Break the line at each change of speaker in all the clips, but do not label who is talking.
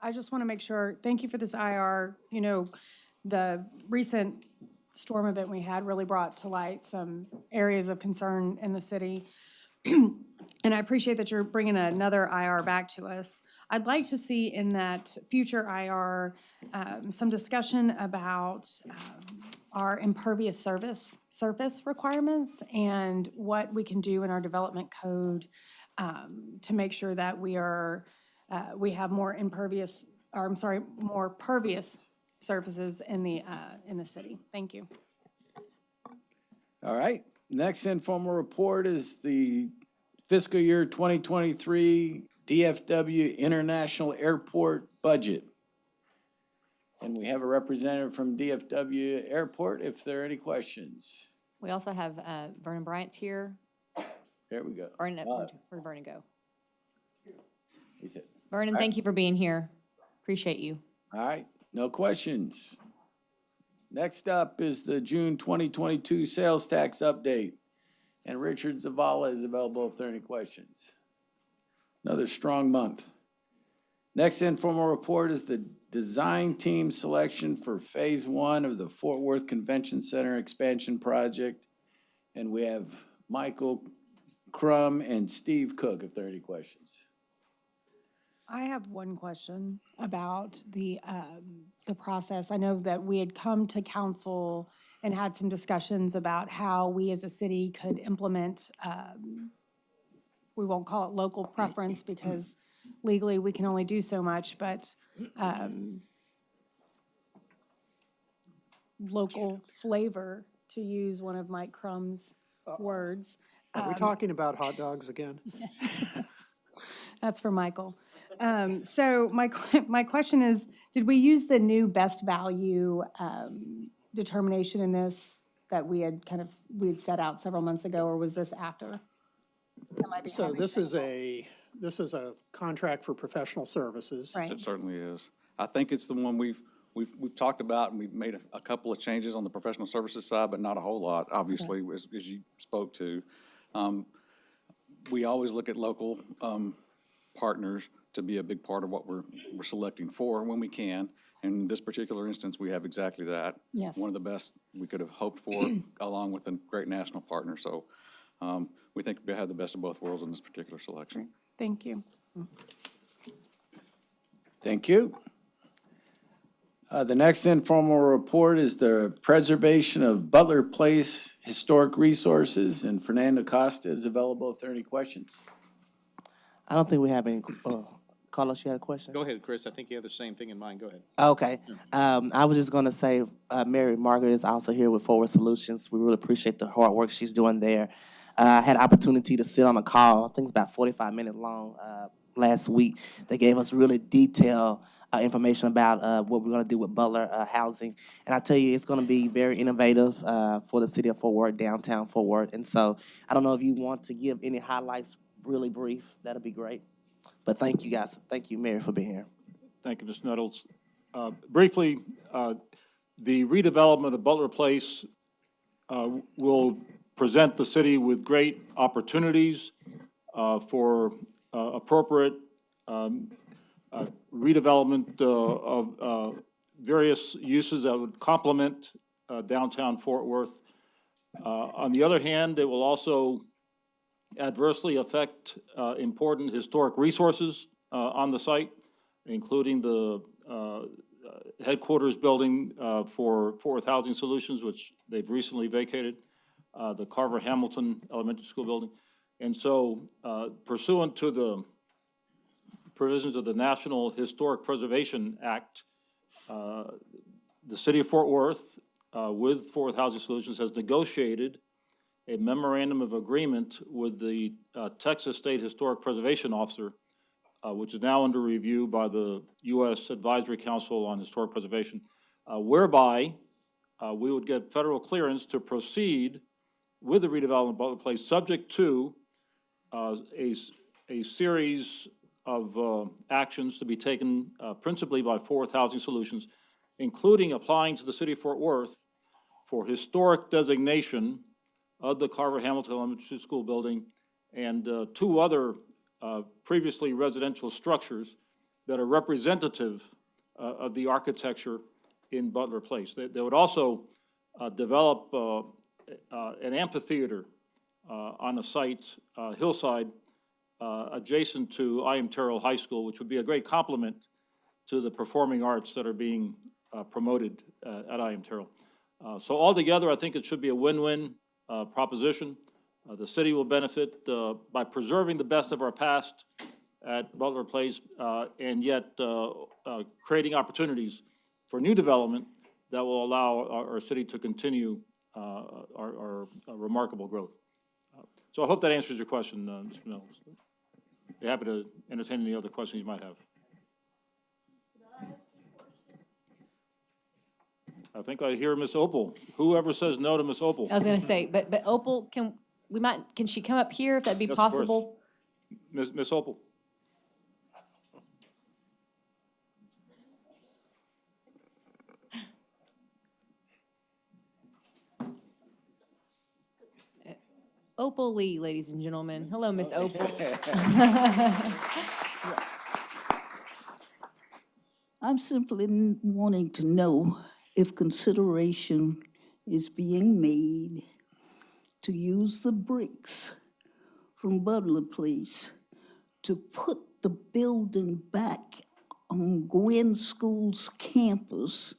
I just want to make sure, thank you for this IR. You know, the recent storm event we had really brought to light some areas of concern in the city. And I appreciate that you're bringing another IR back to us. I'd like to see in that future IR some discussion about our impervious surface requirements and what we can do in our development code to make sure that we have more impervious, or I'm sorry, more pervious surfaces in the city. Thank you.
All right. Next informal report is the fiscal year 2023 DFW International Airport budget. And we have a representative from DFW Airport if there are any questions.
We also have Vernon Bryant's here.
There we go.
Vernon, where'd Vernon go?
He said,
Vernon, thank you for being here. Appreciate you.
all right, no questions. Next up is the June 2022 sales tax update. And Richard Zavala is available if there are any questions. Another strong month. Next informal report is the design team selection for Phase 1 of the Fort Worth Convention Center expansion project. And we have Michael Crum and Steve Cook if there are any questions.
I have one question about the process. I know that we had come to council and had some discussions about how we as a city could implement, we won't call it local preference because legally we can only do so much, but local flavor, to use one of Mike Crum's words.
Are we talking about hot dogs again?
That's for Michael. So my question is, did we use the new best value determination in this that we had set out several months ago, or was this after?
So this is a contract for professional services.
Right.
It certainly is. I think it's the one we've talked about, and we've made a couple of changes on the professional services side, but not a whole lot, obviously, as you spoke to. We always look at local partners to be a big part of what we're selecting for when we can. In this particular instance, we have exactly that.
Yes.
One of the best we could have hoped for, along with a great national partner. So we think we have the best of both worlds in this particular selection.
Thank you.
Thank you. The next informal report is the preservation of Butler Place historic resources, and Fernando Costa is available if there are any questions.
I don't think we have any. Carlos, you had a question?
Go ahead, Chris. I think you have the same thing in mind. Go ahead.
Okay. I was just going to say, Mary Margaret is also here with Forward Solutions. We really appreciate the hard work she's doing there. I had opportunity to sit on a call, I think it's about 45 minutes long, last week. They gave us really detailed information about what we're going to do with Butler housing. And I tell you, it's going to be very innovative for the city of Fort Worth, downtown Fort Worth. And so I don't know if you want to give any highlights really brief. That'd be great. But thank you, guys. Thank you, Mary, for being here.
Thank you, Ms. Nettles. Briefly, the redevelopment of Butler Place will present the city with great opportunities for appropriate redevelopment of various uses that would complement downtown Fort Worth. On the other hand, it will also adversely affect important historic resources on the site, including the headquarters building for Fort Worth Housing Solutions, which they've recently vacated, the Carver Hamilton Elementary School building. And so pursuant to the provisions of the National Historic Preservation Act, the city of Fort Worth with Fort Worth Housing Solutions has negotiated a memorandum of agreement with the Texas State Historic Preservation Officer, which is now under review by the U.S. Advisory Council on Historic Preservation, whereby we would get federal clearance to proceed with the redevelopment of Butler Place, subject to a series of actions to be taken principally by Fort Worth Housing Solutions, including applying to the city of Fort Worth for historic designation of the Carver Hamilton Elementary School building and two other previously residential structures that are representative of the architecture in Butler Place. They would also develop an amphitheater on a site, hillside, adjacent to I.M. Terrell High School, which would be a great complement to the performing arts that are being promoted at I.M. Terrell. So altogether, I think it should be a win-win proposition. The city will benefit by preserving the best of our past at Butler Place, and yet creating opportunities for new development that will allow our city to continue our remarkable growth. So I hope that answers your question, Mr. Mills. Be happy to entertain any other questions you might have. I think I hear Miss Opal. Whoever says no to Miss Opal?
I was gonna say, but Opal, can she come up here if that'd be
Yes, of course.
possible?
Miss Opal?
Opal Lee, ladies and gentlemen. Hello, Miss Opal.
I'm simply wanting to know if consideration is being made to use the bricks from Butler Place to put the building back on Gwen School's campus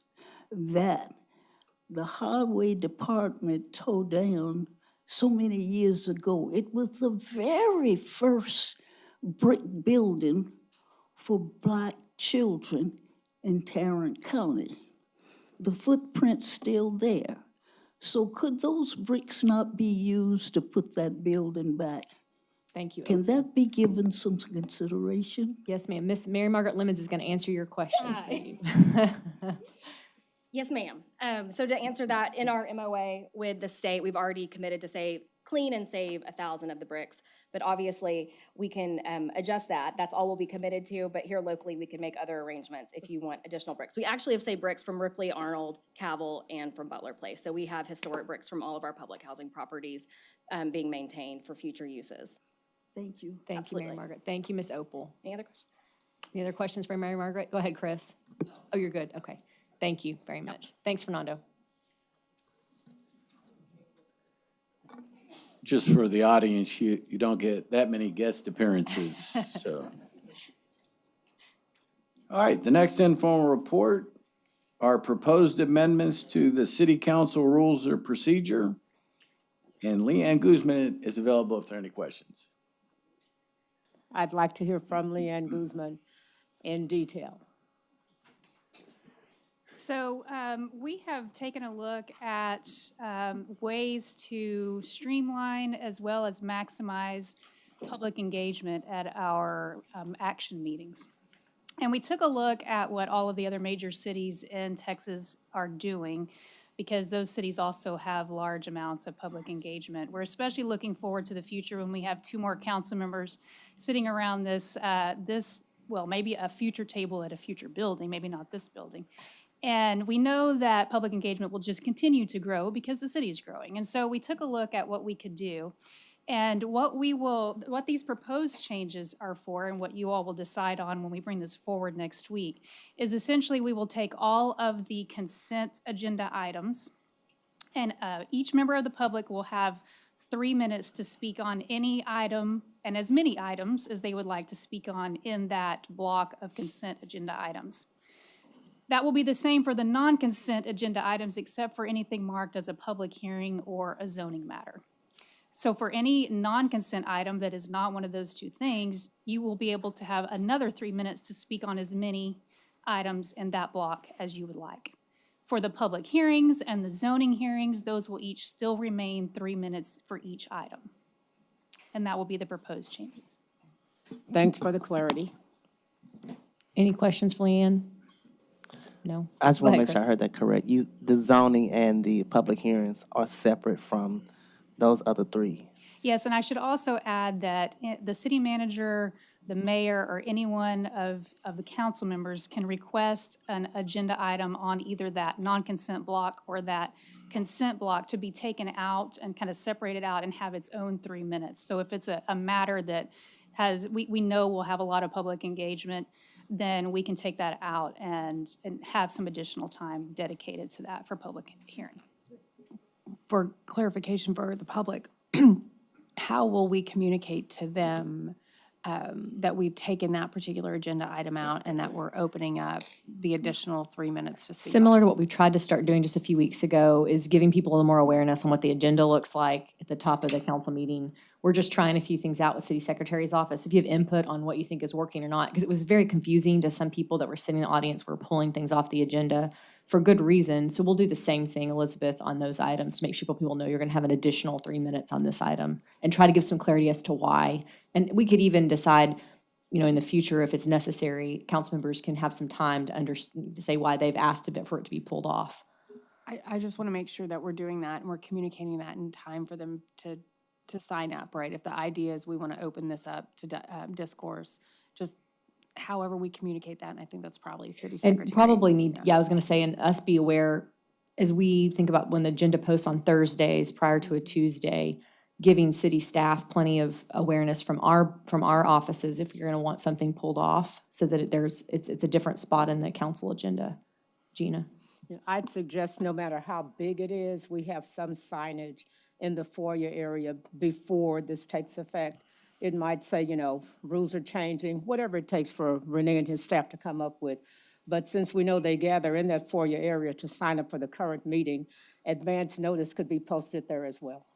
that the highway department tore down so many years ago. It was the very first brick building for Black children in Tarrant County. The footprint's still there. So could those bricks not be used to put that building back?
Thank you.
Can that be given some consideration?
Yes, ma'am. Miss Mary Margaret Lemons is gonna answer your question for you.
Yes, ma'am. So to answer that, in our MOA with the state, we've already committed to clean and save 1,000 of the bricks. But obviously, we can adjust that. That's all we'll be committed to. But here locally, we can make other arrangements if you want additional bricks. We actually have saved bricks from Ripley, Arnold, Cavill, and from Butler Place. So we have historic bricks from all of our public housing properties being maintained for future uses.
Thank you.
Thank you, Mary
Absolutely.
Margaret. Thank you, Miss Opal.
Any other questions?
Any other questions for Mary Margaret? Go ahead, Chris. Oh, you're good. Okay. Thank you very much. Thanks, Fernando.
Just for the audience, you don't get that many guest appearances, so. All right, the next informal report are proposed amendments to the city council rules of procedure. And Leanne Guzman is available if there are any questions.
I'd like to hear from Leanne Guzman in detail.
So we have taken a look at ways to streamline as well as maximize public engagement at our action meetings. And we took a look at what all of the other major cities in Texas are doing, because those cities also have large amounts of public engagement. We're especially looking forward to the future when we have 2 more council members sitting around this, well, maybe a future table at a future building, maybe not this building. And we know that public engagement will just continue to grow because the city is growing. And so we took a look at what we could do. And what these proposed changes are for, and what you all will decide on when we bring this forward next week, is essentially we will take all of the consent agenda items, and each member of the public will have 3 minutes to speak on any item, and as many items as they would like to speak on in that block of consent agenda items. That will be the same for the non-consent agenda items, except for anything marked as a public hearing or a zoning matter. So for any non-consent item that is not one of those 2 things, you will be able to have another 3 minutes to speak on as many items in that block as you would like. For the public hearings and the zoning hearings, those will each still remain 3 minutes for each item. And that will be the proposed changes.
Thanks for the clarity.
Any questions for Leanne? No?
I just
Go
want to
ahead,
make sure I
Chris.
heard that correct. The zoning and the public hearings are separate from those other 3.
Yes, and I should also add that the city manager, the mayor, or anyone of the council members can request an agenda item on either that non-consent block or that consent block to be taken out and kind of separated out and have its own 3 minutes. So if it's a matter that we know will have a lot of public engagement, then we can take that out and have some additional time dedicated to that for public hearing.
For clarification for the public, how will we communicate to them that we've taken that particular agenda item out and that we're opening up the additional 3 minutes to speak?
Similar to what we tried to start doing just a few weeks ago is giving people a little more awareness on what the agenda looks like at the top of the council meeting. We're just trying a few things out with city secretary's office. If you have input on what you think is working or not, because it was very confusing to some people that were sitting in the audience, were pulling things off the agenda for good reason. So we'll do the same thing, Elizabeth, on those items to make sure people know you're going to have an additional 3 minutes on this item and try to give some clarity as to why. And we could even decide, you know, in the future, if it's necessary, council members can have some time to say why they've asked for it to be pulled off.
I just want to make sure that we're doing that and we're communicating that in time for them to sign up, right? If the idea is we want to open this up to discourse, just however we communicate that, and I think that's probably city secretary.
And probably need, I was gonna say, and us be aware, as we think about when the agenda posts on Thursdays prior to a Tuesday, giving city staff plenty of awareness from our offices if you're gonna want something pulled off, so that it's a different spot in the council agenda. Gina?
Yeah, I'd suggest no matter how big it is, we have some signage in the foyer area before this takes effect. It might say, you know, rules are changing, whatever it takes for Renee and his staff to come up with. But since we know they gather in that foyer area to sign up for the current meeting, advance notice could be posted there as well.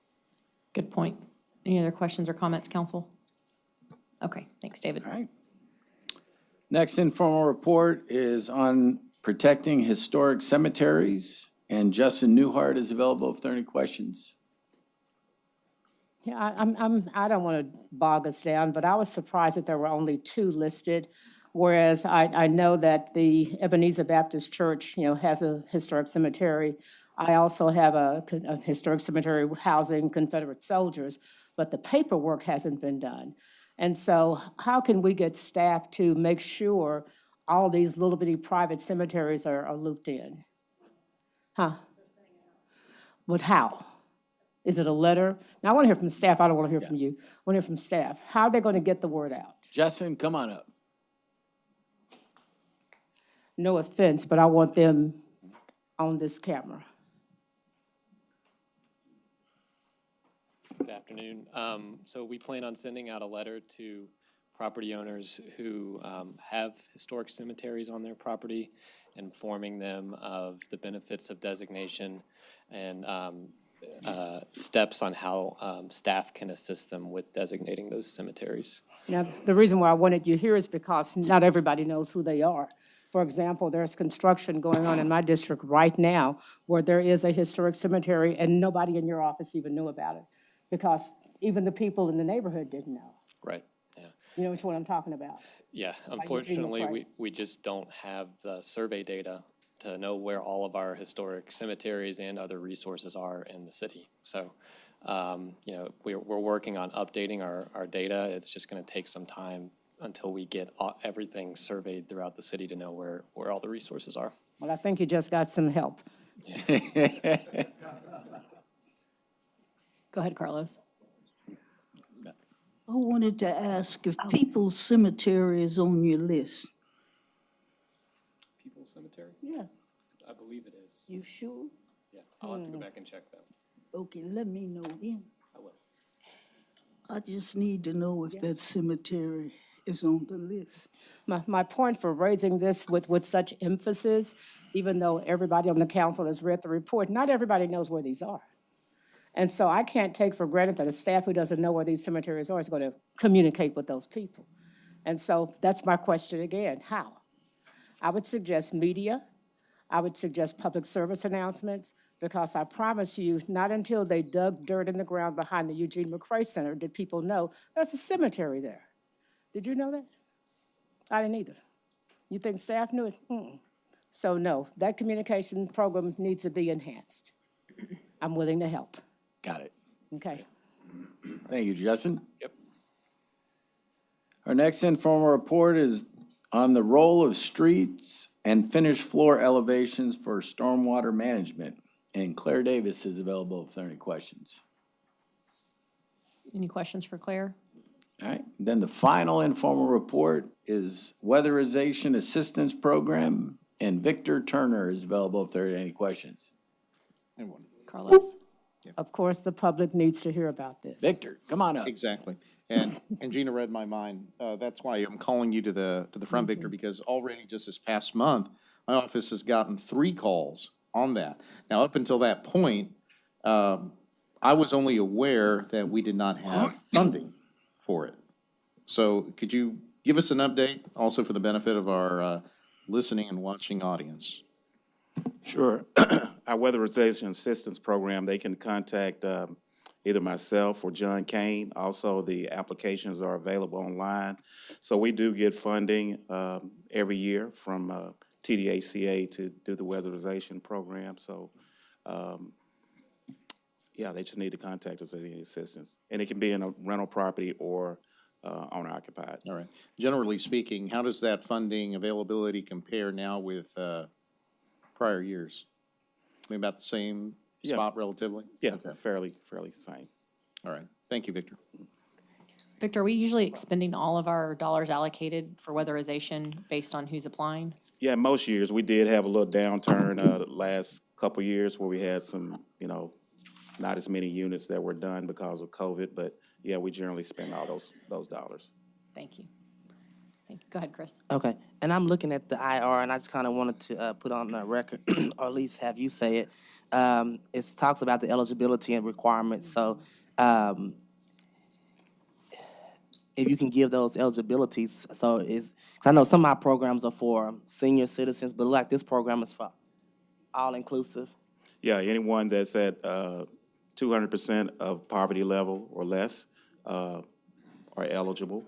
Good point. Any other questions or comments, council? Okay, thanks, David.
All right. Next informal report is on protecting historic cemeteries, and Justin Newhart is available if there are any questions.
Yeah, I don't want to bog us down, but I was surprised that there were only 2 listed, whereas I know that the Ebenezer Baptist Church, you know, has a historic cemetery. I also have a historic cemetery housing Confederate soldiers, but the paperwork hasn't been done. And so how can we get staff to make sure all these little bitty private cemeteries are looped in? Huh? But how? Is it a letter? Now, I want to hear from staff. I don't want to hear from you. I want to hear from staff. How are they going to get the word out?
Justin, come on up.
No offense, but I want them on this camera.
Good afternoon. So we plan on sending out a letter to property owners who have historic cemeteries on their property, informing them of the benefits of designation and steps on how staff can assist them with designating those cemeteries.
Now, the reason why I wanted you here is because not everybody knows who they are. For example, there's construction going on in my district right now where there is a historic cemetery and nobody in your office even knew about it because even the people in the neighborhood didn't know.
Right, yeah.
You know which one I'm talking about?
Yeah, unfortunately, we just don't have the survey data to know where all of our historic cemeteries and other resources are in the city. So, you know, we're working on updating our data. It's just going to take some time until we get everything surveyed throughout the city to know where all the resources are.
Well, I think you just got some help.
Go ahead, Carlos.
I wanted to ask if People's Cemetery is on your list.
People's Cemetery?
Yeah.
I believe it is.
You sure?
Yeah, I'll have to go back and check that.
Okay, let me know then.
I will.
I just need to know if that cemetery is on the list.
My point for raising this with such emphasis, even though everybody on the council has read the report, not everybody knows where these are. And so I can't take for granted that a staff who doesn't know where these cemeteries are is going to communicate with those people. And so that's my question again, how? I would suggest media. I would suggest public service announcements, because I promise you, not until they dug dirt in the ground behind the Eugene McCrae Center did people know there's a cemetery there. Did you know that? I didn't either. You think staff knew it? So no, that communication program needs to be enhanced. I'm willing to help.
Got it.
Okay.
Thank you, Justin.
Yep.
Our next informal report is on the role of streets and finished floor elevations for stormwater management. And Claire Davis is available if there are any questions.
Any questions for Claire?
All right, then the final informal report is Weatherization Assistance Program, and Victor Turner is available if there are any questions.
Anyone?
Carlos?
Of course, the public needs to hear about this.
Victor, come on up.
Exactly. And Gina read my mind. That's why I'm calling you to the front, Victor, because already just this past month, my office has gotten 3 calls on that. Now, up until that point, I was only aware that we did not have funding for it. So could you give us an update also for the benefit of our listening and watching audience?
Sure. Our Weatherization Assistance Program, they can contact either myself or John Kane. Also, the applications are available online. So we do get funding every year from TDHCA to do the weatherization program. So, yeah, they just need to contact us if they need assistance. And it can be in a rental property or owner occupied.
All right. Generally speaking, how does that funding availability compare now with prior years? Maybe about the same
Yeah.
spot relatively?
Yeah,
Okay.
fairly same.
All right. Thank you, Victor.
Victor, are we usually expending all of our dollars allocated for weatherization based on who's applying?
Yeah, most years, we did have a little downturn the last couple years where we had some, not as many units that were done because of COVID, but yeah, we generally spend all those dollars.
Thank you. Thank you. Go ahead, Chris.
Okay, and I'm looking at the IR, and I just kind of wanted to put on the record, or at least have you say it. It talks about the eligibility and requirements, so if you can give those eligibilities, so cause I know some of my programs are for senior citizens, but like this program is for all-inclusive.
Yeah, anyone that's at 200% of poverty level or less are eligible.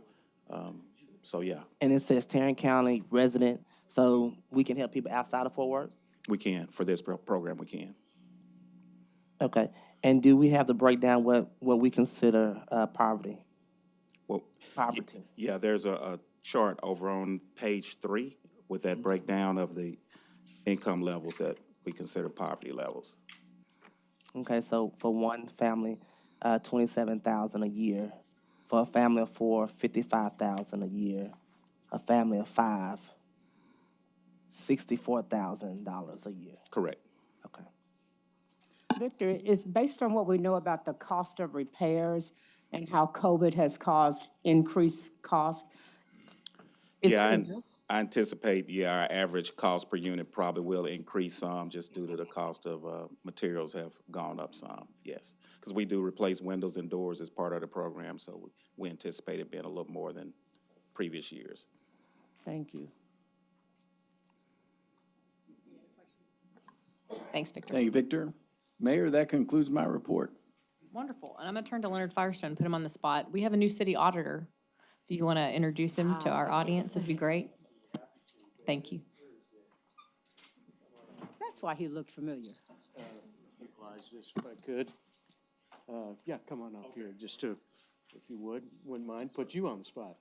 So, yeah,
And it says Tarrant County resident, so we can help people outside of Fort Worth?
we can, for this program, we can.
Okay, and do we have the breakdown what we consider poverty?
Well,
Poverty.
yeah, there's a chart over on page 3 with that breakdown of the income levels that we consider poverty levels.
Okay, so for one family, $27,000 a year. For a family of 4, $55,000 a year. A family of 5, $64,000 a year.
Correct.
Okay.
Victor, is based on what we know about the cost of repairs and how COVID has caused increased cost? Is
Yeah,
it
and
enough?
I anticipate, our average cost per unit probably will increase some just due to the cost of materials have gone up some, yes. Because we do replace windows and doors as part of the program, so we anticipate it being a little more than previous years.
Thank you.
Thanks, Victor.
Thank you, Victor. Mayor, that concludes my report.
Wonderful. And I'm going to turn to Leonard Firestone, put him on the spot. We have a new city auditor. If you want to introduce him to our audience, it'd be great. Thank you.
That's why he looked familiar.
Equalize this if I could. Yeah, come on up here, just to, if you wouldn't mind, put you on the spot.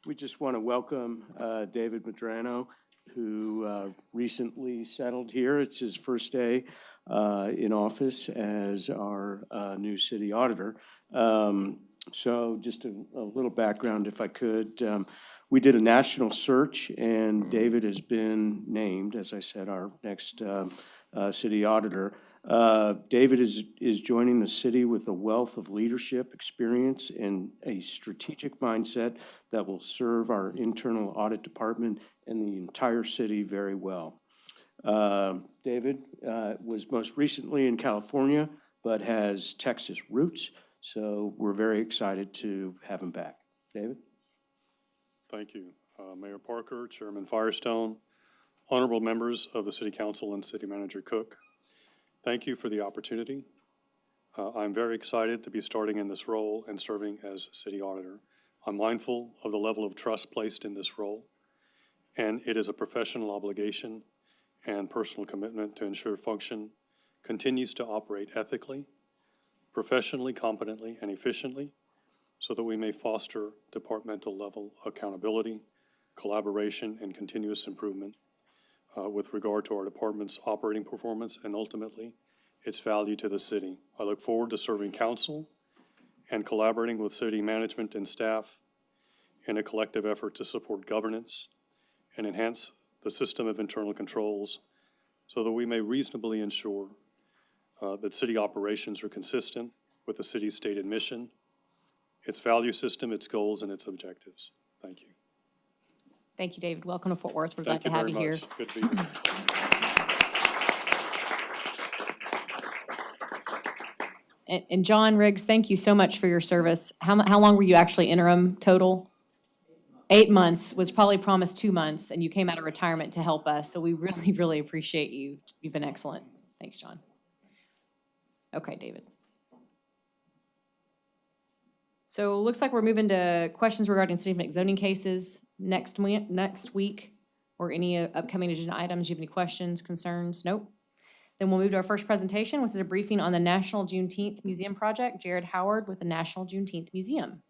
We just want to welcome David Madrano, who recently settled here. It's his first day in office as our new city auditor. So just a little background, if I could. We did a national search, and David has been named, as I said, our next city auditor. David is joining the city with a wealth of leadership experience and a strategic mindset that will serve our internal audit department and the entire city very well. David was most recently in California, but has Texas roots, so we're very excited to have him back. David?
Thank you. Mayor Parker, Chairman Firestone, honorable members of the City Council and City Manager Cook. Thank you for the opportunity. I'm very excited to be starting in this role and serving as city auditor. I'm mindful of the level of trust placed in this role, and it is a professional obligation and personal commitment to ensure function continues to operate ethically, professionally, competently, and efficiently, so that we may foster departmental level accountability, collaboration, and continuous improvement with regard to our department's operating performance and ultimately its value to the city. I look forward to serving council and collaborating with city management and staff in a collective effort to support governance and enhance the system of internal controls so that we may reasonably ensure that city operations are consistent with the city's stated mission, its value system, its goals, and its objectives. Thank you.
Thank you, David. Welcome to Fort Worth. We're glad
Thank
to
you
have
very
you here.
much. Good to be here.
And John Riggs, thank you so much for your service. How long were you actually interim total? 8 months, was probably promised 2 months, and you came out of retirement to help us. So we really, really appreciate you. You've been excellent. Thanks, John. Okay, David. So it looks like we're moving to questions regarding significant zoning cases next week, or any upcoming agenda items. Do you have any questions, concerns? Nope. Then we'll move to our first presentation, which is a briefing on the National Juneteenth Museum Project. Jared Howard with the National Juneteenth Museum.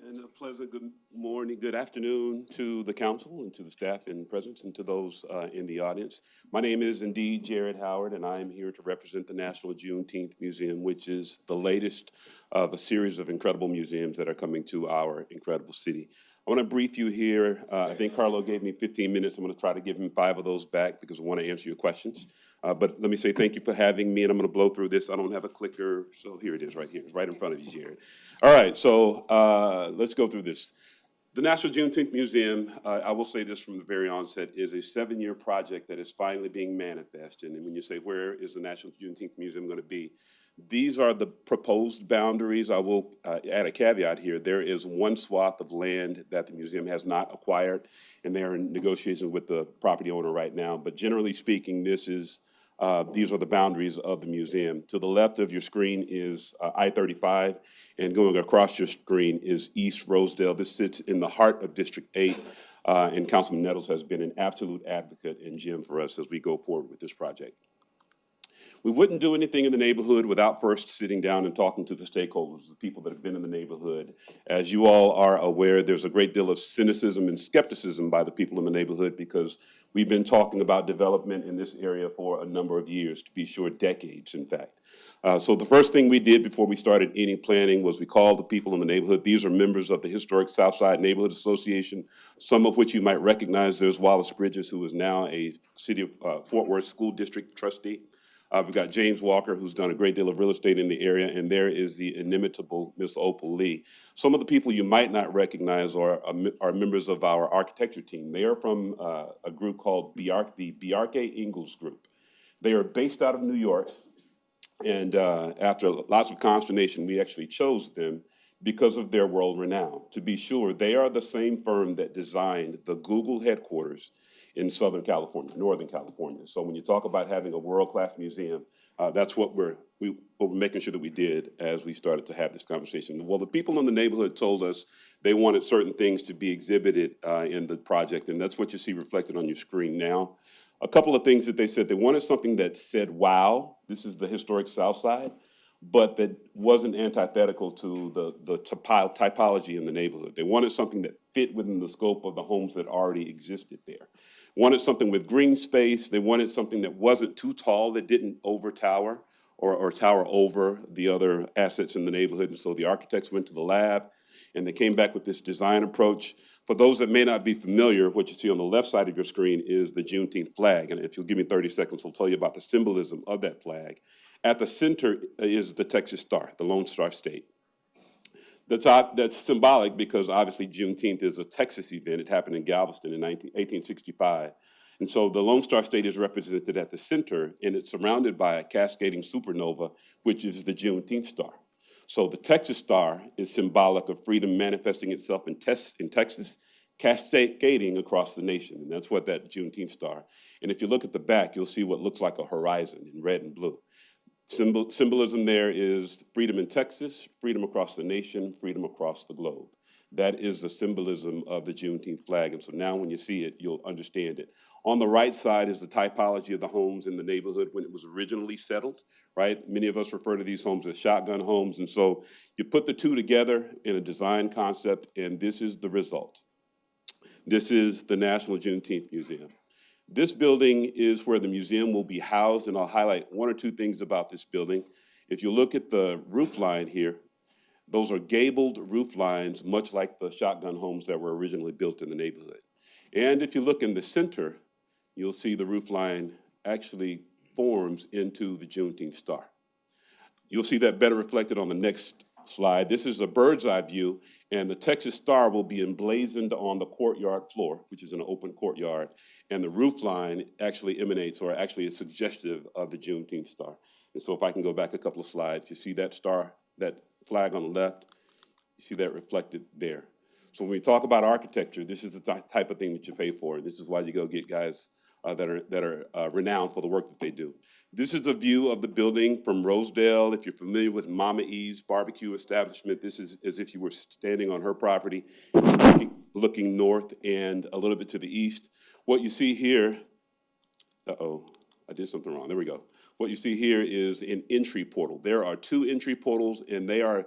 And a pleasant good morning, good afternoon to the council and to the staff in presence and to those in the audience. My name is indeed Jared Howard, and I am here to represent the National Juneteenth Museum, which is the latest of a series of incredible museums that are coming to our incredible city. I want to brief you here. I think Carlo gave me 15 minutes. I'm going to try to give him 5 of those back because I want to answer your questions. But let me say thank you for having me, and I'm going to blow through this. I don't have a clicker, so here it is right here. It's right in front of you, Jared. All right, so let's go through this. The National Juneteenth Museum, I will say this from the very onset, is a 7-year project that is finally being manifested. And when you say, where is the National Juneteenth Museum going to be? These are the proposed boundaries. I will add a caveat here. There is one swath of land that the museum has not acquired, and they are in negotiations with the property owner right now. But generally speaking, these are the boundaries of the museum. To the left of your screen is I-35, and going across your screen is East Rosedale. This sits in the heart of District 8, and Councilman Nettles has been an absolute advocate and gem for us as we go forward with this project. We wouldn't do anything in the neighborhood without first sitting down and talking to the stakeholders, the people that have been in the neighborhood. As you all are aware, there's a great deal of cynicism and skepticism by the people in the neighborhood because we've been talking about development in this area for a number of years, to be sure, decades, in fact. So the first thing we did before we started any planning was we called the people in the neighborhood. These are members of the Historic Southside Neighborhood Association, some of which you might recognize. There's Wallace Bridges, who is now a City of Fort Worth School District trustee. We've got James Walker, who's done a great deal of real estate in the area, and there is the inimitable Miss Opal Lee. Some of the people you might not recognize are members of our architecture team. They are from a group called the Bjarke Ingels Group. They are based out of New York, and after lots of consternation, we actually chose them because of their world renown. To be sure, they are the same firm that designed the Google headquarters in Southern California, Northern California. So when you talk about having a world-class museum, that's what we're making sure that we did as we started to have this conversation. Well, the people in the neighborhood told us they wanted certain things to be exhibited in the project, and that's what you see reflected on your screen now. A couple of things that they said. They wanted something that said, wow, this is the historic South Side, but that wasn't antithetical to the typology in the neighborhood. They wanted something that fit within the scope of the homes that already existed there. Wanted something with green space. They wanted something that wasn't too tall, that didn't overtower or tower over the other assets in the neighborhood. And so the architects went to the lab and they came back with this design approach. For those that may not be familiar, what you see on the left side of your screen is the Juneteenth flag. And if you'll give me 30 seconds, I'll tell you about the symbolism of that flag. At the center is the Texas Star, the Lone Star State. That's symbolic because obviously Juneteenth is a Texas event. It happened in Galveston in 1865. And so the Lone Star State is represented at the center, and it's surrounded by a cascading supernova, which is the Juneteenth Star. So the Texas Star is symbolic of freedom manifesting itself in Texas, cascading across the nation. And that's what that Juneteenth Star. And if you look at the back, you'll see what looks like a horizon in red and blue. Symbolism there is freedom in Texas, freedom across the nation, freedom across the globe. That is the symbolism of the Juneteenth flag. And so now when you see it, you'll understand it. On the right side is the typology of the homes in the neighborhood when it was originally settled, right? Many of us refer to these homes as shotgun homes. And so you put the two together in a design concept, and this is the result. This is the National Juneteenth Museum. This building is where the museum will be housed, and I'll highlight one or two things about this building. If you look at the roof line here, those are gabled roof lines, much like the shotgun homes that were originally built in the neighborhood. And if you look in the center, you'll see the roof line actually forms into the Juneteenth star. You'll see that better reflected on the next slide. This is a bird's eye view, and the Texas Star will be emblazoned on the courtyard floor, which is an open courtyard, and the roof line actually emanates, or actually is suggestive of the Juneteenth star. And so if I can go back a couple of slides, you see that star, that flag on the left, you see that reflected there. So when we talk about architecture, this is the type of thing that you pay for. This is why you go get guys that are renowned for the work that they do. This is a view of the building from Rosedale. If you're familiar with Mama E's barbecue establishment, this is as if you were standing on her property, looking north and a little bit to the east. What you see here, I did something wrong. There we go. What you see here is an entry portal. There are two entry portals, and they are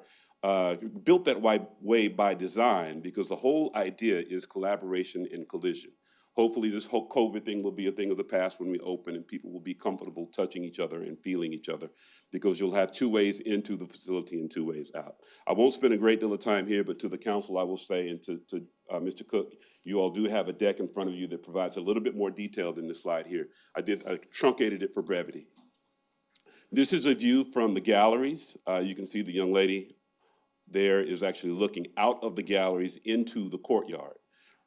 built that way by design because the whole idea is collaboration and collision. Hopefully this whole COVID thing will be a thing of the past when we open and people will be comfortable touching each other and feeling each other because you'll have two ways into the facility and two ways out. I won't spend a great deal of time here, but to the council I will say, and to Mr. Cook, you all do have a deck in front of you that provides a little bit more detail than this slide here. I truncated it for brevity. This is a view from the galleries. You can see the young lady there is actually looking out of the galleries into the courtyard.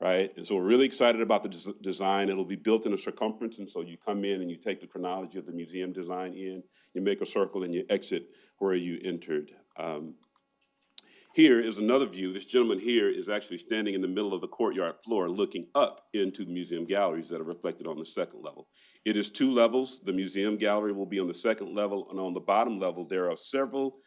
Right? And so we're really excited about the design. It'll be built in a circumference, and so you come in and you take the chronology of the museum design in, you make a circle and you exit where you entered. Here is another view. This gentleman here is actually standing in the middle of the courtyard floor looking up into the museum galleries that are reflected on the second level. It is 2 levels. The museum gallery will be on the second level, and on the bottom level there are several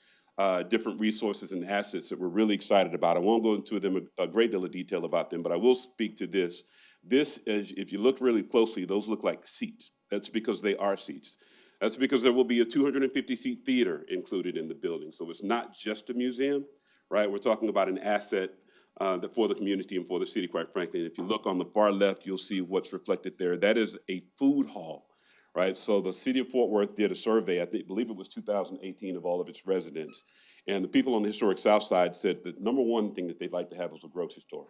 different resources and assets that we're really excited about. I won't go into them a great deal of detail about them, but I will speak to this. This is, if you look really closely, those look like seats. That's because they are seats. That's because there will be a 250-seat theater included in the building. So it's not just a museum, right? We're talking about an asset for the community and for the city, quite frankly. And if you look on the far left, you'll see what's reflected there. That is a food hall. Right, so the city of Fort Worth did a survey, I believe it was 2018, of all of its residents. And the people on the historic South Side said that number one thing that they'd like to have was a grocery store.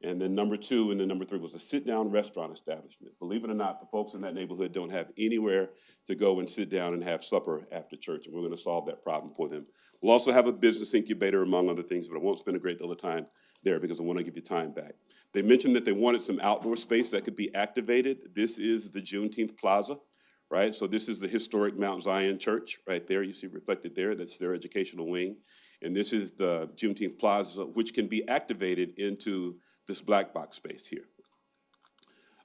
And then number 2 and then number 3 was a sit-down restaurant establishment. Believe it or not, the folks in that neighborhood don't have anywhere to go and sit down and have supper after church, and we're gonna solve that problem for them. We'll also have a business incubator, among other things, but I won't spend a great deal of time there because I wanna give you time back. They mentioned that they wanted some outdoor space that could be activated. This is the Juneteenth Plaza. Right, so this is the historic Mount Zion Church right there. You see reflected there. That's their educational wing. And this is the Juneteenth Plaza, which can be activated into this black box space here.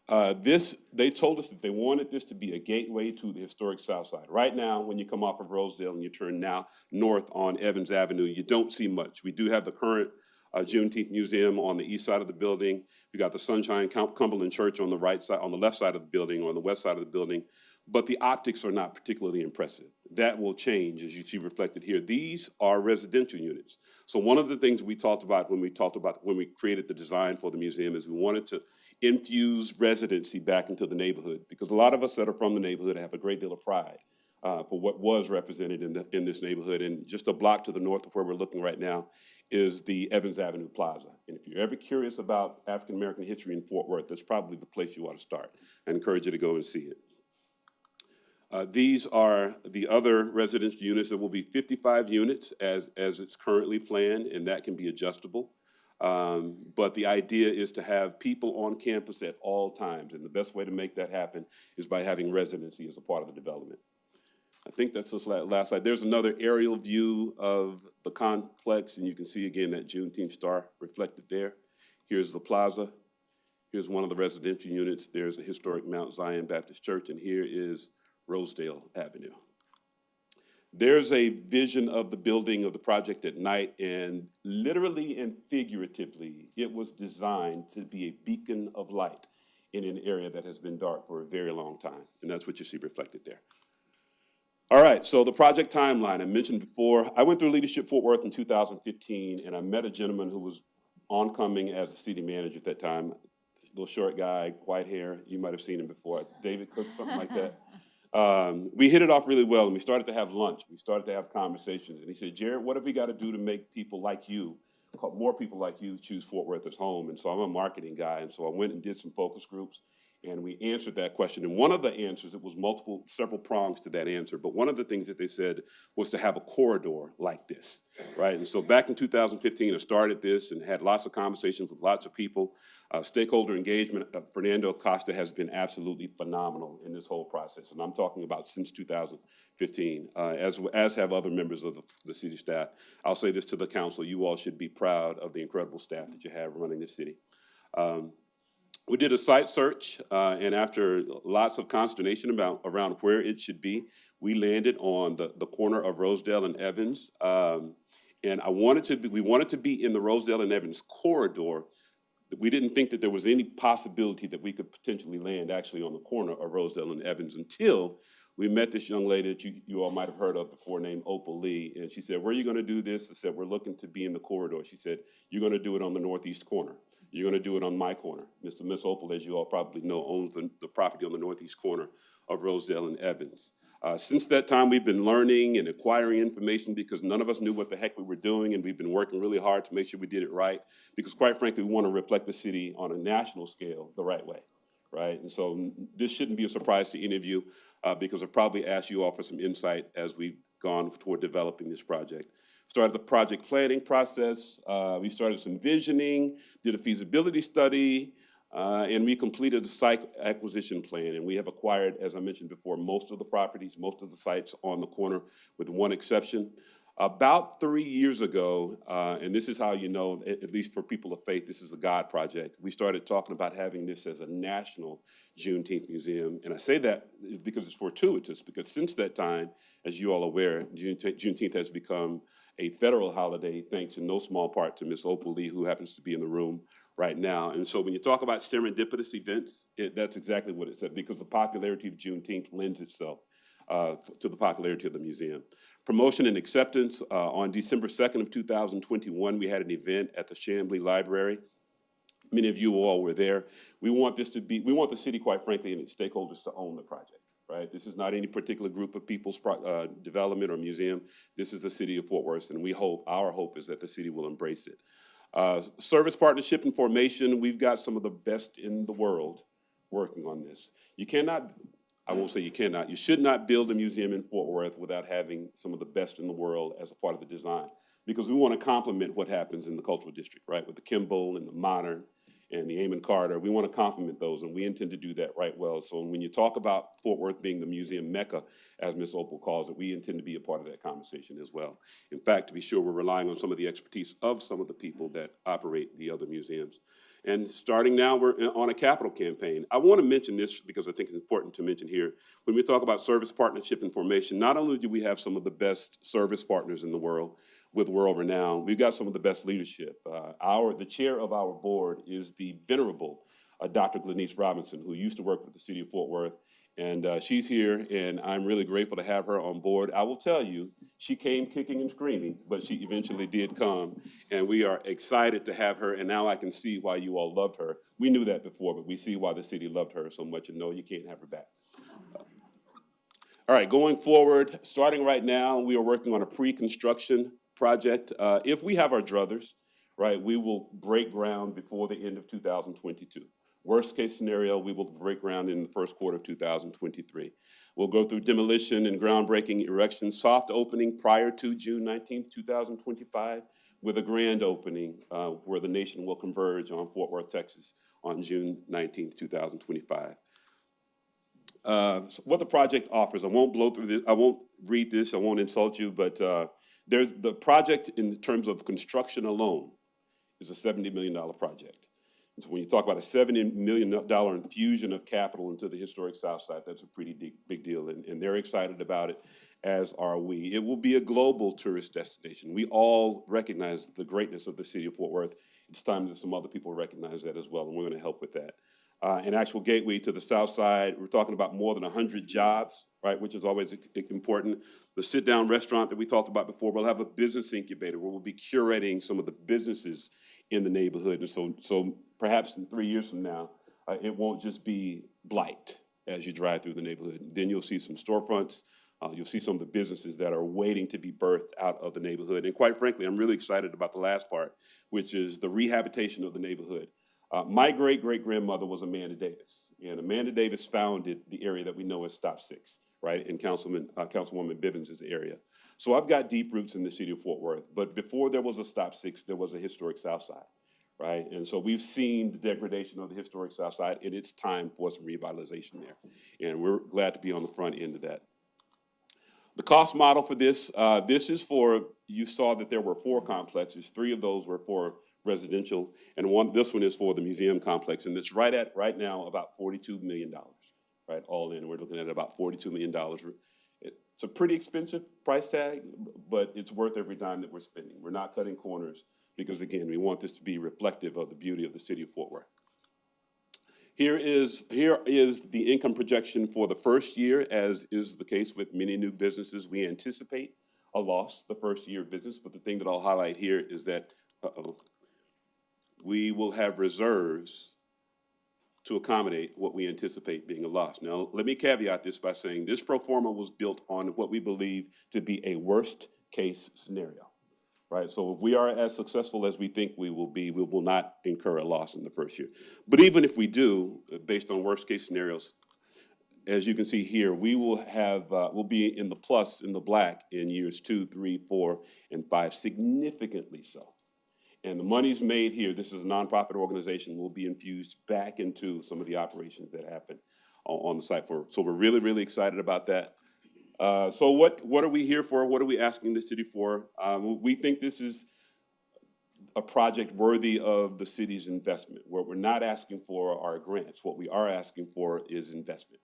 They told us that they wanted this to be a gateway to the historic South Side. Right now, when you come off of Rosedale and you turn now north on Evans Avenue, you don't see much. We do have the current Juneteenth Museum on the east side of the building. We got the Sunshine Cumberland Church on the right side, on the left side of the building, or on the west side of the building. But the optics are not particularly impressive. That will change, as you see reflected here. These are residential units. So one of the things we talked about when we created the design for the museum is we wanted to infuse residency back into the neighborhood, because a lot of us that are from the neighborhood have a great deal of pride for what was represented in this neighborhood. And just a block to the north of where we're looking right now is the Evans Avenue Plaza. And if you're ever curious about African-American history in Fort Worth, that's probably the place you ought to start. I encourage you to go and see it. These are the other residential units. There will be 55 units as it's currently planned, and that can be adjustable. But the idea is to have people on campus at all times, and the best way to make that happen is by having residency as a part of the development. I think that's this last slide. There's another aerial view of the complex, and you can see again that Juneteenth star reflected there. Here's the plaza. Here's one of the residential units. There's a historic Mount Zion Baptist Church, and here is Rosedale Avenue. There's a vision of the building of the project at night, and literally and figuratively, it was designed to be a beacon of light in an area that has been dark for a very long time, and that's what you see reflected there. All right, so the project timeline I mentioned before. I went through Leadership Fort Worth in 2015, and I met a gentleman who was oncoming as the city manager at that time, little short guy, white hair. You might have seen him before. David Cook, something like that. We hit it off really well, and we started to have lunch. We started to have conversations, and he said, Jared, what have we got to do to make people like you, more people like you, choose Fort Worth as home? And so I'm a marketing guy, and so I went and did some focus groups, and we answered that question. And one of the answers, it was several prongs to that answer, but one of the things that they said was to have a corridor like this, right? And so back in 2015, I started this and had lots of conversations with lots of people. Stakeholder engagement, Fernando Acosta has been absolutely phenomenal in this whole process. And I'm talking about since 2015, as have other members of the city staff. I'll say this to the council, you all should be proud of the incredible staff that you have running the city. We did a site search, and after lots of consternation around where it should be, we landed on the corner of Rosedale and Evans. And we wanted to be in the Rosedale and Evans corridor. We didn't think that there was any possibility that we could potentially land actually on the corner of Rosedale and Evans until we met this young lady that you all might have heard of before named Opal Lee. And she said, where are you going to do this? I said, we're looking to be in the corridor. She said, you're going to do it on the northeast corner. You're going to do it on my corner. Miss Opal, as you all probably know, owns the property on the northeast corner of Rosedale and Evans. Since that time, we've been learning and acquiring information because none of us knew what the heck we were doing, and we've been working really hard to make sure we did it right because, quite frankly, we want to reflect the city on a national scale the right way, right? And so this shouldn't be a surprise to any of you because I've probably asked you all for some insight as we've gone toward developing this project. Started the project planning process. We started some visioning, did a feasibility study, and we completed a site acquisition plan. And we have acquired, as I mentioned before, most of the properties, most of the sites on the corner, with one exception. About 3 years ago, and this is how you know, at least for people of faith, this is a God project. We started talking about having this as a national Juneteenth museum. And I say that because it's fortuitous, because since that time, as you all are aware, Juneteenth has become a federal holiday, thanks in no small part to Miss Opal Lee, who happens to be in the room right now. And so when you talk about serendipitous events, that's exactly what it said, because the popularity of Juneteenth lends itself to the popularity of the museum. Promotion and acceptance, on December 2nd of 2021, we had an event at the Chamblee Library. Many of you all were there. We want the city, quite frankly, and its stakeholders to own the project. Right? This is not any particular group of people's development or museum. This is the city of Fort Worth, and our hope is that the city will embrace it. Service partnership and formation, we've got some of the best in the world working on this. You cannot, I won't say you cannot, you should not build a museum in Fort Worth without having some of the best in the world as a part of the design, because we want to complement what happens in the cultural district, right? With the Kimball and the Modern and the Amon Carter, we want to complement those, and we intend to do that right well. So when you talk about Fort Worth being the museum mecca, as Ms. Opal calls it, we intend to be a part of that conversation as well. In fact, to be sure, we're relying on some of the expertise of some of the people that operate the other museums. And starting now, we're on a capital campaign. I want to mention this because I think it's important to mention here. When we talk about service partnership and formation, not only do we have some of the best service partners in the world, with world renown, we've got some of the best leadership. The chair of our board is the venerable Dr. Glenice Robinson, who used to work with the city of Fort Worth. And she's here, and I'm really grateful to have her on board. I will tell you, she came kicking and screaming, but she eventually did come. And we are excited to have her, and now I can see why you all loved her. We knew that before, but we see why the city loved her so much, and no, you can't have her back. All right, going forward, starting right now, we are working on a pre-construction project. If we have our druthers, right, we will break ground before the end of 2022. Worst case scenario, we will break ground in the first quarter of 2023. We'll go through demolition and groundbreaking erection, soft opening prior to June 19th, 2025, with a grand opening where the nation will converge on Fort Worth, Texas on June 19th, 2025. So what the project offers, I won't blow through this, I won't read this, I won't insult you, but there's the project in terms of construction alone is a $70 million project. And so when you talk about a $70 million infusion of capital into the historic South Side, that's a pretty big deal, and they're excited about it, as are we. It will be a global tourist destination. We all recognize the greatness of the city of Fort Worth. It's time that some other people recognize that as well, and we're going to help with that. An actual gateway to the South Side, we're talking about more than 100 jobs, right, which is always important. The sit-down restaurant that we talked about before, we'll have a business incubator where we'll be curating some of the businesses in the neighborhood. And so perhaps in 3 years from now, It won't just be blight as you drive through the neighborhood. Then you'll see some storefronts. You'll see some of the businesses that are waiting to be birthed out of the neighborhood. And quite frankly, I'm really excited about the last part, which is the rehabilitation of the neighborhood. My great-great-grandmother was Amanda Davis, and Amanda Davis founded the area that we know as Stop 6, right, in Councilwoman Bivens' area. So I've got deep roots in the city of Fort Worth, but before there was a Stop 6, there was a historic South Side, right? And so we've seen the degradation of the historic South Side, and it's time for some revitalization there. And we're glad to be on the front end of that. The cost model for this, this is for, you saw that there were 4 complexes. 3 of those were for residential, and this one is for the museum complex, and it's right now about $42 million, right, all in. We're looking at about $42 million. It's a pretty expensive price tag, but it's worth every dime that we're spending. We're not cutting corners because, again, we want this to be reflective of the beauty of the city of Fort Worth. Here is the income projection for the first year, as is the case with many new businesses. We anticipate a loss the first year of business, but the thing that I'll highlight here is that, we will have reserves to accommodate what we anticipate being a loss. Now, let me caveat this by saying this pro forma was built on what we believe to be a worst-case scenario, right? So if we are as successful as we think we will be, we will not incur a loss in the first year. But even if we do, based on worst-case scenarios, as you can see here, we will have, we'll be in the plus, in the black, in years 2, 3, 4, and 5, significantly so. And the money's made here, this is a nonprofit organization, will be infused back into some of the operations that happen on the site. So we're really, really excited about that. So what are we here for? What are we asking the city for? We think this is a project worthy of the city's investment. What we're not asking for are grants. What we are asking for is investment.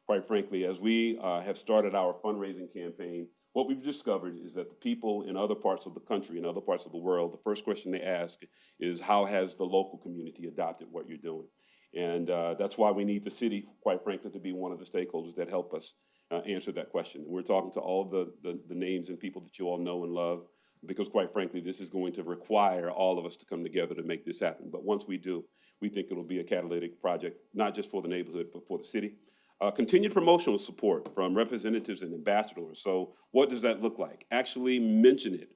Quite frankly, as we have started our fundraising campaign, what we've discovered is that the people in other parts of the country, in other parts of the world, the first question they ask is, how has the local community adopted what you're doing? And that's why we need the city, quite frankly, to be one of the stakeholders that help us answer that question. And we're talking to all the names and people that you all know and love, because quite frankly, this is going to require all of us to come together to make this happen. But once we do, we think it'll be a catalytic project, not just for the neighborhood, but for the city. Continued promotional support from representatives and ambassadors. So what does that look like? Actually mention it,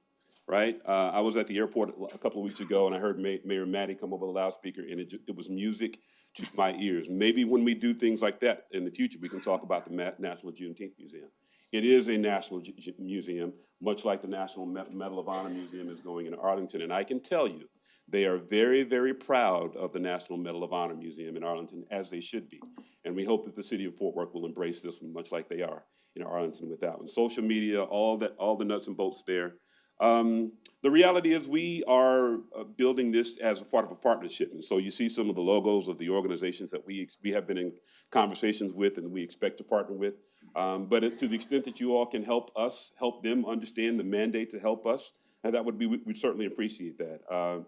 right? I was at the airport a couple of weeks ago, and I heard Mayor Matty come over the loudspeaker, and it was music to my ears. Maybe when we do things like that in the future, we can talk about the National Juneteenth Museum. It is a national museum, much like the National Medal of Honor Museum is going in Arlington. And I can tell you, they are very, very proud of the National Medal of Honor Museum in Arlington, as they should be. And we hope that the city of Fort Worth will embrace this one, much like they are in Arlington with that one. Social media, all the nuts and bolts there. The reality is we are building this as a part of a partnership. And so you see some of the logos of the organizations that we have been in conversations with and we expect to partner with. But to the extent that you all can help us, help them understand the mandate to help us, and that would be, we'd certainly appreciate that.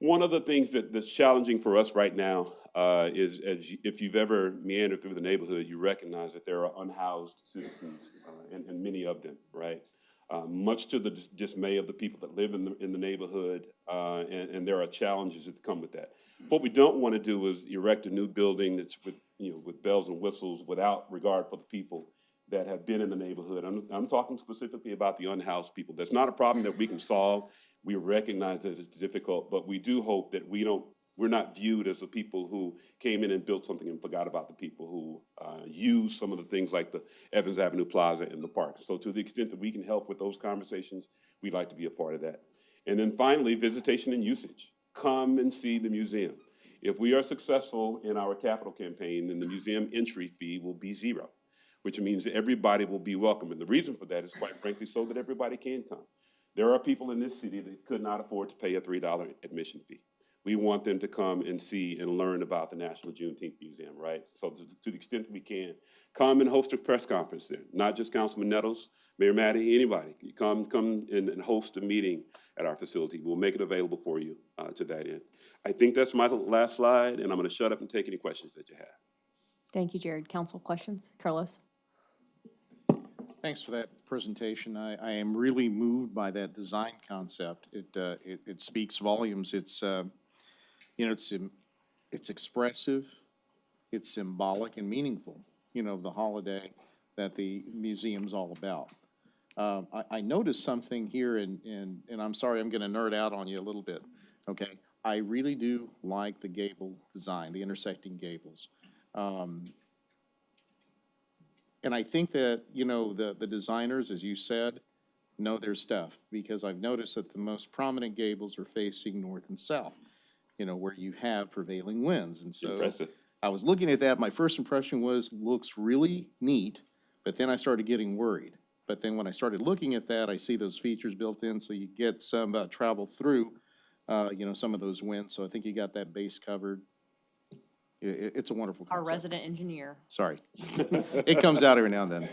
One of the things that's challenging for us right now is, if you've ever meandered through the neighborhood, you recognize that there are unhoused citizens, and many of them, right? Much to the dismay of the people that live in the neighborhood, and there are challenges that come with that. What we don't want to do is erect a new building that's with bells and whistles without regard for the people that have been in the neighborhood. I'm talking specifically about the unhoused people. That's not a problem that we can solve. We recognize that it's difficult, but we do hope that we're not viewed as the people who came in and built something and forgot about the people who use some of the things like the Evans Avenue Plaza and the park. So to the extent that we can help with those conversations, we'd like to be a part of that. And then finally, visitation and usage. Come and see the museum. If we are successful in our capital campaign, then the museum entry fee will be $0, which means that everybody will be welcome. And the reason for that is, quite frankly, so that everybody can come. There are people in this city that could not afford to pay a $3 admission fee. We want them to come and see and learn about the National Juneteenth Museum, right? So to the extent that we can, come and host a press conference there. Not just Councilman Nettles, Mayor Matty, anybody. Come and host a meeting at our facility. We'll make it available for you to that end. I think that's my last slide, and I'm going to shut up and take any questions that you have.
Thank you, Jared. Council questions? Carlos?
Thanks for that presentation. I am really moved by that design concept. It speaks volumes. It's it's expressive. it's symbolic and meaningful, you know, the holiday that the museum's all about. I noticed something here, and I'm sorry, I'm gonna nerd out on you a little bit, okay? I really do like the gable design, the intersecting gables. And I think that, you know, the designers, as you said, know their stuff, because I've noticed that the most prominent gables are facing north and south, you know, where you have prevailing winds. And so
Impressive.
I was looking at that, my first impression was, looks really neat, but then I started getting worried. But then when I started looking at that, I see those features built in, so you get some travel through, you know, some of those winds. So I think you got that base covered. It's a wonderful
Our
concept.
resident engineer.
Sorry. It comes out every now and then.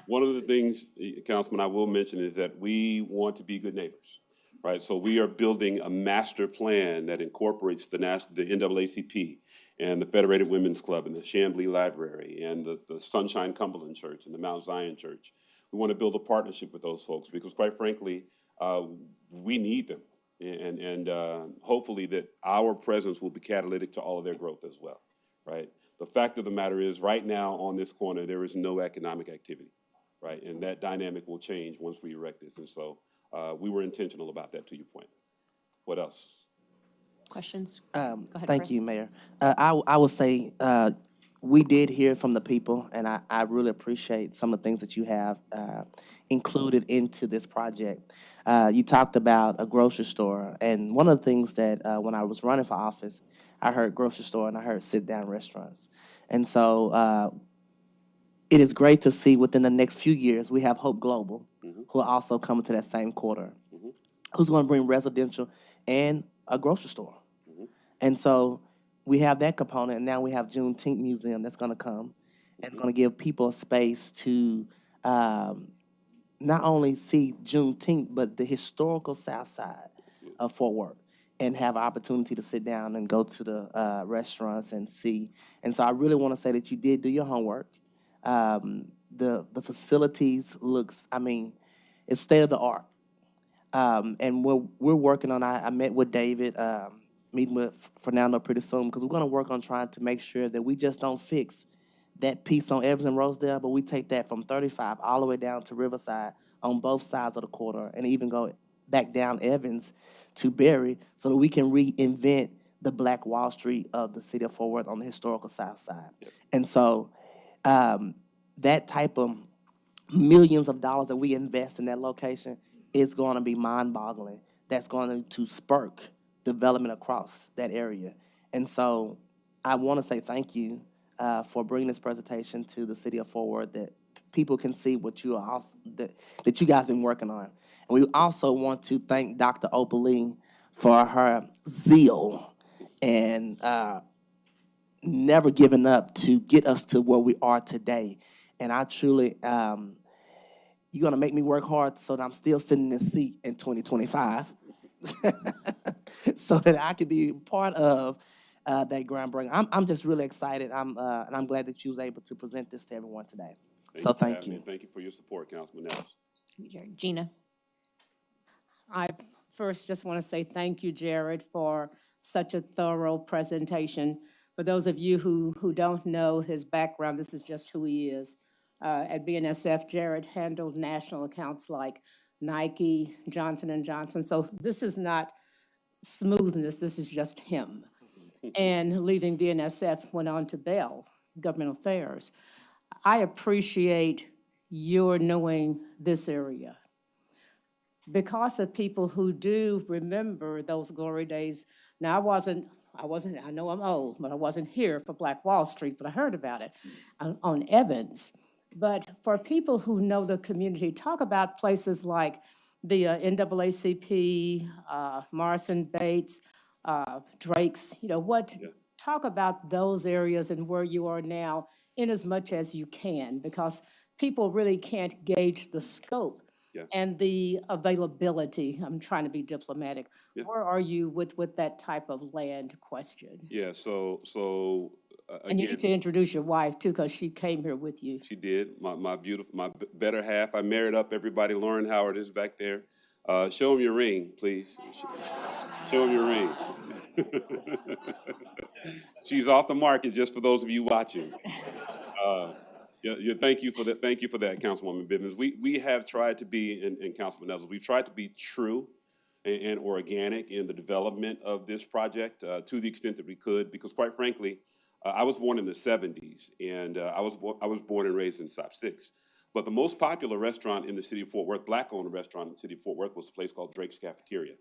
One of the things, Councilman, I will mention is that we want to be good neighbors, right? So we are building a master plan that incorporates the NAACP and the Federated Women's Club and the Chamblee Library and the Sunshine Cumberland Church and the Mount Zion Church. We want to build a partnership with those folks because, quite frankly, we need them. And hopefully that our presence will be catalytic to all of their growth as well, right? The fact of the matter is, right now on this corner, there is no economic activity, right? And that dynamic will change once we erect this. And so we were intentional about that, to your point. What else?
Questions? Go ahead,
Thank
Chris.
you, Mayor. I will say, we did hear from the people, and I really appreciate some of the things that you have included into this project. You talked about a grocery store, and one of the things that when I was running for office, I heard grocery store and I heard sit-down restaurants. And so it is great to see within the next few years, we have Hope Global, who are also coming to that same quarter, who's going to bring residential and a grocery store. And so we have that component, and now we have Juneteenth Museum that's going to come and going to give people a space to not only see Juneteenth, but the historical South Side of Fort Worth, and have an opportunity to sit down and go to the restaurants and see. And so I really want to say that you did do your homework. The facilities looks, I mean, it's state of the art. And we're working on, I met with David, meeting with Fernando pretty soon, because we're going to work on trying to make sure that we just don't fix that piece on Evans and Rosedale, but we take that from 35 all the way down to Riverside on both sides of the corridor, and even go back down Evans to Berry, so that we can reinvent the Black Wall Street of the city of Fort Worth on the historical South Side. And so that type of millions of dollars that we invest in that location is going to be mind-boggling. That's going to spur development across that area. And so I want to say thank you for bringing this presentation to the city of Fort Worth, that people can see what you are also, that you guys been working on. And we also want to thank Dr. Opal Lee for her zeal and never giving up to get us to where we are today. And I truly, you're gonna make me work hard so that I'm still sitting in this seat in 2025. So that I could be part of that groundbreaking. I'm just really excited. And I'm glad that you was able to present this to everyone today. So thank you.
Thank you for your support, Councilman Nellis.
Gina.
I first just want to say thank you, Jared, for such a thorough presentation. For those of you who don't know his background, this is just who he is. At BNSF, Jared handled national accounts like Nike, Johnson & Johnson. So this is not smoothness, this is just him. And leaving BNSF, went on to Bell, Government Affairs. I appreciate your knowing this area, because of people who do remember those glory days. Now, I know I'm old, but I wasn't here for Black Wall Street, but I heard about it on Evans. But for people who know the community, talk about places like the NAACP, Morrison Bates, Drake's, talk about those areas and where you are now in as much as you can, because people really can't gauge the scope and the availability. I'm trying to be diplomatic. Where are you with that type of land question?
Yeah, so
And you
again,
need to introduce your wife too, because she came here with you.
she did, my better half. I married up everybody. Lauren Howard is back there. Show him your ring, please. Show him your ring. She's off the market, just for those of you watching. Thank you for that. Thank you for that, Councilwoman Bivens. We have tried to be, and Councilman Neville, we've tried to be true and organic in the development of this project to the extent that we could, because quite frankly, I was born in the 70s, and I was born and raised in SOP 6. But the most popular restaurant in the city of Fort Worth, Black-owned restaurant in the city of Fort Worth, was a place called Drake's Cafeteria,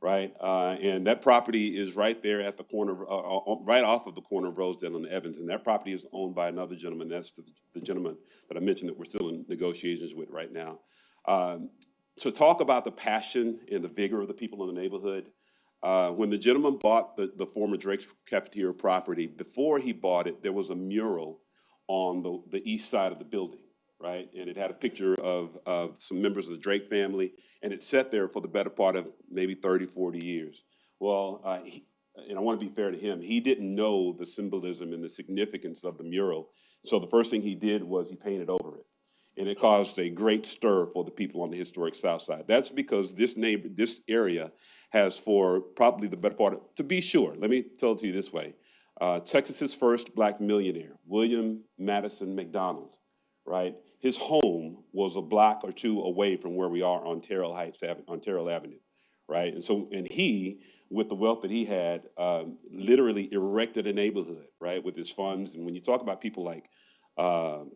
right? And that property is right there at the corner, right off of the corner of Rosedale and Evans. And that property is owned by another gentleman. That's the gentleman that I mentioned that we're still in negotiations with right now. To talk about the passion and the vigor of the people in the neighborhood, when the gentleman bought the former Drake's Cafeteria property, before he bought it, there was a mural on the east side of the building, right? And it had a picture of some members of the Drake family, and it sat there for the better part of maybe 30, 40 years. Well, and I want to be fair to him, he didn't know the symbolism and the significance of the mural. So the first thing he did was he painted over it. And it caused a great stir for the people on the historic South Side. That's because this area has, for probably the better part of, to be sure, let me tell it to you this way. Texas's first Black millionaire, William Madison McDonald, right? His home was a block or two away from where we are on Terrell Avenue, right? And he, with the wealth that he had, literally erected a neighborhood, right, with his funds. And when you talk about people like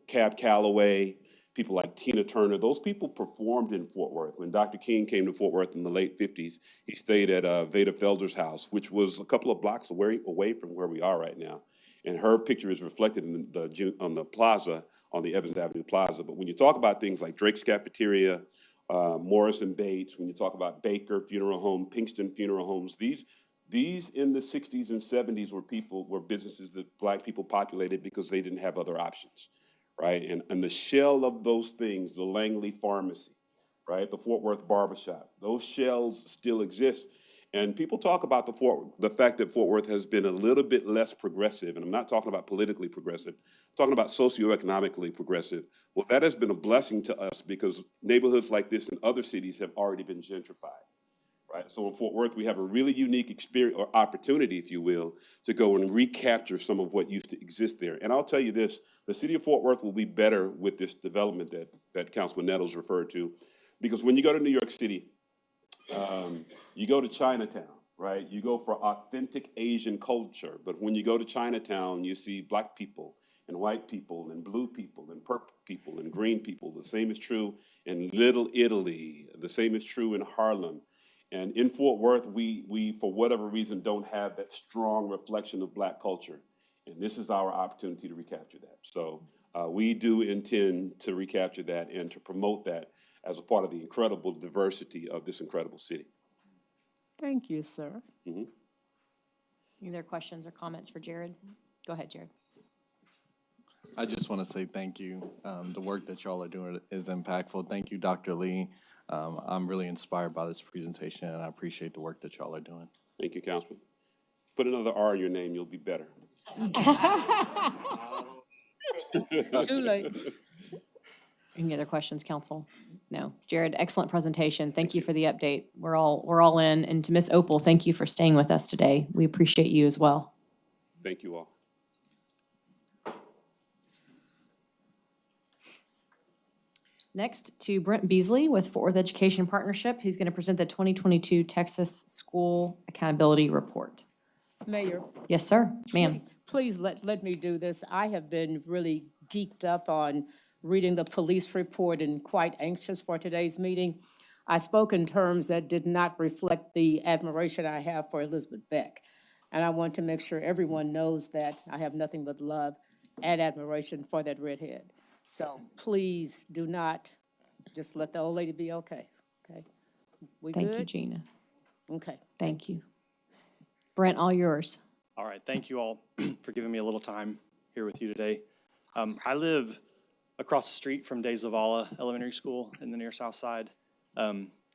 Cab Calloway, people like Tina Turner, those people performed in Fort Worth. When Dr. King came to Fort Worth in the late 50s, he stayed at Veda Felder's house, which was a couple of blocks away from where we are right now. And her picture is reflected on the plaza, on the Evans Avenue Plaza. But when you talk about things like Drake's Cafeteria, Morris and Bates, when you talk about Baker Funeral Home, Pinkston Funeral Homes, these in the 60s and 70s were businesses that Black people populated because they didn't have other options. Right, and the shell of those things, the Langley Pharmacy, right, the Fort Worth Barbershop, those shells still exist. And people talk about the fact that Fort Worth has been a little bit less progressive, and I'm not talking about politically progressive, I'm talking about socioeconomically progressive. Well, that has been a blessing to us because neighborhoods like this in other cities have already been gentrified. Right? So in Fort Worth, we have a really unique experience or opportunity, if you will, to go and recapture some of what used to exist there. And I'll tell you this, the city of Fort Worth will be better with this development that Councilman Nettles referred to, because when you go to New York City, you go to Chinatown, right? You go for authentic Asian culture, but when you go to Chinatown, you see Black people and white people and blue people and purple people and green people. The same is true in Little Italy. The same is true in Harlem. And in Fort Worth, we, for whatever reason, don't have that strong reflection of Black culture. And this is our opportunity to recapture that. So we do intend to recapture that and to promote that as a part of the incredible diversity of this incredible city.
Thank you, sir.
Any other questions or comments for Jared? Go ahead, Jared.
I just want to say thank you. The work that y'all are doing is impactful. Thank you, Dr. Lee. I'm really inspired by this presentation, and I appreciate the work that y'all are doing.
Thank you, Councilman. Put another R in your name, you'll be better.
Too late.
Any other questions, council? No. Jared, excellent presentation. Thank you for the update. We're all in. And to Ms. Opal, thank you for staying with us today. We appreciate you as well.
Thank you all.
Next to Brent Beasley with Fort Worth Education Partnership. He's going to present the 2022 Texas School Accountability Report.
Mayor.
Yes, sir. Ma'am.
Please let me do this. I have been really geeked up on reading the police report and quite anxious for today's meeting. I spoke in terms that did not reflect the admiration I have for Elizabeth Beck. And I want to make sure everyone knows that I have nothing but love and admiration for that redhead. So please do not just let the old lady be okay. We
Thank
good?
you, Gina.
Okay.
Thank you. Brent, all yours.
All right, thank you all for giving me a little time here with you today. I live across the street from De Zavala Elementary School in the near south side.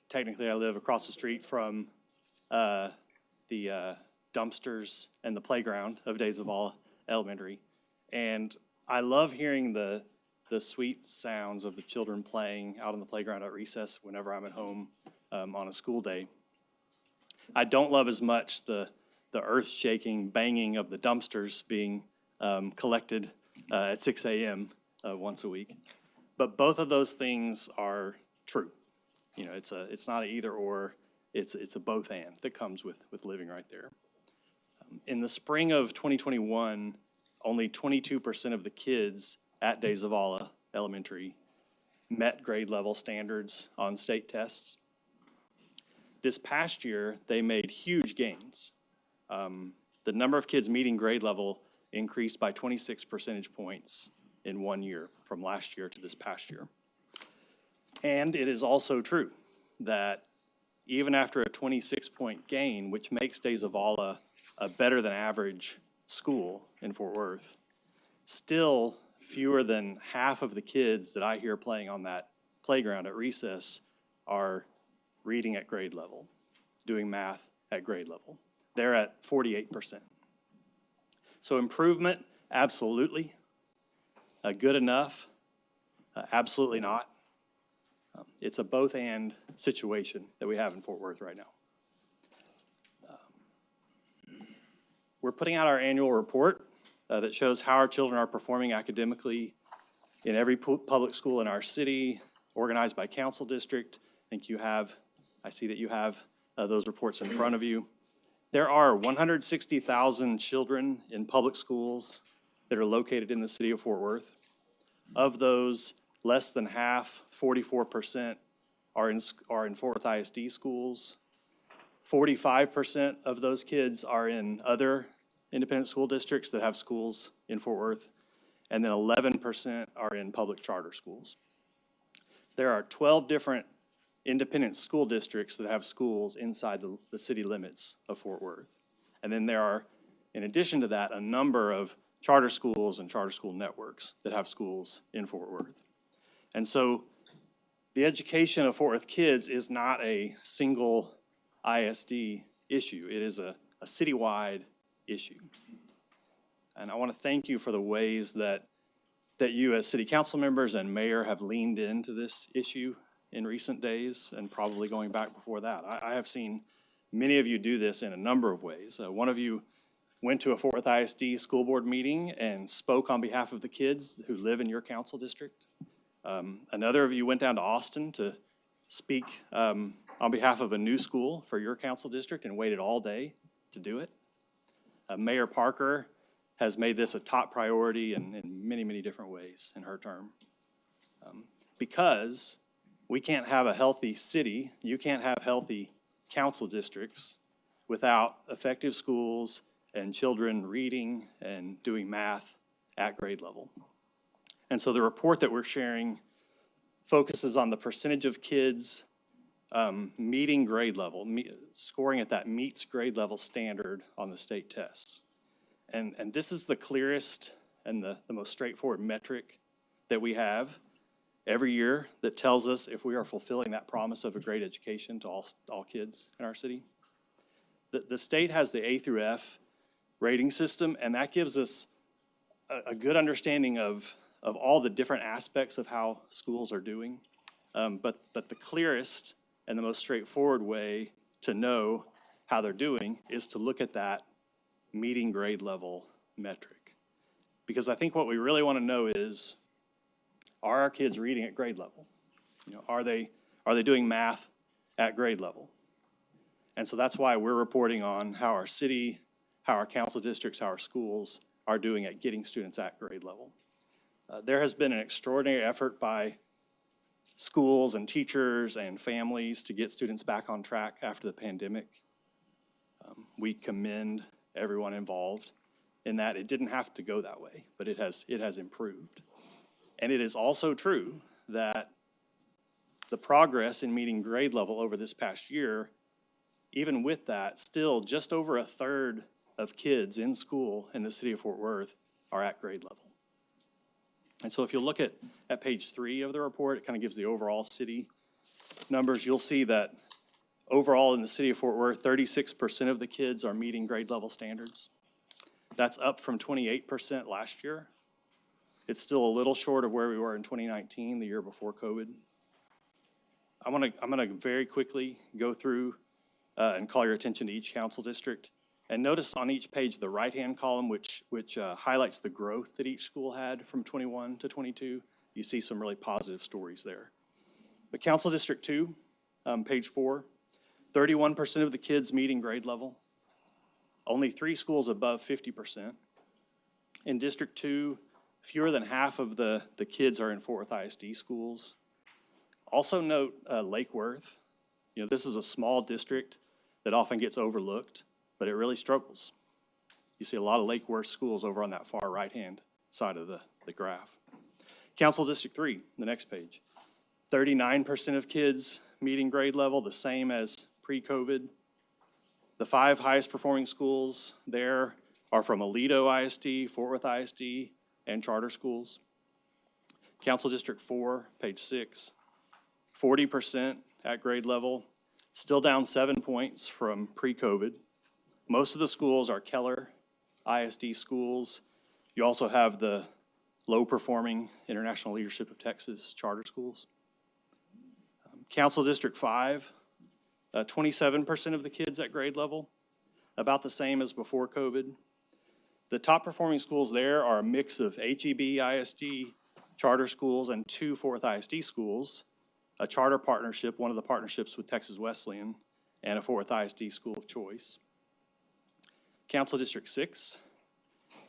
Technically, I live across the street from the dumpsters and the playground of De Zavala Elementary. And I love hearing the sweet sounds of the children playing out on the playground at recess whenever I'm at home on a school day. I don't love as much the the earth-shaking banging of the dumpsters being collected at 6 a.m. Once a week. But both of those things are true. You know, it's not an either or, it's a both and that comes with living right there. In the spring of 2021, only 22% of the kids at De Zavala Elementary met grade level standards on state tests. This past year, they made huge gains. The number of kids meeting grade level increased by 26 percentage points in 1 year, from last year to this past year. And it is also true that even after a 26-point gain, which makes De Zavala a better than average school in Fort Worth, still fewer than half of the kids that I hear playing on that playground at recess are reading at grade level, doing math at grade level. They're at 48%. So improvement, absolutely. Good enough, absolutely not. It's a both and situation that we have in Fort Worth right now. We're putting out our annual report that shows how our children are performing academically in every public school in our city, organized by council district. I see that you have those reports in front of you. There are 160,000 children in public schools that are located in the city of Fort Worth. Of those, less than half, 44%, are in Fort Worth ISD schools. 45% of those kids are in other independent school districts that have schools in Fort Worth, and then 11% are in public charter schools. There are 12 different independent school districts that have schools inside the city limits of Fort Worth. And then there are, in addition to that, a number of charter schools and charter school networks that have schools in Fort Worth. And so the education of Fort Worth kids is not a single ISD issue. It is a citywide issue. And I want to thank you for the ways that you as city council members and mayor have leaned into this issue in recent days, and probably going back before that. I have seen many of you do this in a number of ways. One of you went to a Fort Worth ISD school board meeting and spoke on behalf of the kids who live in your council district. Another of you went down to Austin to speak on behalf of a new school for your council district and waited all day to do it. Mayor Parker has made this a top priority in many, many different ways in her term. Because we can't have a healthy city, you can't have healthy council districts without effective schools and children reading and doing math at grade level. And so the report that we're sharing focuses on the percentage of kids meeting grade level, scoring at that meets grade level standard on the state tests. And this is the clearest and the most straightforward metric that we have every year that tells us if we are fulfilling that promise of a great education to all kids in our city. The state has the A through F rating system, and that gives us a good understanding of all the different aspects of how schools are doing. But the clearest and the most straightforward way to know how they're doing is to look at that meeting grade level metric. Because I think what we really want to know is, are our kids reading at grade level? You know, are they doing math at grade level? And so that's why we're reporting on how our city, how our council districts, how our schools are doing at getting students at grade level. There has been an extraordinary effort by schools and teachers and families to get students back on track after the pandemic. We commend everyone involved in that. It didn't have to go that way, but it has improved. And it is also true that the progress in meeting grade level over this past year, even with that, still just over a third of kids in school in the city of Fort Worth are at grade level. And so if you look at page 3 of the report, it kind of gives the overall city numbers. You'll see that overall in the city of Fort Worth, 36% of the kids are meeting grade level standards. That's up from 28% last year. It's still a little short of where we were in 2019, the year before COVID. I'm gonna very quickly go through and call your attention to each council district And notice on each page, the right-hand column, which highlights the growth that each school had from 21 to 22. You see some really positive stories there. But Council District 2, page 4, 31% of the kids meeting grade level. Only 3 schools above 50%. In District 2, fewer than half of the kids are in Fort Worth ISD schools. Also note Lake Worth. You know, this is a small district that often gets overlooked, but it really struggles. You see a lot of Lake Worth schools over on that far right-hand side of the graph. Council District 3, the next page. 39% of kids meeting grade level, the same as pre-COVID. The 5 highest performing schools there are from Aledo ISD, Fort Worth ISD, and charter schools. Council District 4, page 6, 40% at grade level, still down 7 points from pre-COVID. Most of the schools are Keller ISD schools. You also have the low-performing International Leadership of Texas charter schools. Council District 5, 27% of the kids at grade level, about the same as before COVID. The top performing schools there are a mix of HEB ISD charter schools and 2 Fort Worth ISD schools, a charter partnership, one of the partnerships with Texas Wesleyan, and a Fort Worth ISD school of choice. Council District 6,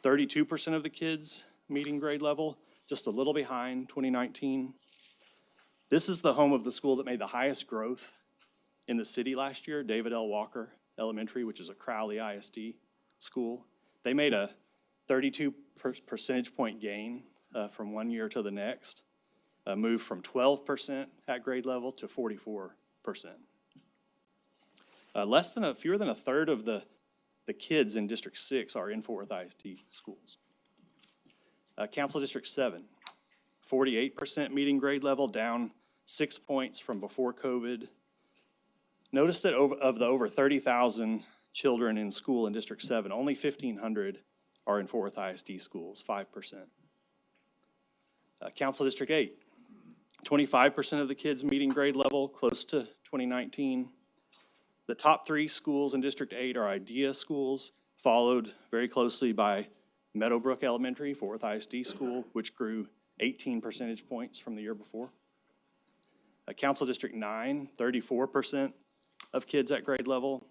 32% of the kids meeting grade level, just a little behind 2019. This is the home of the school that made the highest growth in the city last year, David L. Walker Elementary, which is a Crowley ISD school. They made a 32 percentage point gain from one year to the next, moved from 12% at grade level to 44%. Fewer than a third of the kids in District 6 are in Fort Worth ISD schools. Council District 7, 48% meeting grade level, down 6 points from before COVID. Notice that of the over 30,000 children in school in District 7, only 1,500 are in Fort Worth ISD schools, 5%. Council District 8, 25% of the kids meeting grade level, close to 2019. The top 3 schools in District 8 are IDEA schools, followed very closely by Meadowbrook Elementary, Fort Worth ISD school, which grew 18 percentage points from the year before. Council District 9, 34% of kids at grade level,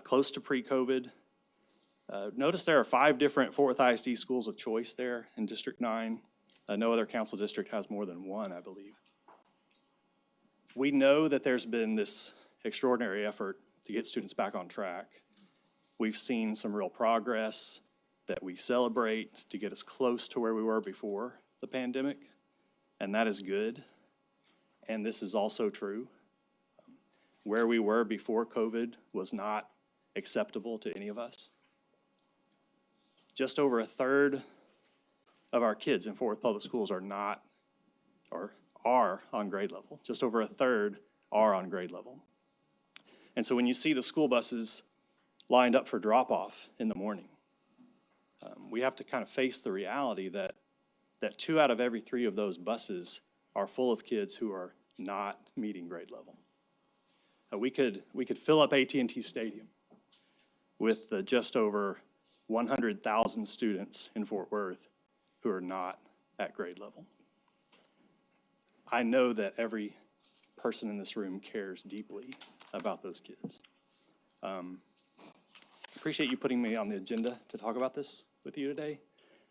close to pre-COVID. Notice there are 5 different Fort Worth ISD schools of choice there in District 9. No other council district has more than 1, I believe. We know that there's been this extraordinary effort to get students back on track. We've seen some real progress that we celebrate to get us close to where we were before the pandemic, and that is good. And this is also true. Where we were before COVID was not acceptable to any of us. Just over a third of our kids in Fort Worth Public Schools are not, or are on grade level. Just over a third are on grade level. And so when you see the school buses lined up for drop-off in the morning, we have to kind of face the reality that 2 out of every 3 of those buses are full of kids who are not meeting grade level. We could fill up AT&T Stadium with just over 100,000 students in Fort Worth who are not at grade level. I know that every person in this room cares deeply about those kids. Appreciate you putting me on the agenda to talk about this with you today.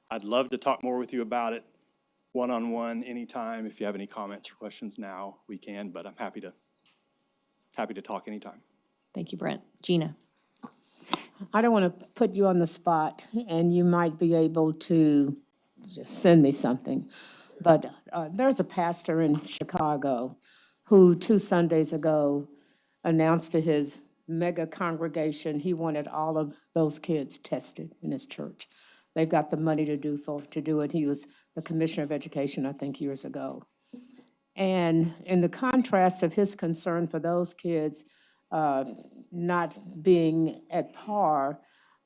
I'd love to talk more with you about it one-on-one anytime. If you have any comments or questions now, we can, but I'm happy to talk anytime.
Thank you, Brent. Gina.
I don't want to put you on the spot, and you might be able to just send me something. But there's a pastor in Chicago who 2 Sundays ago announced to his mega congregation he wanted all of those kids tested in his church. They've got the money to do it. He was the commissioner of education, I think, years ago. And in the contrast of his concern for those kids not being at par,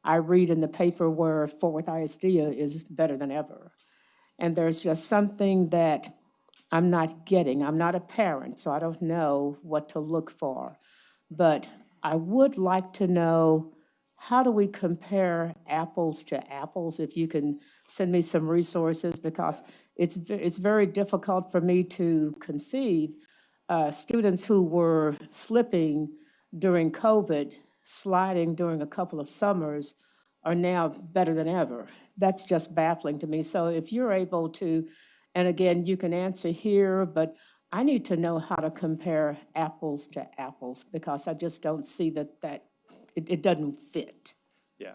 I read in the paper where Fort Worth ISD is better than ever. And there's just something that I'm not getting. I'm not a parent, so I don't know what to look for. But I would like to know how do we compare apples to apples? If you can send me some resources, because it's very difficult for me to conceive students who were slipping during COVID, sliding during a couple of summers, are now better than ever. That's just baffling to me. So if you're able to, and again, you can answer here, but I need to know how to compare apples to apples, because I just don't see that it doesn't fit.
Yeah,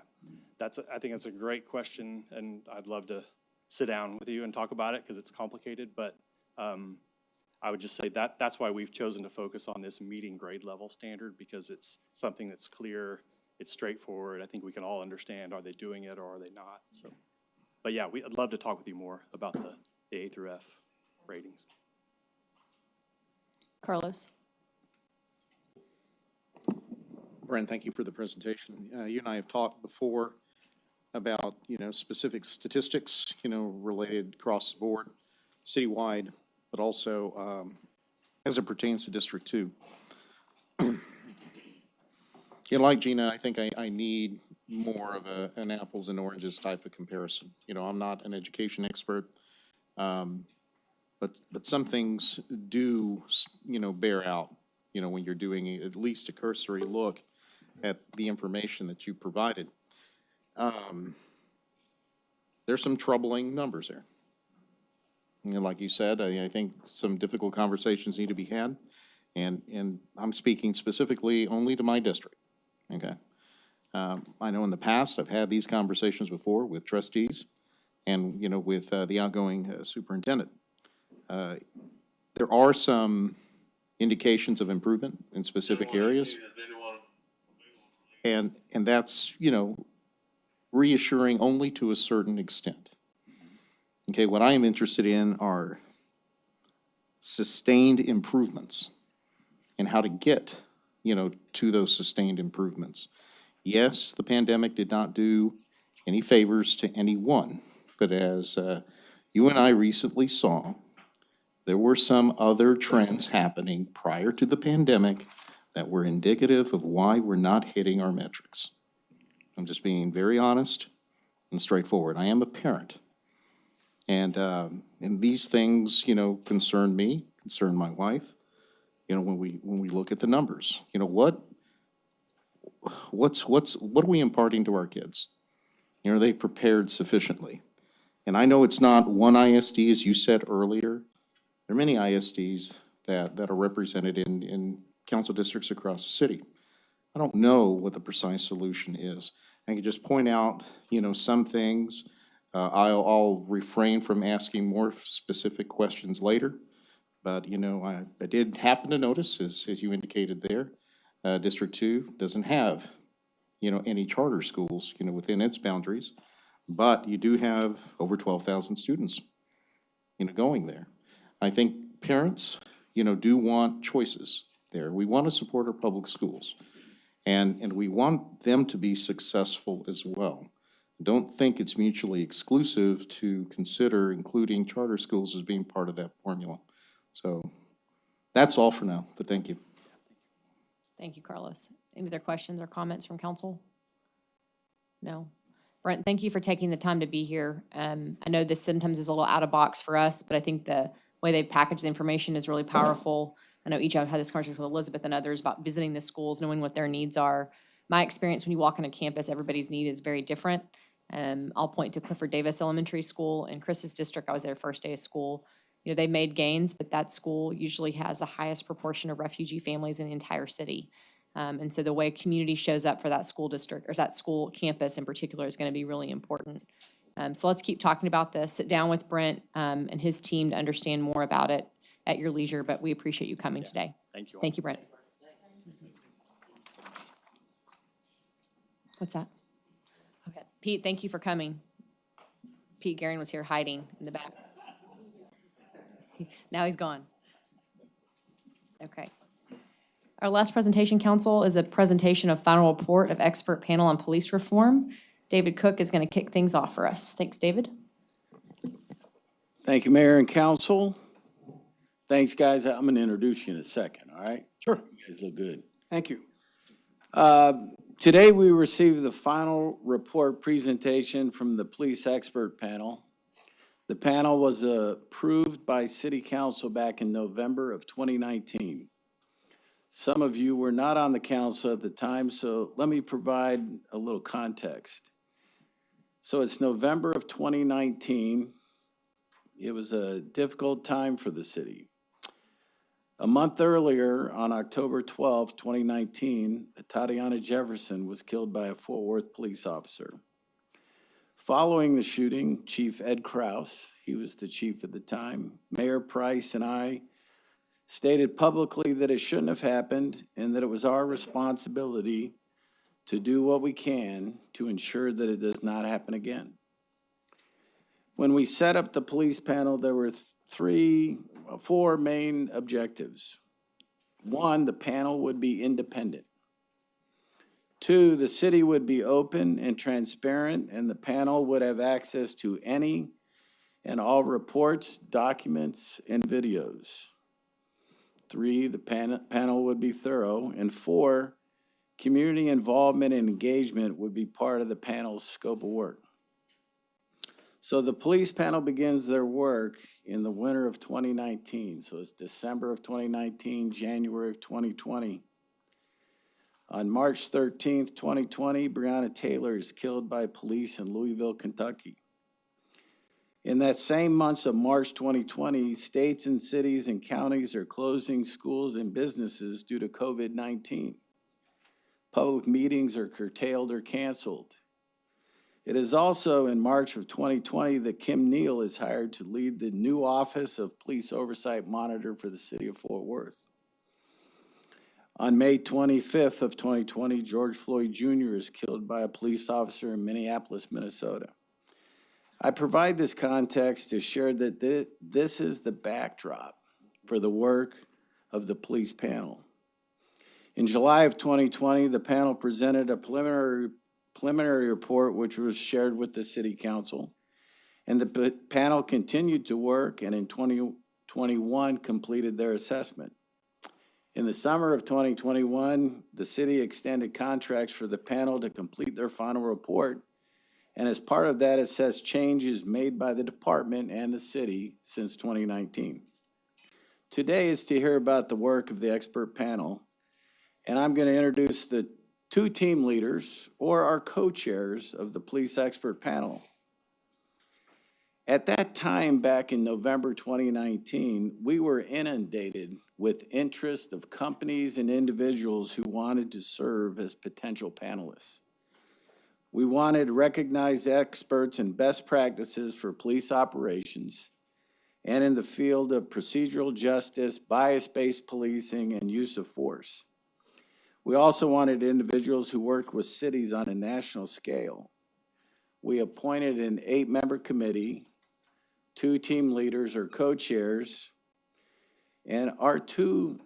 I think that's a great question, and I'd love to sit down with you and talk about it because it's complicated, but I would just say that's why we've chosen to focus on this meeting grade level standard, because it's something that's clear, it's straightforward. I think we can all understand, are they doing it or are they not? So, but yeah, I'd love to talk with you more about the A through F ratings.
Carlos?
Brent, thank you for the presentation. You and I have talked before about, specific statistics, related across the board, citywide, but also as it pertains to District 2. Like Gina, I think I need more of an apples and oranges type of comparison. I'm not an education expert, but some things do, bear out, when you're doing at least a cursory look at the information that you provided. There's some troubling numbers there. Like you said, I think some difficult conversations need to be had, and I'm speaking specifically only to my district, okay? I know in the past, I've had these conversations before with trustees and, with the outgoing superintendent. There are some indications of improvement in specific areas. And that's, reassuring only to a certain extent. Okay, what I am interested in are sustained improvements and how to get, to those sustained improvements. Yes, the pandemic did not do any favors to anyone, but as you and I recently saw, there were some other trends happening prior to the pandemic that were indicative of why we're not hitting our metrics. I'm just being very honest and straightforward. I am a parent. And these things, concern me, concern my wife. When we look at the numbers, what are we imparting to our kids? Are they prepared sufficiently? And I know it's not one ISD, as you said earlier. There are many ISDs that are represented in council districts across the city. I don't know what the precise solution is. I can just point out, some things. I'll refrain from asking more specific questions later. But, I did happen to notice, as you indicated there, District 2 doesn't have, any charter schools, within its boundaries. But you do have over 12,000 students, going there. I think parents, do want choices there. We want to support our public schools. And we want them to be successful as well. Don't think it's mutually exclusive to consider including charter schools as being part of that formula. So that's all for now, but thank you.
Thank you, Carlos. Any other questions or comments from council? No? Brent, thank you for taking the time to be here. I know this sometimes is a little out of box for us, but I think the way they package the information is really powerful. I know each of you had this conversation with Elizabeth and others about visiting the schools, knowing what their needs are. My experience when you walk on a campus, everybody's need is very different. I'll point to Clifford Davis Elementary School in Chris's district. I was there first day of school. They made gains, but that school usually has the highest proportion of refugee families in the entire city. And so the way community shows up for that school district, or that school campus in particular, is going to be really important. So let's keep talking about this. Sit down with Brent and his team to understand more about it at your leisure, but we appreciate you coming today.
Thank you all.
Thank you, Brent. What's that? Okay. Pete, thank you for coming. Pete Guerin was here hiding in the back. Now he's gone. Okay. Our last presentation, council, is a presentation of final report of expert panel on police reform. David Cook is going to kick things off for us. Thanks, David.
Thank you, Mayor and Council. Thanks, guys. I'm going to introduce you in a second, all right?
Sure.
You guys look good.
Thank you.
Today, we received the final report presentation from the police expert panel. The panel was approved by City Council back in November of 2019. Some of you were not on the council at the time, so let me provide a little context. So it's November of 2019. It was a difficult time for the city. A month earlier, on October 12, 2019, Tatiana Jefferson was killed by a Fort Worth police officer. Following the shooting, Chief Ed Kraus, he was the chief at the time, Mayor Price, and I stated publicly that it shouldn't have happened and that it was our responsibility to do what we can to ensure that it does not happen again. When we set up the police panel, there were four main objectives. One, the panel would be independent. Two, the city would be open and transparent, and the panel would have access to any and all reports, documents, and videos. Three, the panel would be thorough. And four, community involvement and engagement would be part of the panel's scope of work. So the police panel begins their work in the winter of 2019. So it's December of 2019, January of 2020. On March 13th, 2020, Breonna Taylor is killed by police in Louisville, Kentucky. In that same month of March 2020, states and cities and counties are closing schools and businesses due to COVID-19. Public meetings are curtailed or canceled. It is also in March of 2020 that Kim Neal is hired to lead the new Office of Police Oversight Monitor for the city of Fort Worth. On May 25th of 2020, George Floyd Jr. is killed by a police officer in Minneapolis, Minnesota. I provide this context to share that this is the backdrop for the work of the police panel. In July of 2020, the panel presented a preliminary report which was shared with the City Council, and the panel continued to work and in 2021 completed their assessment. In the summer of 2021, the city extended contracts for the panel to complete their final report, and as part of that, assessed changes made by the department and the city since 2019. Today is to hear about the work of the expert panel, and I'm going to introduce the two team leaders, or our co-chairs of the police expert panel. At that time, back in November 2019, we were inundated with interest of companies and individuals who wanted to serve as potential panelists. We wanted recognized experts in best practices for police operations and in the field of procedural justice, bias-based policing, and use of force. We also wanted individuals who worked with cities on a national scale. We appointed an 8-member committee, 2 team leaders or co-chairs, and our 2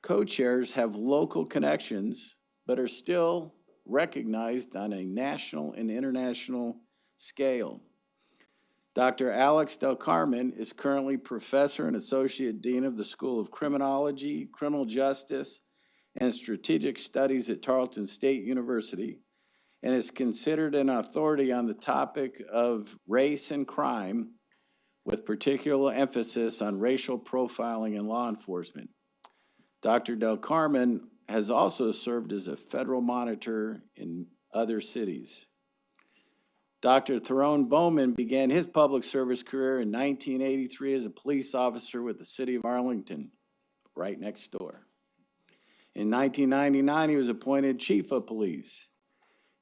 co-chairs have local connections, but are still recognized on a national and international scale. Dr. Alex Del Carmen is currently professor and associate dean of the School of Criminology, Criminal Justice, and Strategic Studies at Tarleton State University, and is considered an authority on the topic of race and crime, with particular emphasis on racial profiling in law enforcement. Dr. Del Carmen has also served as a federal monitor in other cities. Dr. Tyrone Bowman began his public service career in 1983 as a police officer with the city of Arlington, right next door. In 1999, he was appointed chief of police.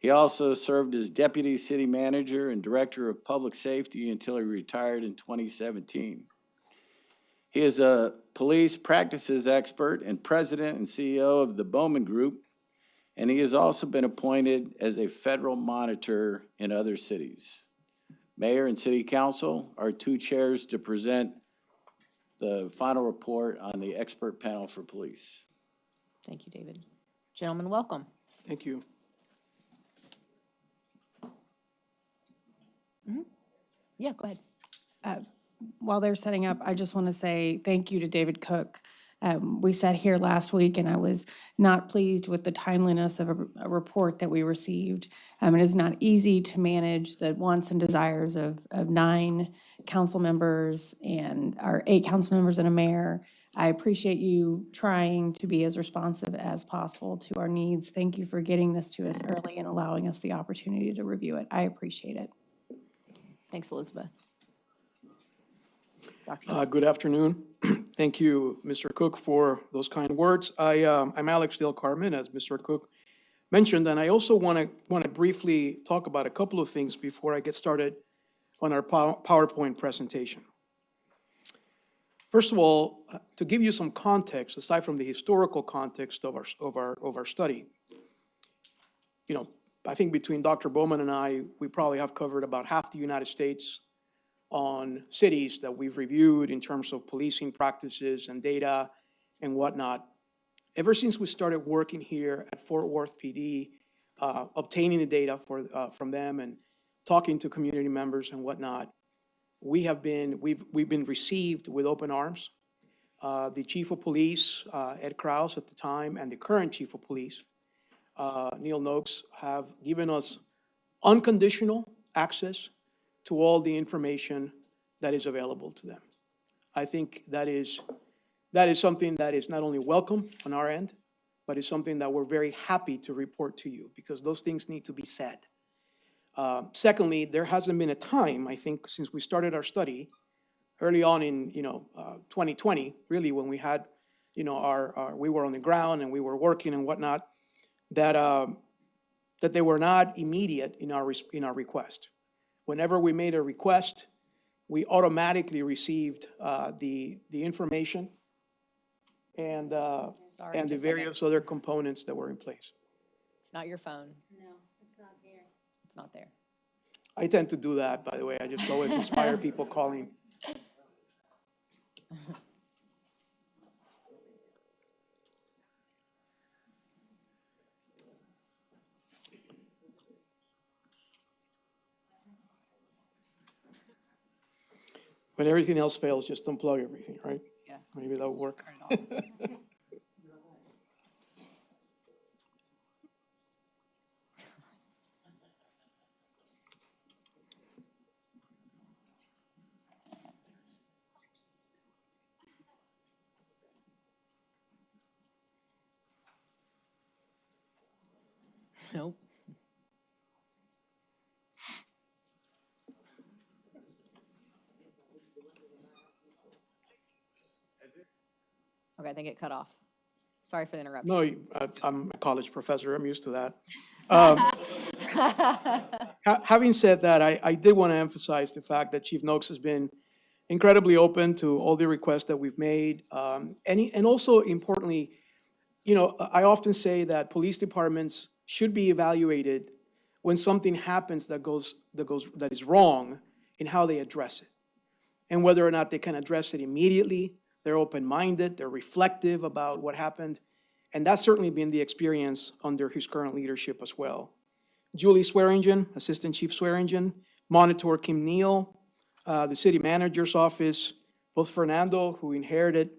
He also served as deputy city manager and director of public safety until he retired in 2017. He is a police practices expert and president and CEO of the Bowman Group, and he has also been appointed as a federal monitor in other cities. Mayor and City Council are 2 chairs to present the final report on the expert panel for police.
Thank you, David. Gentlemen, welcome.
Thank you.
Yeah, go ahead.
While they're setting up, I just want to say thank you to David Cook We sat here last week and I was not pleased with the timeliness of a report that we received. It is not easy to manage the wants and desires of 9 council members and our 8 council members and a mayor. I appreciate you trying to be as responsive as possible to our needs. Thank you for getting this to us early and allowing us the opportunity to review it. I appreciate it.
Thanks, Elizabeth.
Good afternoon. Thank you, Mr. Cook, for those kind words. I'm Alex Del Carmen, as Mr. Cook mentioned, and I also want to briefly talk about a couple of things before I get started on our PowerPoint presentation. First of all, to give you some context, aside from the historical context of our study, you know, I think between Dr. Bowman and I, we probably have covered about half the United States on cities that we've reviewed in terms of policing practices and data and whatnot. Ever since we started working here at Fort Worth PD, obtaining the data from them and talking to community members and whatnot, we've been received with open arms. The Chief of Police, Ed Krause at the time, and the current Chief of Police, Neil Noakes, have given us unconditional access to all the information that is available to them. I think that is something that is not only welcome on our end, but it's something that we're very happy to report to you, because those things need to be said. Secondly, there hasn't been a time, I think, since we started our study, early on in 2020, really, when we had we were on the ground and we were working and whatnot, that they were not immediate in our request. Whenever we made a request, we automatically received the information and the various other components that were in place.
It's not your phone. No, it's not there. It's not there.
I tend to do that, by the way. I just always inspire people calling. When everything else fails, just unplug everything, right?
Yeah.
Maybe that'll work.
Nope. Okay, I think it cut off. Sorry for the interruption.
No, I'm a college professor. I'm used to that. Having said that, I did want to emphasize the fact that Chief Noakes has been incredibly open to all the requests that we've made. And also importantly, I often say that police departments should be evaluated when something happens that is wrong in how they address it. And whether or not they can address it immediately, they're open-minded, they're reflective about what happened. And that's certainly been the experience under his current leadership as well. Julie Swearingen, Assistant Chief Swearingen, Monitor Kim Neal, the City Manager's Office, both Fernando, who inherited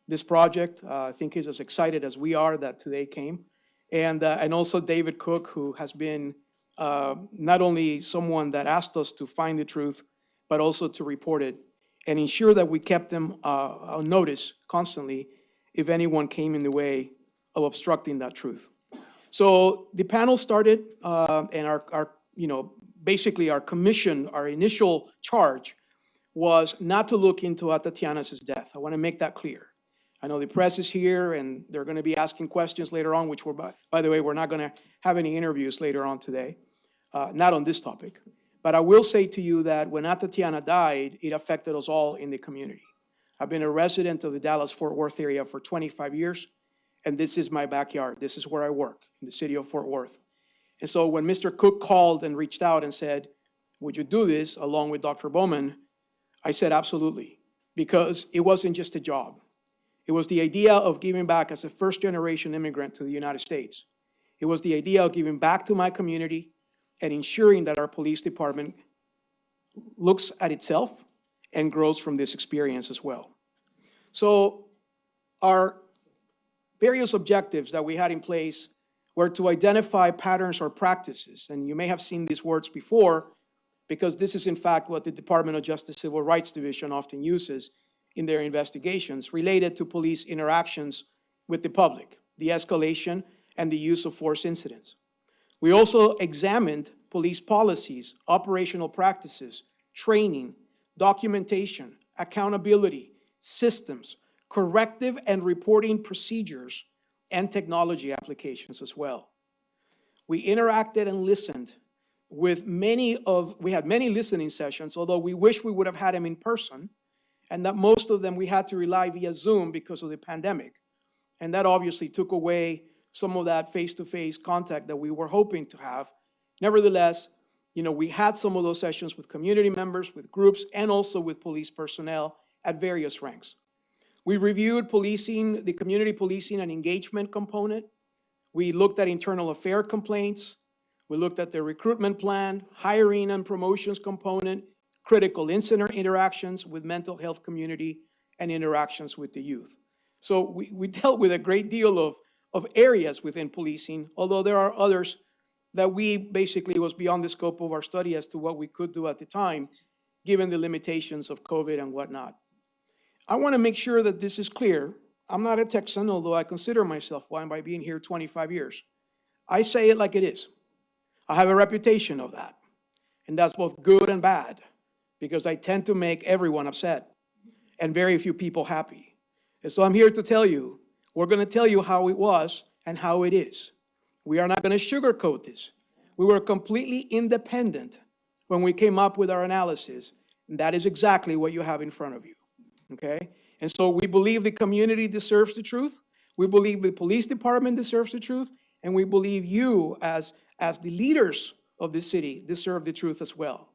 this project, I think he's as excited as we are that today came, and also David Cook, who has been not only someone that asked us to find the truth, but also to report it and ensure that we kept them on notice constantly if anyone came in the way of obstructing that truth. So the panel started, and basically our commission, our initial charge was not to look into Tatiana's death. I want to make that clear. I know the press is here and they're going to be asking questions later on, which by the way, we're not going to have any interviews later on today, not on this topic. But I will say to you that when Tatiana died, it affected us all in the community. I've been a resident of the Dallas-Fort Worth area for 25 years, and this is my backyard. This is where I work, in the city of Fort Worth. And so when Mr. Cook called and reached out and said, would you do this along with Dr. Bowman? I said, absolutely, because it wasn't just a job. It was the idea of giving back as a first-generation immigrant to the United States. It was the idea of giving back to my community and ensuring that our police department looks at itself and grows from this experience as well. So our various objectives that we had in place were to identify patterns or practices. And you may have seen these words before, because this is in fact what the Department of Justice Civil Rights Division often uses in their investigations related to police interactions with the public, the escalation and the use of force incidents. We also examined police policies, operational practices, training, documentation, accountability, systems, corrective and reporting procedures, and technology applications as well. We interacted and listened with we had many listening sessions, although we wish we would have had them in person, and that most of them we had to rely via Zoom because of the pandemic. And that obviously took away some of that face-to-face contact that we were hoping to have. Nevertheless, we had some of those sessions with community members, with groups, and also with police personnel at various ranks. We reviewed policing, the community policing and engagement component. We looked at internal affair complaints. We looked at the recruitment plan, hiring and promotions component, critical incident interactions with mental health community, and interactions with the youth. So we dealt with a great deal of areas within policing, although there are others that we basically was beyond the scope of our study as to what we could do at the time, given the limitations of COVID and whatnot. I want to make sure that this is clear. I'm not a Texan, although I consider myself one by being here 25 years. I say it like it is. I have a reputation of that. And that's both good and bad, because I tend to make everyone upset and very few people happy. And so I'm here to tell you, we're going to tell you how it was and how it is. We are not going to sugarcoat this. We were completely independent when we came up with our analysis, and that is exactly what you have in front of you, okay? And so we believe the community deserves the truth. We believe the police department deserves the truth, and we believe you as the leaders of the city deserve the truth as well.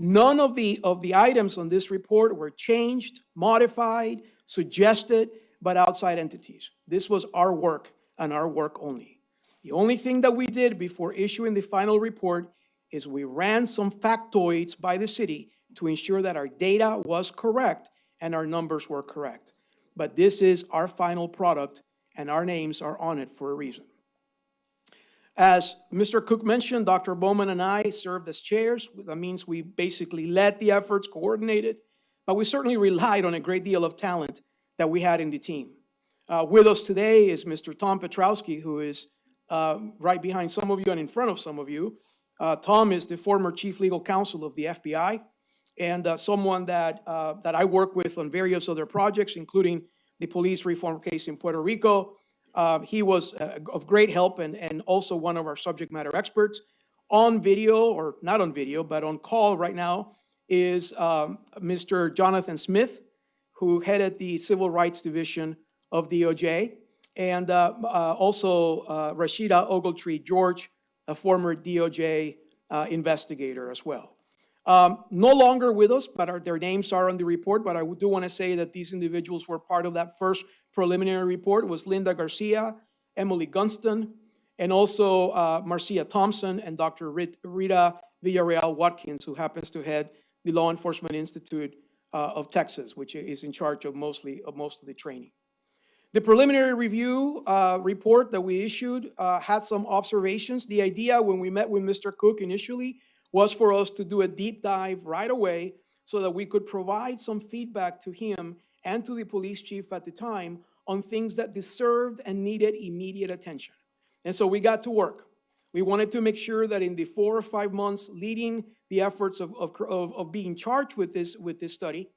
None of the items on this report were changed, modified, suggested by outside entities. This was our work and our work only. The only thing that we did before issuing the final report is we ran some factoids by the city to ensure that our data was correct and our numbers were correct. But this is our final product, and our names are on it for a reason. As Mr. Cook mentioned, Dr. Bowman and I served as chairs. That means we basically led the efforts, coordinated, but we certainly relied on a great deal of talent that we had in the team. With us today is Mr. Tom Petrowski, who is right behind some of you and in front of some of you. Tom is the former chief legal counsel of the FBI, and someone that I work with on various other projects, including the police reform case in Puerto Rico. He was of great help and also one of our subject matter experts. On video, or not on video, but on call right now is Mr. Jonathan Smith, who headed the Civil Rights Division of DOJ, and also Rashida Ogletree-George, a former DOJ investigator as well. No longer with us, but their names are on the report, but I do want to say that these individuals were part of that first preliminary report. It was Linda Garcia, Emily Gunston, and also Marcia Thompson and Dr. Rita Villarreal Watkins, who happens to head the Law Enforcement Institute of Texas, which is in charge of most of the training. The preliminary review report that we issued had some observations. The idea when we met with Mr. Cook initially was for us to do a deep dive right away so that we could provide some feedback to him and to the police chief at the time on things that deserved and needed immediate attention. And so we got to work. We wanted to make sure that in the 4 or 5 months leading the efforts of being charged with this study,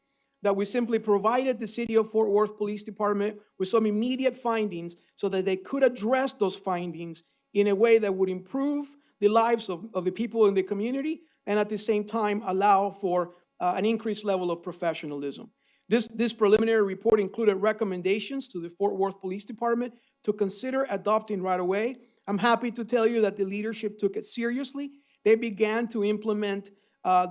that we simply provided the City of Fort Worth Police Department with some immediate findings so that they could address those findings in a way that would improve the lives of the people in the community and at the same time allow for an increased level of professionalism. This preliminary report included recommendations to the Fort Worth Police Department to consider adopting right away. I'm happy to tell you that the leadership took it seriously. They began to implement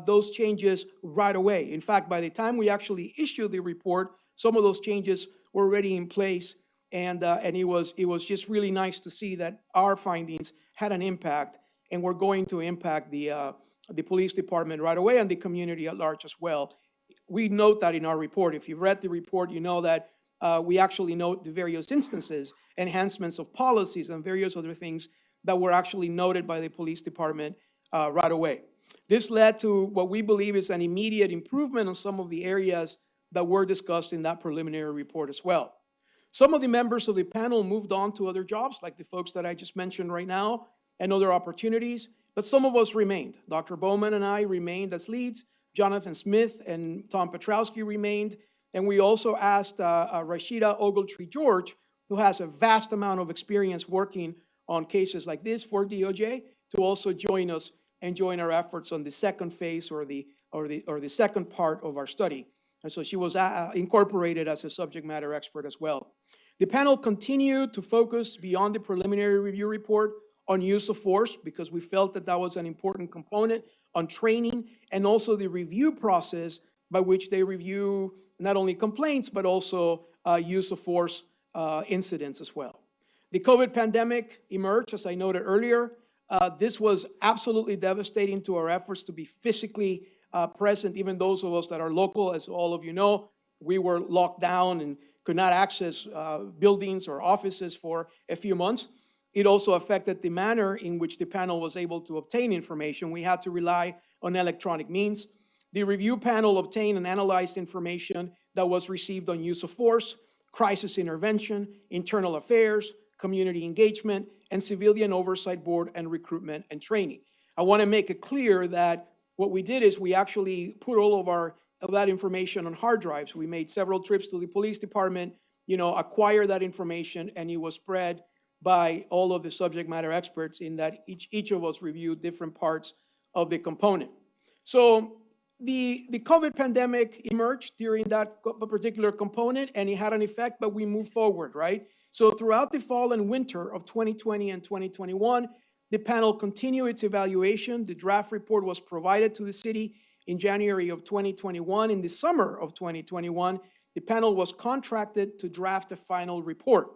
those changes right away. In fact, by the time we actually issued the report, some of those changes were already in place, and it was just really nice to see that our findings had an impact, and we're going to impact the police department right away and the community at large as well. We note that in our report. If you've read the report, you know that we actually note the various instances, enhancements of policies and various other things that were actually noted by the police department right away. This led to what we believe is an immediate improvement on some of the areas that were discussed in that preliminary report as well. Some of the members of the panel moved on to other jobs, like the folks that I just mentioned right now, and other opportunities, but some of us remained. Dr. Bowman and I remained as leads, Jonathan Smith and Tom Petrowski remained, and we also asked Rashida Ogletree-George, who has a vast amount of experience working on cases like this for DOJ, to also join us and join our efforts on the second phase or the second part of our study. And so she was incorporated as a subject matter expert as well. The panel continued to focus beyond the preliminary review report on use of force because we felt that that was an important component, on training, and also the review process by which they review not only complaints, but also use of force incidents as well. The COVID pandemic emerged, as I noted earlier. This was absolutely devastating to our efforts to be physically present. Even those of us that are local, as all of you know, we were locked down and could not access buildings or offices for a few months. It also affected the manner in which the panel was able to obtain information. We had to rely on electronic means. The review panel obtained and analyzed information that was received on use of force, crisis intervention, internal affairs, community engagement, and civilian oversight board and recruitment and training. I want to make it clear that what we did is we actually put all of that information on hard drives. We made several trips to the police department, acquire that information, and it was spread by all of the subject matter experts in that each of us reviewed different parts of the component. So the COVID pandemic emerged during that particular component, and it had an effect, but we moved forward, right? So throughout the fall and winter of 2020 and 2021, the panel continued its evaluation. The draft report was provided to the city in January of 2021. In the summer of 2021, the panel was contracted to draft a final report.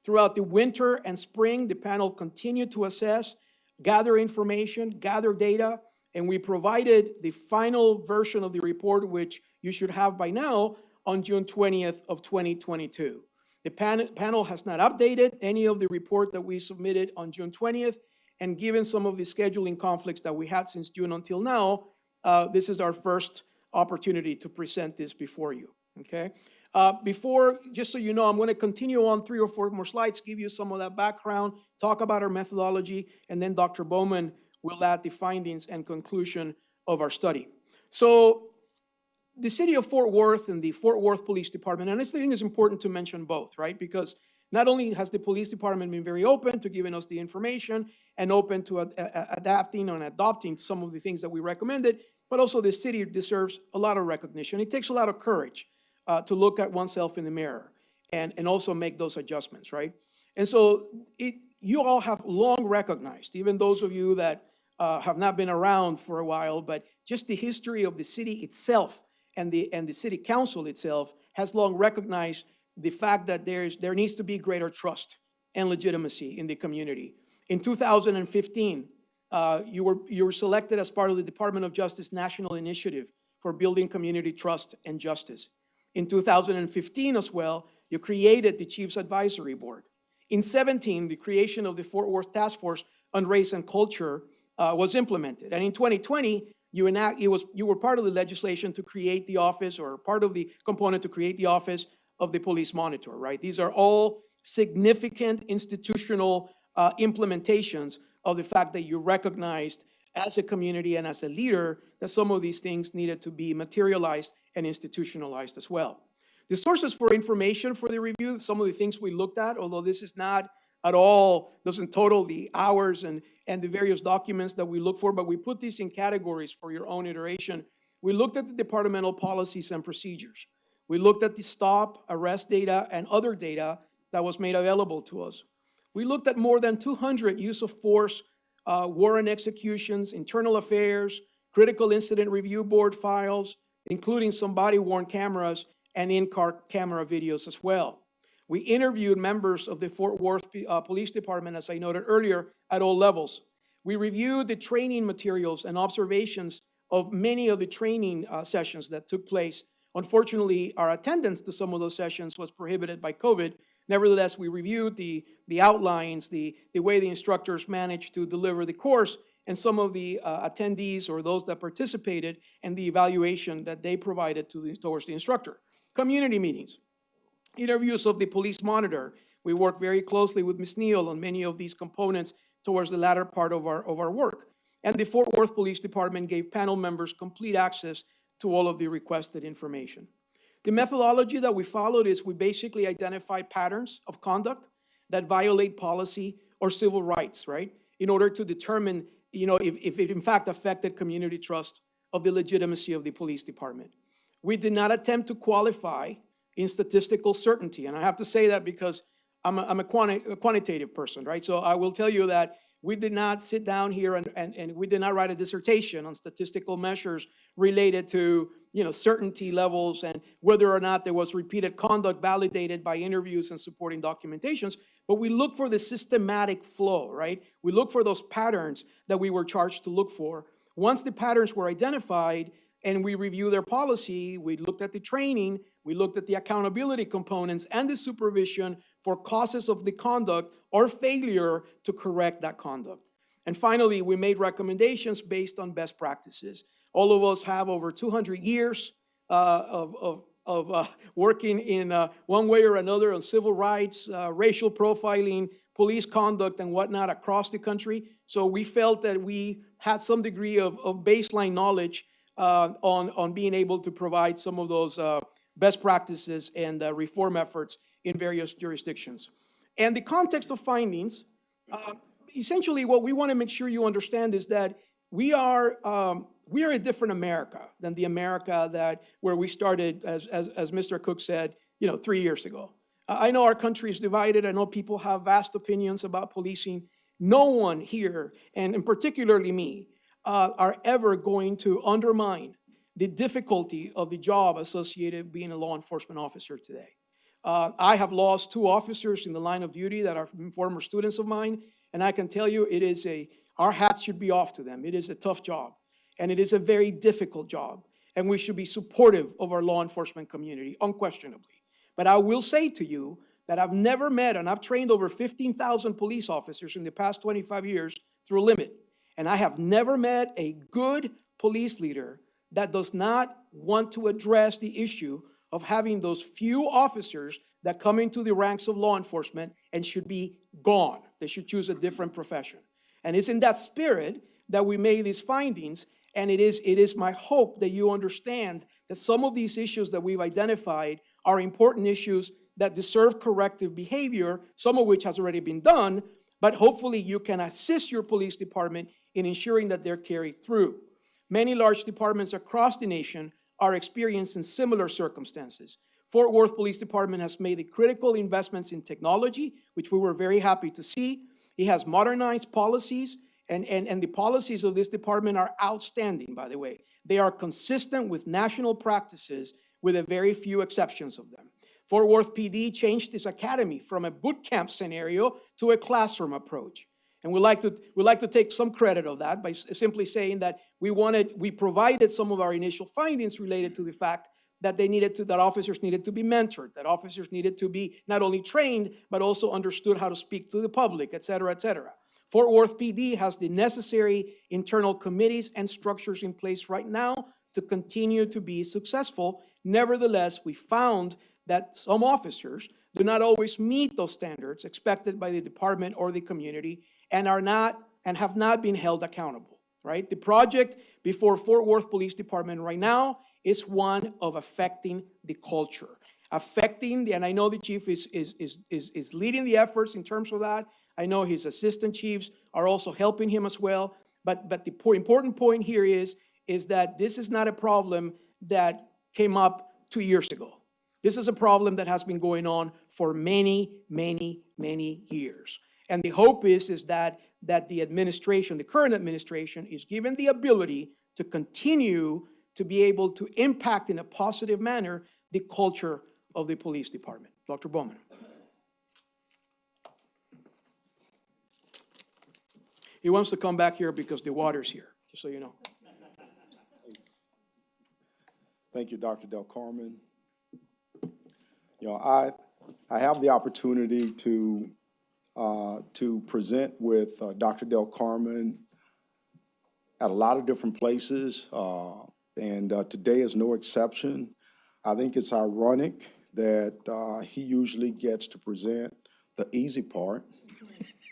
Throughout the winter and spring, the panel continued to assess, gather information, gather data, and we provided the final version of the report, which you should have by now, on June 20th of 2022. The panel has not updated any of the report that we submitted on June 20th, and given some of the scheduling conflicts that we had since June until now, this is our first opportunity to present this before you, okay? Just so you know, I'm going to continue on 3 or 4 more slides, give you some of that background, talk about our methodology, and then Dr. Bowman will add the findings and conclusion of our study. So the city of Fort Worth and the Fort Worth Police Department, and I think it's important to mention both, right? Because not only has the police department been very open to giving us the information and open to adapting and adopting some of the things that we recommended, but also the city deserves a lot of recognition. It takes a lot of courage to look at oneself in the mirror and also make those adjustments, right? And so you all have long recognized, even those of you that have not been around for a while, but just the history of the city itself and the city council itself has long recognized the fact that there needs to be greater trust and legitimacy in the community. In 2015, you were selected as part of the Department of Justice National Initiative for Building Community Trust and Justice. In 2015 as well, you created the Chiefs Advisory Board. In 2017, the creation of the Fort Worth Task Force on Race and Culture was implemented. And in 2020, you were part of the legislation to create the office, or part of the component to create the office of the police monitor, right? These are all significant institutional implementations of the fact that you recognized as a community and as a leader that some of these things needed to be materialized and institutionalized as well. The sources for information for the review, some of the things we looked at, although this is not at all, doesn't total the hours and the various documents that we look for, but we put these in categories for your own iteration. We looked at the departmental policies and procedures. We looked at the stop, arrest data, and other data that was made available to us. We looked at more than 200 use of force, warrant executions, internal affairs, critical incident review board files, including some body-worn cameras and in-car camera videos as well. We interviewed members of the Fort Worth Police Department, as I noted earlier, at all levels. We reviewed the training materials and observations of many of the training sessions that took place Unfortunately, our attendance to some of those sessions was prohibited by COVID. Nevertheless, we reviewed the outlines, the way the instructors managed to deliver the course, and some of the attendees or those that participated, and the evaluation that they provided towards the instructor. Community meetings, interviews of the police monitor. We work very closely with Ms. Neal on many of these components towards the latter part of our work. And the Fort Worth Police Department gave panel members complete access to all of the requested information. The methodology that we followed is we basically identified patterns of conduct that violate policy or civil rights, right? In order to determine, if it in fact affected community trust of the legitimacy of the police department. We did not attempt to qualify in statistical certainty. And I have to say that because I'm a quantitative person, right? So I will tell you that we did not sit down here and we did not write a dissertation on statistical measures related to, certainty levels and whether or not there was repeated conduct validated by interviews and supporting documentations. But we look for the systematic flow, right? We look for those patterns that we were charged to look for. Once the patterns were identified and we reviewed their policy, we looked at the training, we looked at the accountability components and the supervision for causes of the conduct or failure to correct that conduct. And finally, we made recommendations based on best practices. All of us have over 200 years of working in one way or another on civil rights, racial profiling, police conduct, and whatnot across the country. So we felt that we had some degree of baseline knowledge on being able to provide some of those best practices and reform efforts in various jurisdictions. And the context of findings, essentially what we want to make sure you understand is that we are a different America than the America where we started, as Mr. Cook said, 3 years ago. I know our country is divided. I know people have vast opinions about policing. No one here, and particularly me, are ever going to undermine the difficulty of the job associated with being a law enforcement officer today. I have lost 2 officers in the line of duty that are former students of mine, and I can tell you our hats should be off to them. It is a tough job, and it is a very difficult job, and we should be supportive of our law enforcement community, unquestionably. But I will say to you that I've never met, and I've trained over 15,000 police officers in the past 25 years through Limit, and I have never met a good police leader that does not want to address the issue of having those few officers that come into the ranks of law enforcement and should be gone. They should choose a different profession. And it's in that spirit that we made these findings, and it is my hope that you understand that some of these issues that we've identified are important issues that deserve corrective behavior, some of which has already been done, but hopefully you can assist your police department in ensuring that they're carried through. Many large departments across the nation are experiencing similar circumstances. Fort Worth Police Department has made the critical investments in technology, which we were very happy to see. It has modernized policies, and the policies of this department are outstanding, by the way. They are consistent with national practices with a very few exceptions of them. Fort Worth PD changed its academy from a boot camp scenario to a classroom approach. And we like to take some credit of that by simply saying that we provided some of our initial findings related to the fact that that officers needed to be mentored, that officers needed to be not only trained, but also understood how to speak to the public, et cetera, et cetera. Fort Worth PD has the necessary internal committees and structures in place right now to continue to be successful. Nevertheless, we found that some officers do not always meet those standards expected by the department or the community and have not been held accountable, right? The project before Fort Worth Police Department right now is one of affecting the culture, and I know the chief is leading the efforts in terms of that. I know his assistant chiefs are also helping him as well. But the important point here is that this is not a problem that came up 2 years ago. This is a problem that has been going on for many, many, many years. And the hope is that the administration, the current administration, is given the ability to continue to be able to impact in a positive manner the culture of the police department. Dr. Bowman. He wants to come back here because the water's here, just so you know.
Thank you, Dr. Del Carmen. You know, I have the opportunity to present with Dr. Del Carmen at a lot of different places, and today is no exception. I think it's ironic that he usually gets to present the easy part,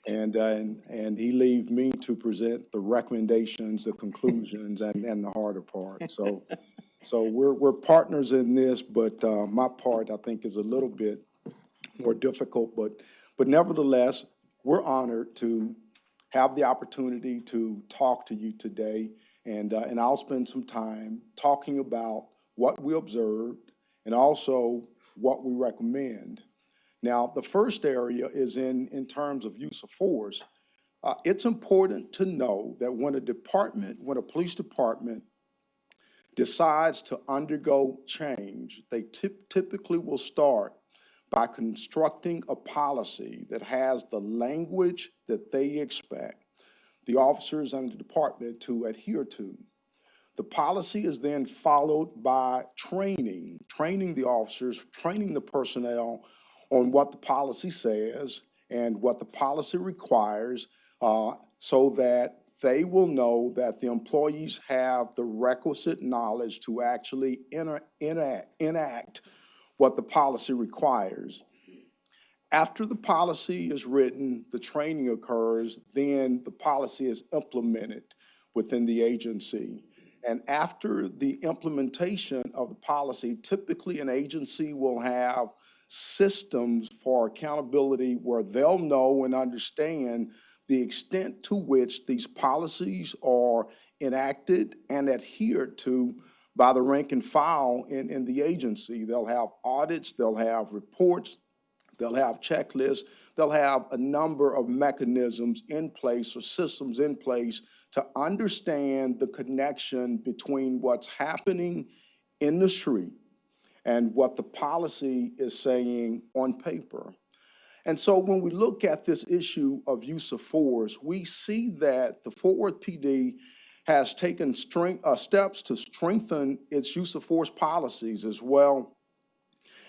and he leaves me to present the recommendations, the conclusions, and the harder part. So we're partners in this, but my part, I think, is a little bit more difficult. But nevertheless, we're honored to have the opportunity to talk to you today, and I'll spend some time talking about what we observed and also what we recommend. Now, the first area is in terms of use of force. It's important to know that when a police department decides to undergo change, they typically will start by constructing a policy that has the language that they expect the officers and the department to adhere to. The policy is then followed by training the officers, training the personnel on what the policy says and what the policy requires, so that they will know that the employees have the requisite knowledge to actually enact what the policy requires. After the policy is written, the training occurs, then the policy is implemented within the agency. And after the implementation of the policy, typically an agency will have systems for accountability where they'll know and understand the extent to which these policies are enacted and adhered to by the rank and file in the agency. They'll have audits, they'll have reports, they'll have checklists, they'll have a number of mechanisms in place or systems in place to understand the connection between what's happening in the street and what the policy is saying on paper. And so when we look at this issue of use of force, we see that the Fort Worth PD has taken steps to strengthen its use of force policies, as well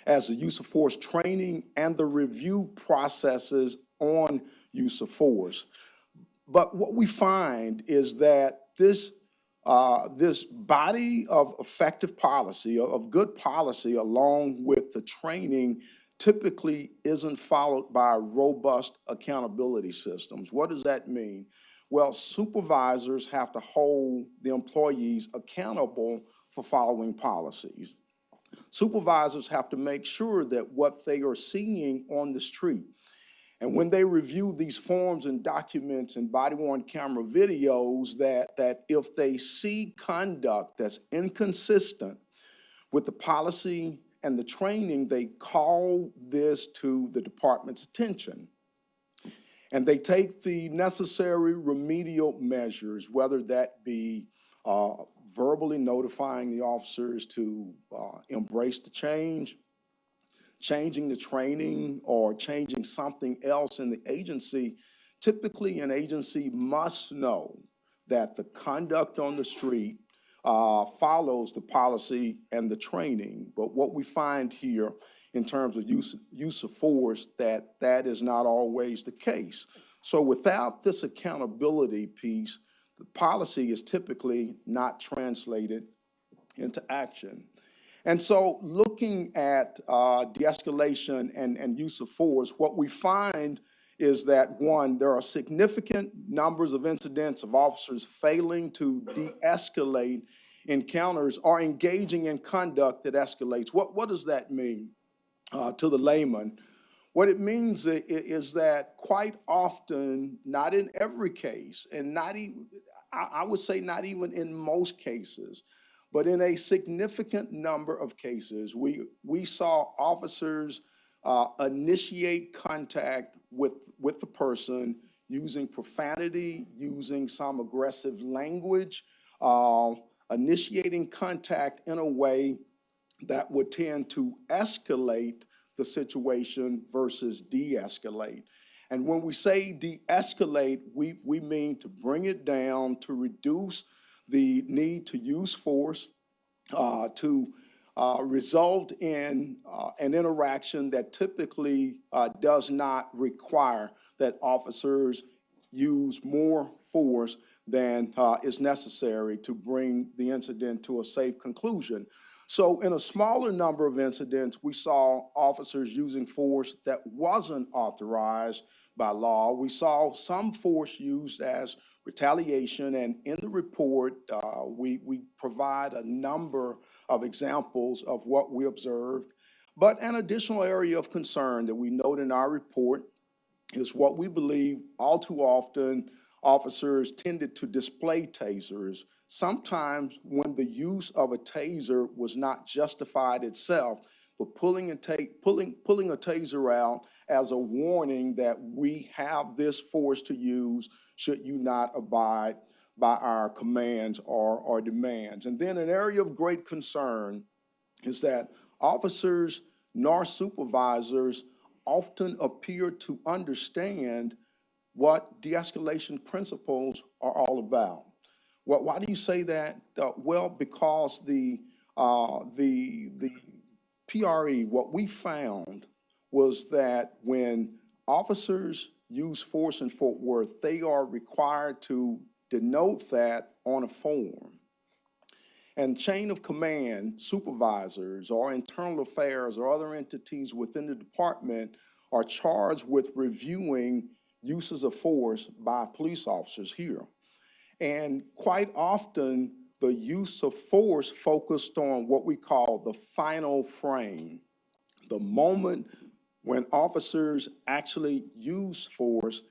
as the use of force training and the review processes on use of force. But what we find is that this body of effective policy, of good policy, along with the training, typically isn't followed by robust accountability systems. What does that mean? Well, supervisors have to hold the employees accountable for following policies. Supervisors have to make sure that what they are seeing on the street, and when they review these forms and documents and body-worn camera videos, that if they see conduct that's inconsistent with the policy and the training, they call this to the department's attention. And they take the necessary remedial measures, whether that be verbally notifying the officers to embrace the change, changing the training, or changing something else in the agency. Typically, an agency must know that the conduct on the street follows the policy and the training. But what we find here in terms of use of force, that is not always the case. So without this accountability piece, the policy is typically not translated into action. And so looking at de-escalation and use of force, what we find is that, one, there are significant numbers of incidents of officers failing to de-escalate encounters or engaging in conduct that escalates. What does that mean to the layman? What it means is that quite often, not in every case, and not even, I would say not even in most cases, but in a significant number of cases, we saw officers initiate contact with the person using profanity, using some aggressive language, initiating contact in a way that would tend to escalate the situation versus de-escalate. And when we say de-escalate, we mean to bring it down, to reduce the need to use force, to result in an interaction that typically does not require that officers use more force than is necessary to bring the incident to a safe conclusion. So in a smaller number of incidents, we saw officers using force that wasn't authorized by law. We saw some force used as retaliation, and in the report, we provide a number of examples of what we observed. But an additional area of concern that we note in our report is what we believe all too often officers tended to display tasers, sometimes when the use of a taser was not justified itself, but pulling a taser out as a warning that we have this force to use should you not abide by our commands or demands. And then an area of great concern is that officers nor supervisors often appear to understand what de-escalation principles are all about. Why do you say that? Well, because the PRE, what we found was that when officers use force in Fort Worth, they are required to denote that on a form. And chain of command supervisors or internal affairs or other entities within the department are charged with reviewing uses of force by police officers here. And quite often, the use of force focused on what we call the final frame, the moment when officers actually use force,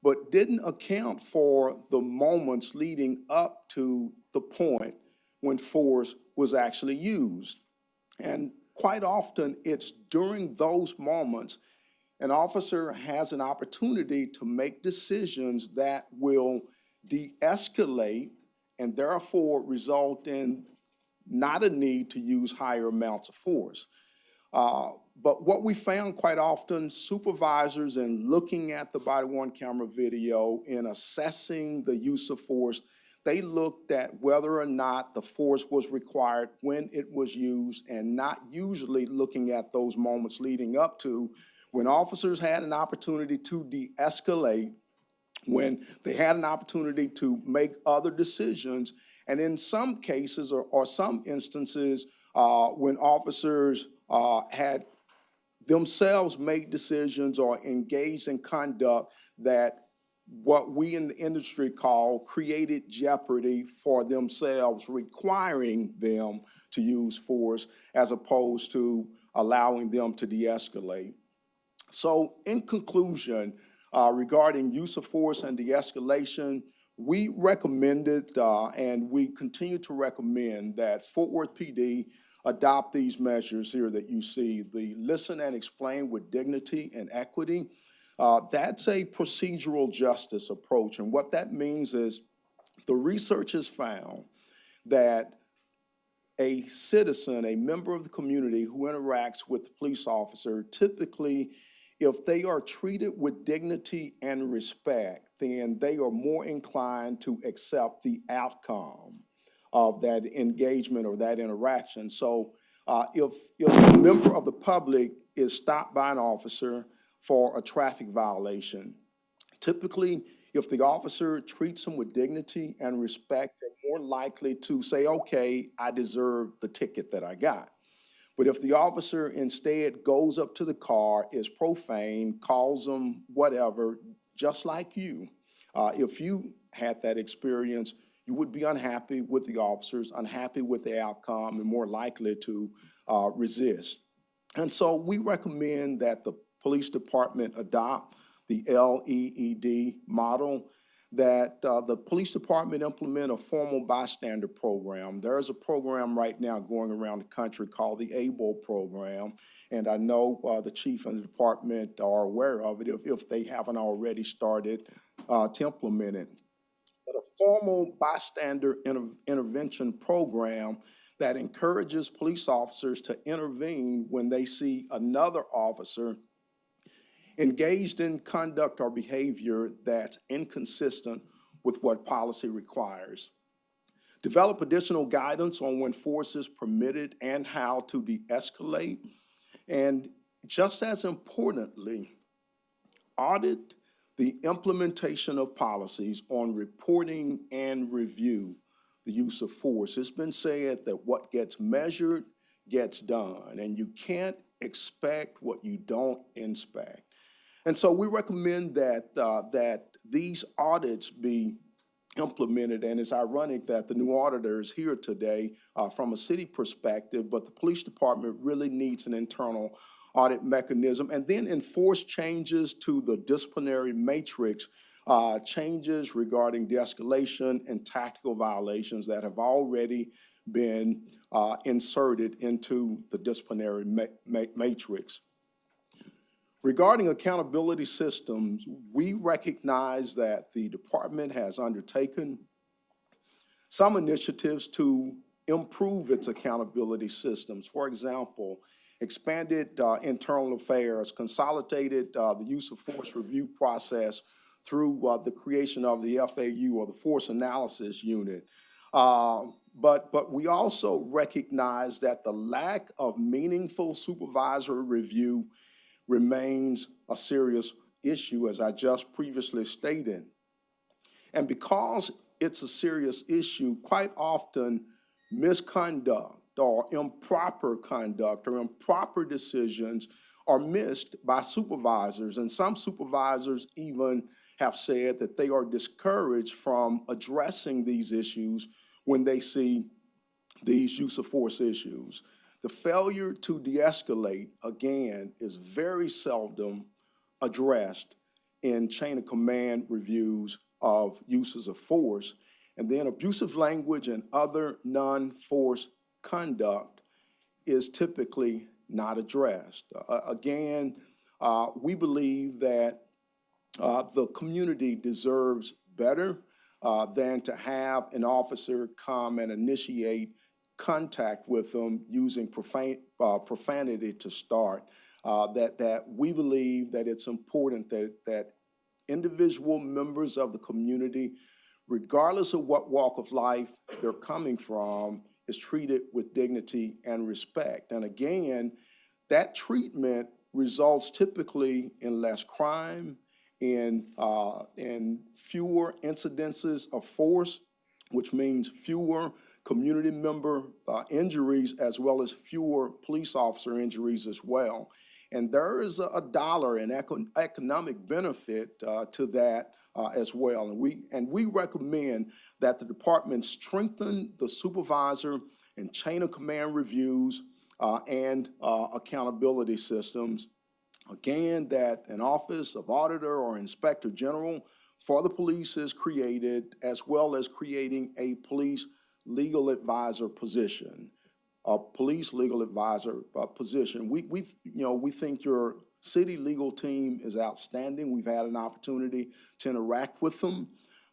but didn't account for the moments leading up to the point when force was actually used. And quite often, it's during those moments an officer has an opportunity to make decisions that will de-escalate and therefore result in not a need to use higher amounts of force. But what we found quite often, supervisors in looking at the body-worn camera video, in assessing the use of force, they looked at whether or not the force was required when it was used, and not usually looking at those moments leading up to when officers had an opportunity to de-escalate, when they had an opportunity to make other decisions, and in some cases or some instances, when officers had themselves made decisions or engaged in conduct that what we in the industry call created jeopardy for themselves, requiring them to use force as opposed to allowing them to de-escalate. So in conclusion, regarding use of force and de-escalation, we recommended and we continue to recommend that Fort Worth PD adopt these measures here that you see, the listen and explain with dignity and equity. That's a procedural justice approach. And what that means is the research has found that a citizen, a member of the community who interacts with the police officer, typically, if they are treated with dignity and respect, then they are more inclined to accept the outcome of that engagement or that interaction. So if a member of the public is stopped by an officer for a traffic violation, typically, if the officer treats them with dignity and respect, they're more likely to say, okay, I deserve the ticket that I got. But if the officer instead goes up to the car, is profane, calls them whatever, just like you, if you had that experience, you would be unhappy with the officers, unhappy with the outcome, and more likely to resist. And so we recommend that the police department adopt the LEED model, that the police department implement a formal bystander program. There's a program right now going around the country called the ABLE program, and I know the chief and the department are aware of it if they haven't already started to implement it. But a formal bystander intervention program that encourages police officers to intervene when they see another officer engaged in conduct or behavior that's inconsistent with what policy requires. develop additional guidance on when force is permitted and how to de-escalate, and just as importantly, audit the implementation of policies on reporting and review the use of force. It's been said that what gets measured gets done, and you can't expect what you don't inspect. And so we recommend that these audits be implemented, and it's ironic that the new auditor is here today from a city perspective, but the police department really needs an internal audit mechanism, and then enforce changes to the disciplinary matrix, changes regarding de-escalation and tactical violations that have already been inserted into the disciplinary matrix. Regarding accountability systems, we recognize that the department has undertaken some initiatives to improve its accountability systems. For example, expanded internal affairs, consolidated the use of force review process through the creation of the FAU, or the Force Analysis Unit. But we also recognize that the lack of meaningful supervisory review remains a serious issue, as I just previously stated. And because it's a serious issue, quite often misconduct or improper conduct or improper decisions are missed by supervisors. And some supervisors even have said that they are discouraged from addressing these issues when they see these use of force issues. The failure to de-escalate, again, is very seldom addressed in chain of command reviews of uses of force. And then abusive language and other non-force conduct is typically not addressed. Again, we believe that the community deserves better than to have an officer come and initiate contact with them using profanity to start. That we believe that it's important that individual members of the community, regardless of what walk of life they're coming from, is treated with dignity and respect. And again, that treatment results typically in less crime, in fewer incidences of force, which means fewer community member injuries, as well as fewer police officer injuries as well. And there is a dollar in economic benefit to that as well. And we recommend that the department strengthen the supervisor and chain of command reviews and accountability systems. Again, that an office of auditor or inspector general for the police is created, as well as creating a police legal advisor position. A police legal advisor position. We think your city legal team is outstanding. We've had an opportunity to interact with them,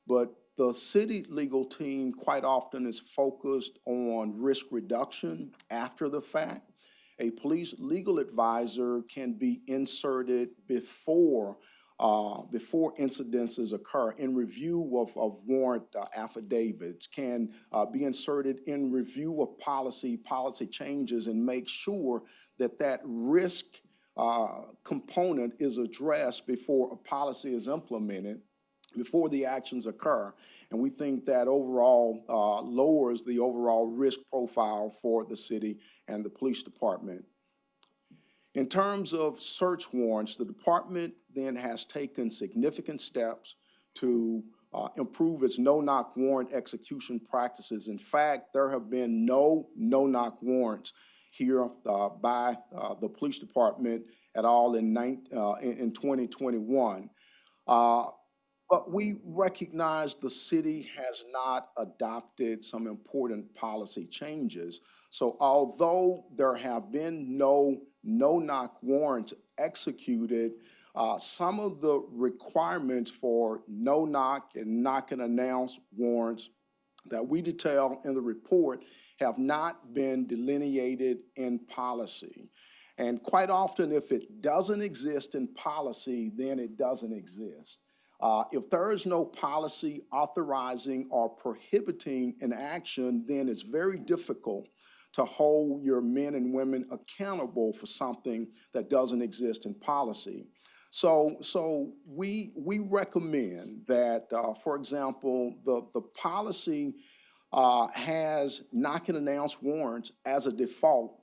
but the city legal team quite often is focused on risk reduction after the fact. A police legal advisor can be inserted before incidences occur, in review of warrant affidavits, can be inserted in review of policy changes, and make sure that risk component is addressed before a policy is implemented, before the actions occur. And we think that overall lowers the overall risk profile for the city and the police department. In terms of search warrants, the department then has taken significant steps to improve its no-knock warrant execution practices. In fact, there have been no no-knock warrants here by the police department at all in 2021. But we recognize the city has not adopted some important policy changes. So although there have been no no-knock warrants executed, some of the requirements for no-knock and knock-and-announce warrants that we detail in the report have not been delineated in policy. And quite often, if it doesn't exist in policy, then it doesn't exist. If there is no policy authorizing or prohibiting an action, then it's very difficult to hold your men and women accountable for something that doesn't exist in policy. So we recommend that, for example, the policy has knock and announce warrants as a default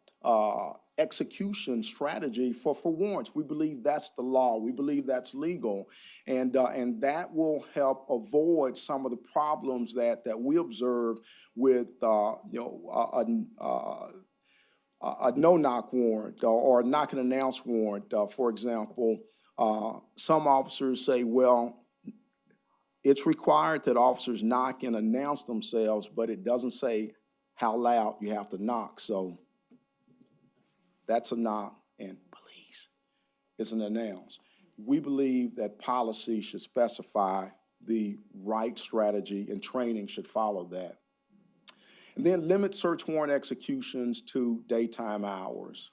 execution strategy for warrants. We believe that's the law. We believe that's legal, and that will help avoid some of the problems that we observe with a no-knock warrant or a knock and announce warrant. For example, some officers say, well, it's required that officers knock and announce themselves, but it doesn't say how loud you have to knock. So that's a knock, and police is an announce. We believe that policy should specify the right strategy, and training should follow that. And then limit search warrant executions to daytime hours.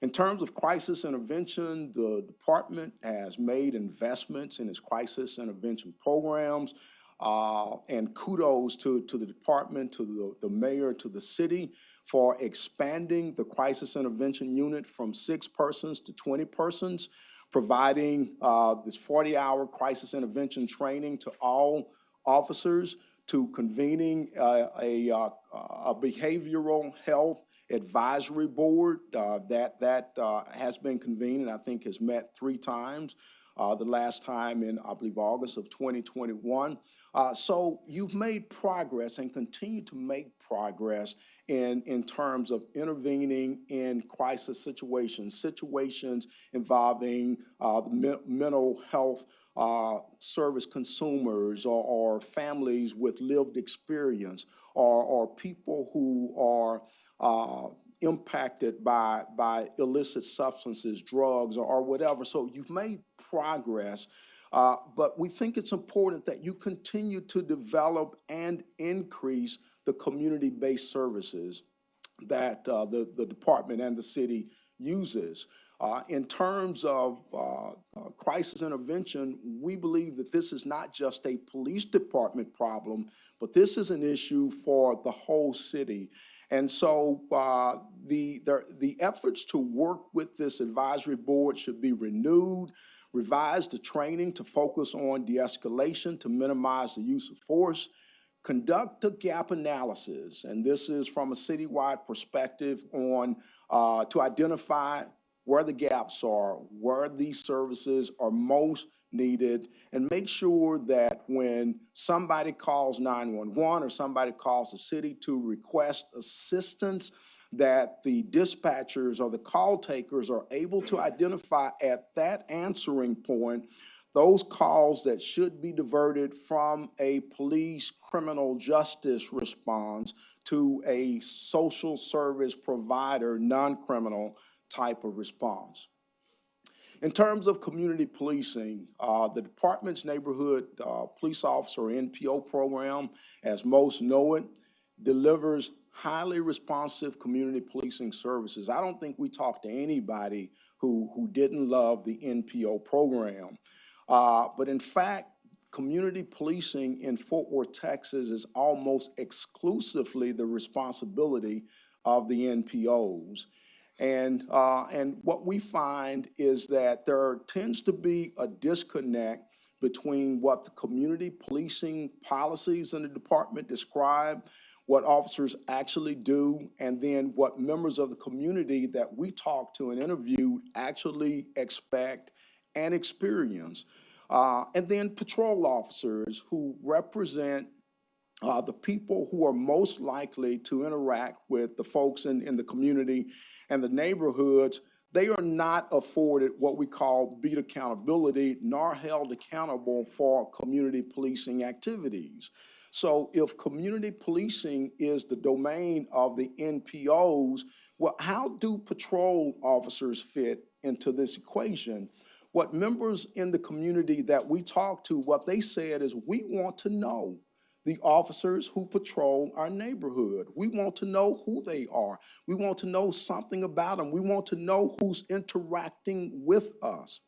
In terms of crisis intervention, the department has made investments in its crisis intervention programs, and kudos to the department, to the mayor, to the city for expanding the crisis intervention unit from 6 persons to 20 persons, providing this 40-hour crisis intervention training to all officers, to convening a behavioral health advisory board that has been convened and I think has met 3 times. The last time in, I believe, August of 2021. So you've made progress and continue to make progress in terms of intervening in crisis situations involving mental health service consumers or families with lived experience or people who are impacted by illicit substances, drugs, or whatever. So you've made progress, but we think it's important that you continue to develop and increase the community-based services that the department and the city uses. In terms of crisis intervention, we believe that this is not just a police department problem, but this is an issue for the whole city. And so the efforts to work with this advisory board should be renewed, revise the training to focus on de-escalation to minimize the use of force, conduct a gap analysis, and this is from a citywide perspective on to identify where the gaps are, where these services are most needed, and make sure that when somebody calls 911 or somebody calls the city to request assistance, that the dispatchers or the call takers are able to identify at that answering point those calls that should be diverted from a police criminal justice response to a social service provider, non-criminal type of response. In terms of community policing, the department's neighborhood police officer NPO program, as most know it, delivers highly responsive community policing services. I don't think we talked to anybody who didn't love the NPO program. But in fact, community policing in Fort Worth, Texas is almost exclusively the responsibility of the NPOs. And what we find is that there tends to be a disconnect between what the community policing policies in the department describe, what officers actually do, and then what members of the community that we talk to and interview actually expect and experience. And then patrol officers who represent the people who are most likely to interact with the folks in the community and the neighborhoods. They are not afforded what we call beat accountability, nor held accountable for community policing activities. So if community policing is the domain of the NPOs, well, how do patrol officers fit into this equation? What members in the community that we talk to, what they said is, we want to know the officers who patrol our neighborhood. We want to know who they are. We want to know something about them. We want to know who's interacting with us.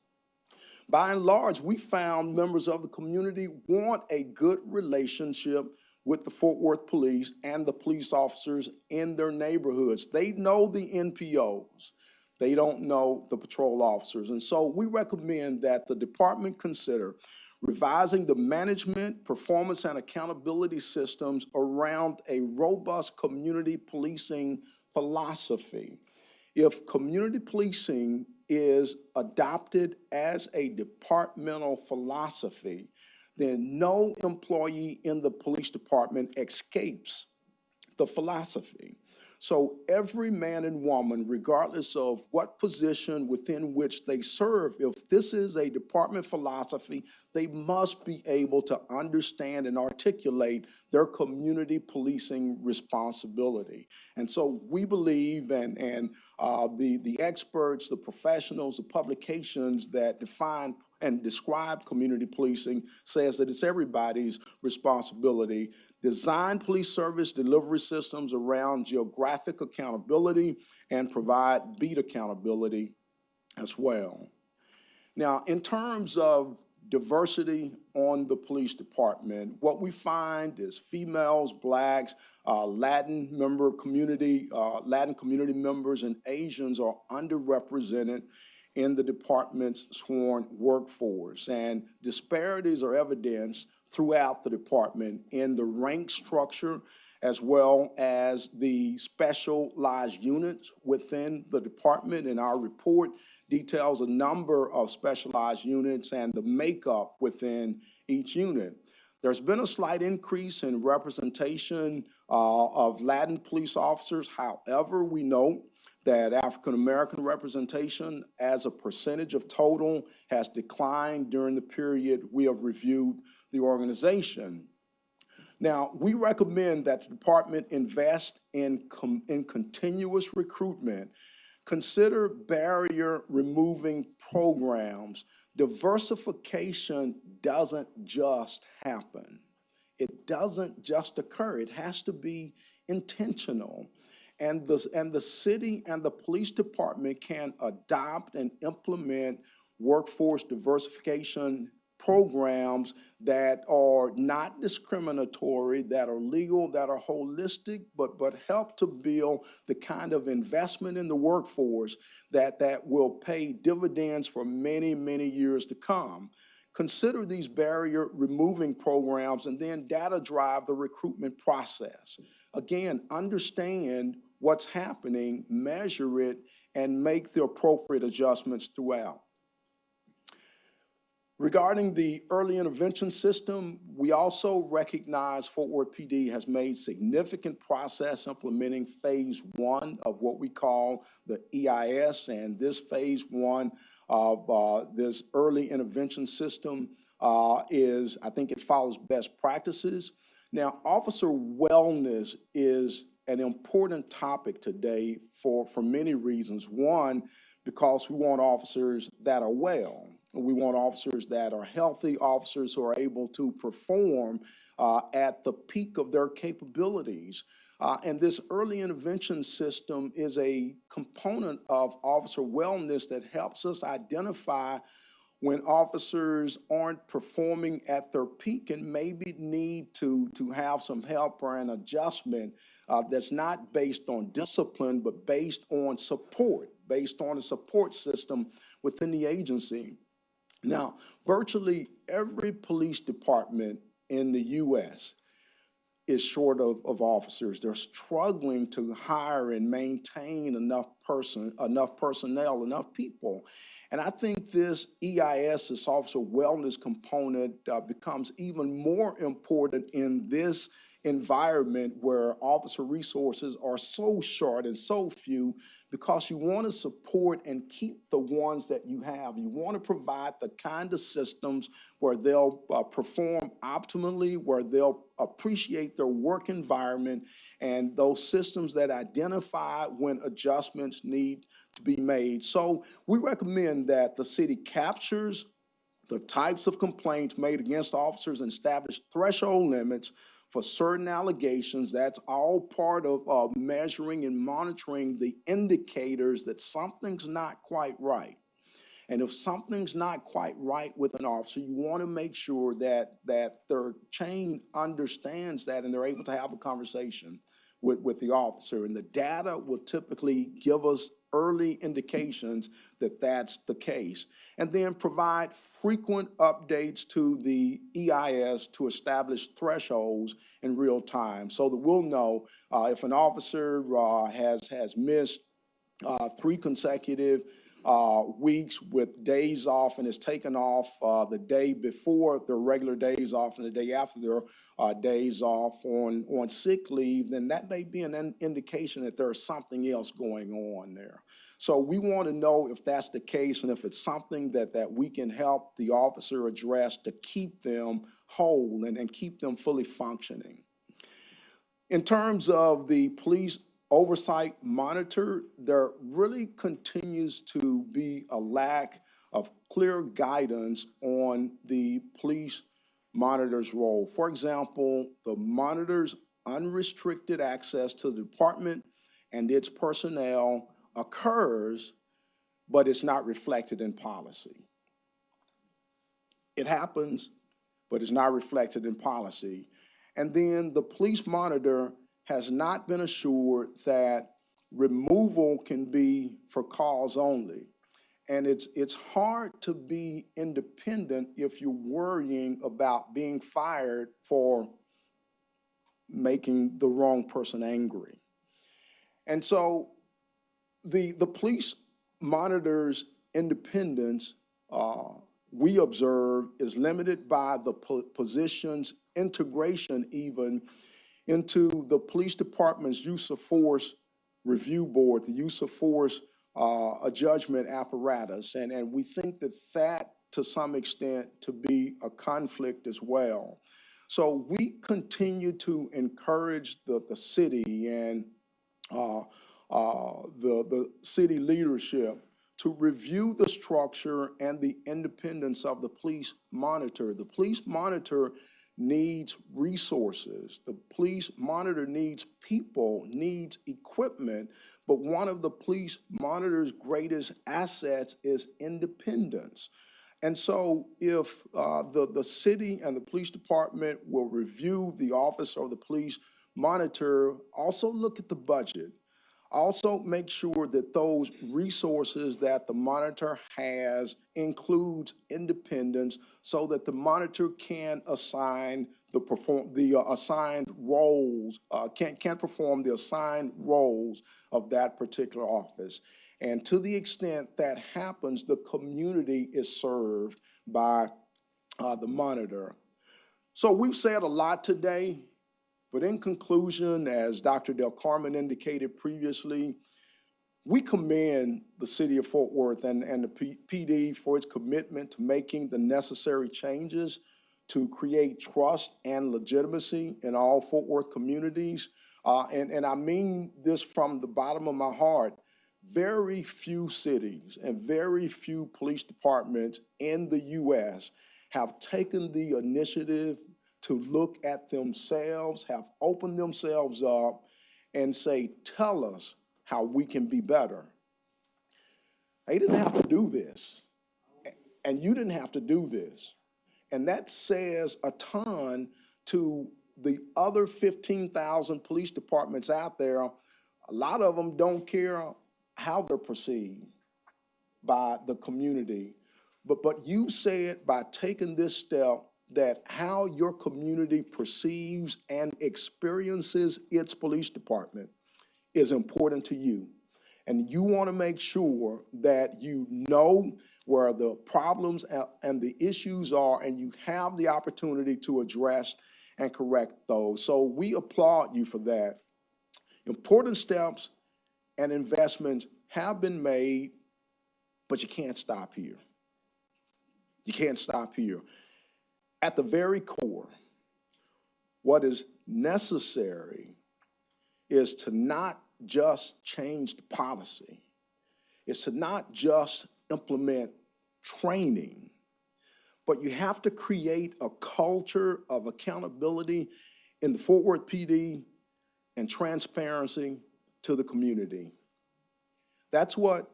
By and large, we found members of the community want a good relationship with the Fort Worth Police and the police officers in their neighborhoods. They know the NPOs. They don't know the patrol officers. And so we recommend that the department consider revising the management, performance, and accountability systems around a robust community policing philosophy. If community policing is adopted as a departmental philosophy, then no employee in the police department escapes the philosophy. So every man and woman, regardless of what position within which they serve, if this is a department philosophy, they must be able to understand and articulate their community policing responsibility. And so we believe, and the experts, the professionals, the publications that define and describe community policing says that it's everybody's responsibility. Design police service delivery systems around geographic accountability and provide beat accountability as well. Now, in terms of diversity on the police department, what we find is females, blacks, Latin community members, and Asians are underrepresented in the department's sworn workforce. And disparities are evidenced throughout the department in the rank structure, as well as the specialized units within the department. And our report details a number of specialized units and the makeup within each unit. There's been a slight increase in representation of Latin police officers. However, we note that African-American representation as a percentage of total has declined during the period we have reviewed the organization. Now, we recommend that the department invest in continuous recruitment, consider barrier-removing programs. Diversification doesn't just happen. It doesn't just occur. It has to be intentional. And the city and the police department can adopt and implement workforce diversification programs that are not discriminatory, that are legal, that are holistic, but help to build the kind of investment in the workforce that will pay dividends for many, many years to come. Consider these barrier-removing programs and then data drive the recruitment process. Again, understand what's happening, measure it, and make the appropriate adjustments throughout. Regarding the early intervention system, we also recognize Fort Worth PD has made significant progress implementing phase one of what we call the EIS, and this phase one of this early intervention system is, I think it follows best practices. Now, officer wellness is an important topic today for many reasons. One, because we want officers that are well. We want officers that are healthy, officers who are able to perform at the peak of their capabilities. And this early intervention system is a component of officer wellness that helps us identify when officers aren't performing at their peak and maybe need to have some help or an adjustment that's not based on discipline, but based on support, based on a support system within the agency. Now, virtually every police department in the U.S. is short of officers. They're struggling to hire and maintain enough personnel, enough people. And I think this EIS, this officer wellness component, becomes even more important in this environment where officer resources are so short and so few, because you want to support and keep the ones that you have. You want to provide the kind of systems where they'll perform optimally, where they'll appreciate their work environment, and those systems that identify when adjustments need to be made. So we recommend that the city captures the types of complaints made against officers and establish threshold limits for certain allegations. That's all part of measuring and monitoring the indicators that something's not quite right. And if something's not quite right with an officer, you want to make sure that their chain understands that and they're able to have a conversation with the officer. And the data will typically give us early indications that that's the case. And then provide frequent updates to the EIS to establish thresholds in real time so that we'll know if an officer has missed 3 consecutive weeks with days off and is taken off the day before their regular days off and the day after their days off on sick leave, then that may be an indication that there's something else going on there. So we want to know if that's the case and if it's something that we can help the officer address to keep them whole and keep them fully functioning. In terms of the police oversight monitor, there really continues to be a lack of clear guidance on the police monitor's role. For example, the monitor's unrestricted access to the department and its personnel occurs, but it's not reflected in policy. It happens, but it's not reflected in policy. And then the police monitor has not been assured that removal can be for cause only. And it's hard to be independent if you're worrying about being fired for making the wrong person angry. And so the police monitor's independence, we observe, is limited by the position's integration even into the police department's use of force review board, the use of force judgment apparatus. And we think that to some extent to be a conflict as well. So we continue to encourage the city and the city leadership to review the structure and the independence of the police monitor. The police monitor needs resources. The police monitor needs people, needs equipment, but one of the police monitor's greatest assets is independence. And so if the city and the police department will review the office of the police monitor, also look at the budget, also make sure that those resources that the monitor has includes independence so that the monitor can assign the assigned roles, can perform the assigned roles of that particular office. And to the extent that happens, the community is served by the monitor. So we've said a lot today. But in conclusion, as Dr. Del Carmen indicated previously, we commend the city of Fort Worth and the PD for its commitment to making the necessary changes to create trust and legitimacy in all Fort Worth communities. And I mean this from the bottom of my heart. Very few cities and very few police departments in the U.S. have taken the initiative to look at themselves, have opened themselves up and say, tell us how we can be better. They didn't have to do this, and you didn't have to do this. And that says a ton to the other 15,000 police departments out there. A lot of them don't care how they're perceived by the community. But you said by taking this step, that how your community perceives and experiences its police department is important to you. And you want to make sure that you know where the problems and the issues are, and you have the opportunity to address and correct those. So we applaud you for that. Important steps and investments have been made, but you can't stop here. You can't stop here. At the very core, what is necessary is to not just change the policy. It's to not just implement training, but you have to create a culture of accountability in the Fort Worth PD and transparency to the community. That's what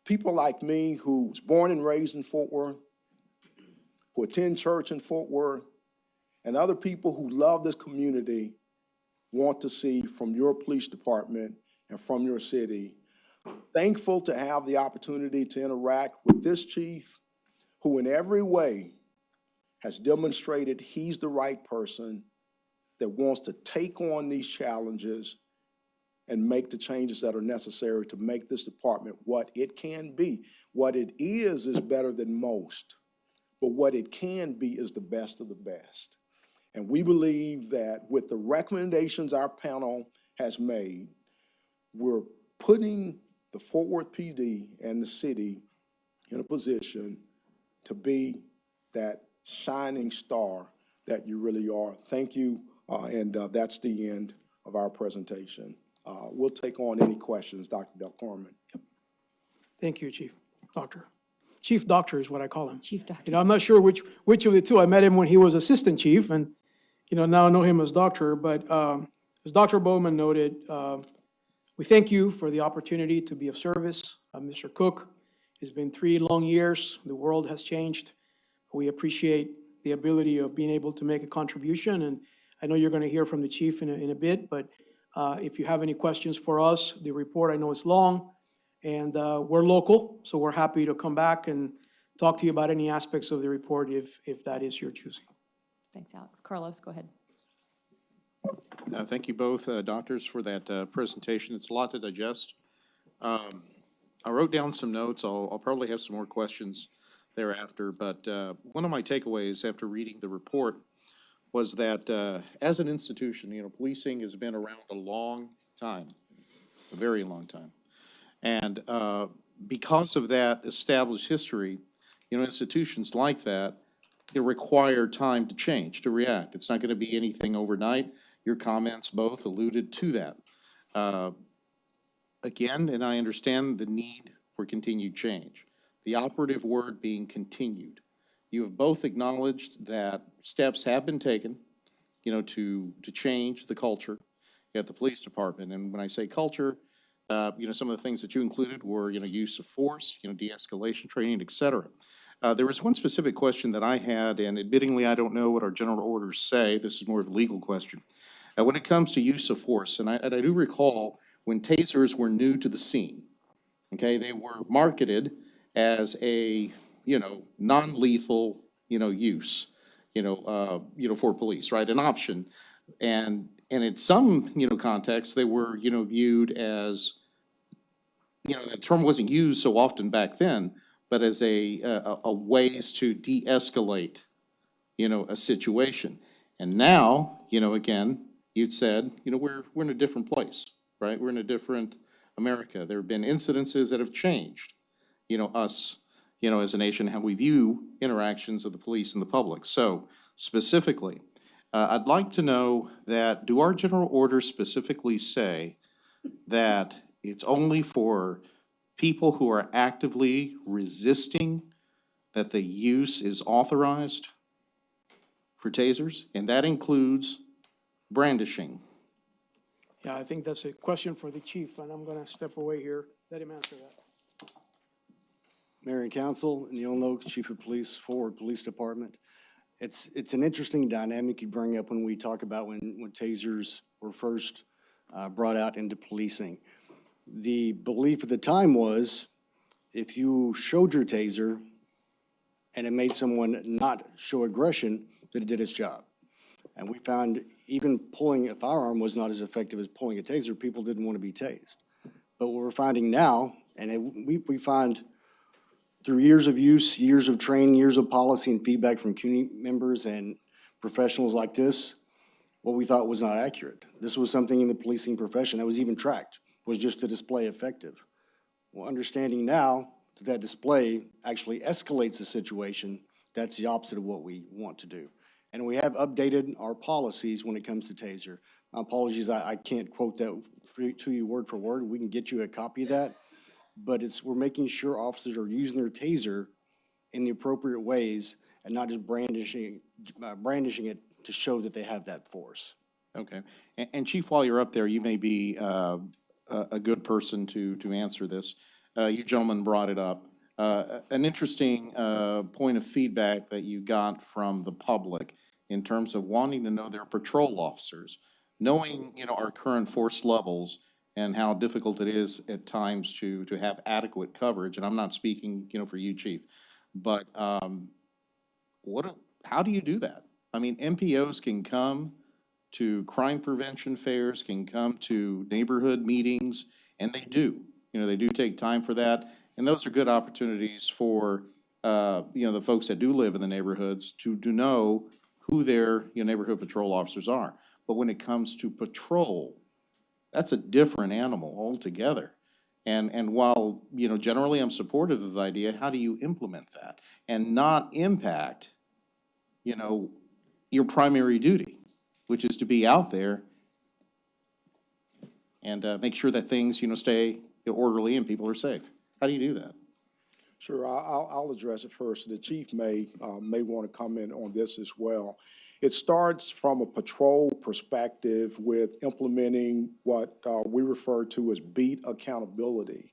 people like me who was born and raised in Fort Worth, who attend church in Fort Worth, and other people who love this community want to see from your police department and from your city. Thankful to have the opportunity to interact with this chief, who in every way has demonstrated he's the right person that wants to take on these challenges and make the changes that are necessary to make this department what it can be. What it is better than most, but what it can be is the best of the best. And we believe that with the recommendations our panel has made, we're putting the Fort Worth PD and the city in a position to be that shining star that you really are. Thank you, and that's the end of our presentation. We'll take on any questions, Dr. Del Carmen.
Thank you, Chief Doctor. Chief Doctor is what I call him.
Chief Doctor.
You know, I'm not sure which of the two. I met him when he was Assistant Chief, and, you know, now I know him as Doctor. But as Dr. Bowman noted, we thank you for the opportunity to be of service. Mr. Cook, it's been 3 long years. The world has changed. We appreciate the ability of being able to make a contribution, and I know you're going to hear from the chief in a bit, but if you have any questions for us, the report, I know it's long, and we're local, so we're happy to come back and talk to you about any aspects of the report if that is your choosing.
Thanks, Alex. Carlos, go ahead.
Thank you both, doctors, for that presentation. It's a lot to digest. I wrote down some notes. I'll probably have some more questions thereafter, but one of my takeaways after reading the report was that as an institution, you know, policing has been around a long time, a very long time. And because of that established history, you know, institutions like that, they require time to change, to react. It's not going to be anything overnight. Your comments both alluded to that. Again, and I understand the need for continued change. The operative word being continued. You have both acknowledged that steps have been taken, you know, to change the culture at the police department. And when I say culture, you know, some of the things that you included were, you know, use of force, you know, de-escalation training, et cetera. There was one specific question that I had, and admittingly, I don't know what our general orders say. This is more of a legal question. When it comes to use of force, and I do recall when tasers were new to the scene, okay, they were marketed as a, you know, non-lethal, you know, use, you know, for police, right, an option. And in some, you know, contexts, they were, you know, viewed as, you know, the term wasn't used so often back then, but as a ways to de-escalate, you know, a situation. And now, you know, again, you'd said, you know, we're in a different place, right? We're in a different America. There have been incidences that have changed, you know, us, you know, as a nation, how we view interactions of the police and the public. So specifically, I'd like to know that, do our general orders specifically say that it's only for people who are actively resisting that the use is authorized for tasers? And that includes brandishing.
Yeah, I think that's a question for the chief, and I'm going to step away here. Let him answer that.
Mayor and Council, Neil Noakes, Chief of Police, Forward Police Department. It's an interesting dynamic you bring up when we talk about when tasers were first brought out into policing. The belief at the time was if you showed your taser and it made someone not show aggression, that it did its job. And we found even pulling a firearm was not as effective as pulling a taser. People didn't want to be tased. But what we're finding now, and we find through years of use, years of training, years of policy and feedback from community members and professionals like this, what we thought was not accurate. This was something in the policing profession that was even tracked, was just the display effective. Well, understanding now that that display actually escalates the situation, that's the opposite of what we want to do. And we have updated our policies when it comes to taser. My apologies, I can't quote that to you word for word. We can get you a copy of that. But we're making sure officers are using their taser in the appropriate ways and not just brandishing it to show that they have that force.
Okay. And Chief, while you're up there, you may be a good person to answer this. you gentlemen brought it up. An interesting point of feedback that you got from the public in terms of wanting to know their patrol officers, knowing, our current force levels and how difficult it is at times to have adequate coverage. And I'm not speaking, for you, Chief, but how do you do that? I mean, MPOs can come to crime prevention fairs, can come to neighborhood meetings, and they do. They do take time for that. And those are good opportunities for, the folks that do live in the neighborhoods to know who their, neighborhood patrol officers are. But when it comes to patrol, that's a different animal altogether. And while, generally I'm supportive of the idea, how do you implement that and not impact, your primary duty, which is to be out there and make sure that things, stay orderly and people are safe? How do you do that?
Sure, I'll address it first. The chief may want to comment on this as well. It starts from a patrol perspective with implementing what we refer to as beat accountability.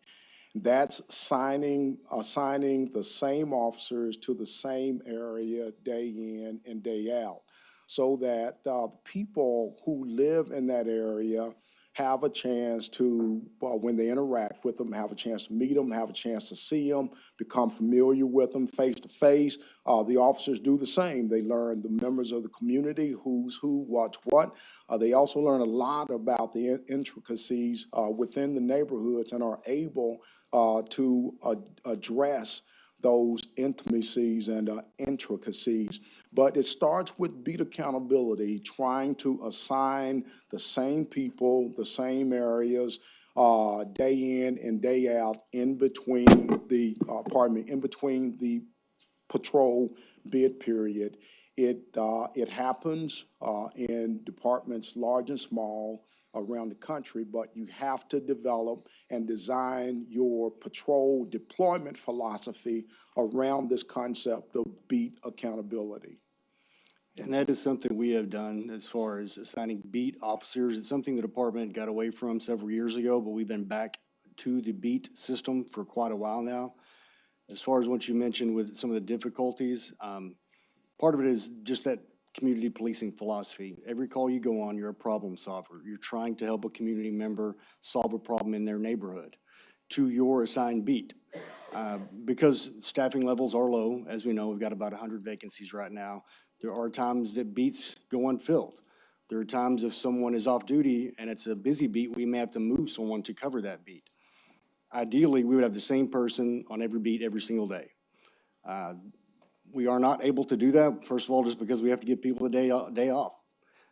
That's assigning the same officers to the same area day in and day out, so that people who live in that area have a chance to, when they interact with them, have a chance to meet them, have a chance to see them, become familiar with them face to face. The officers do the same. They learn the members of the community, who's who, what's what. They also learn a lot about the intricacies within the neighborhoods and are able to address those intimacies and intricacies. But it starts with beat accountability, trying to assign the same people, the same areas, day in and day out in between the, in between the patrol bid period. It happens in departments large and small around the country, but you have to develop and design your patrol deployment philosophy around this concept of beat accountability.
And that is something we have done as far as assigning beat officers. It's something the department got away from several years ago, but we've been back to the beat system for quite a while now. As far as what you mentioned with some of the difficulties, part of it is just that community policing philosophy. Every call you go on, you're a problem solver. You're trying to help a community member solve a problem in their neighborhood to your assigned beat. Because staffing levels are low, as we know, we've got about 100 vacancies right now. There are times that beats go unfilled. There are times if someone is off duty and it's a busy beat, we may have to move someone to cover that beat. Ideally, we would have the same person on every beat every single day. We are not able to do that, first of all, just because we have to give people a day off,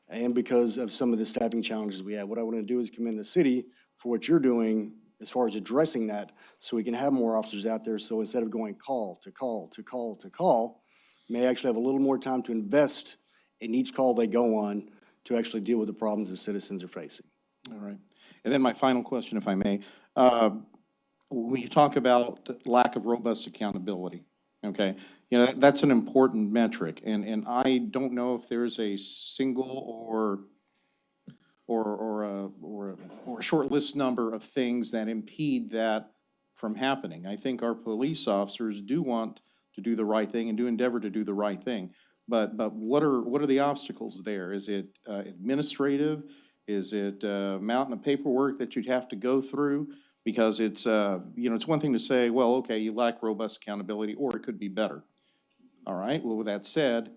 and because of some of the staffing challenges we have. What I want to do is commend the city for what you're doing as far as addressing that, so we can have more officers out there. So instead of going call to call to call to call, may actually have a little more time to invest in each call they go on to actually deal with the problems the citizens are facing.
All right. And then my final question, if I may. When you talk about lack of robust accountability, okay, that's an important metric, and I don't know if there's a single or a short list number of things that impede that from happening. I think our police officers do want to do the right thing and do endeavor to do the right thing, but what are the obstacles there? Is it administrative? Is it a mountain of paperwork that you'd have to go through? Because it's it's one thing to say, well, okay, you lack robust accountability, or it could be better. All right, well, with that said,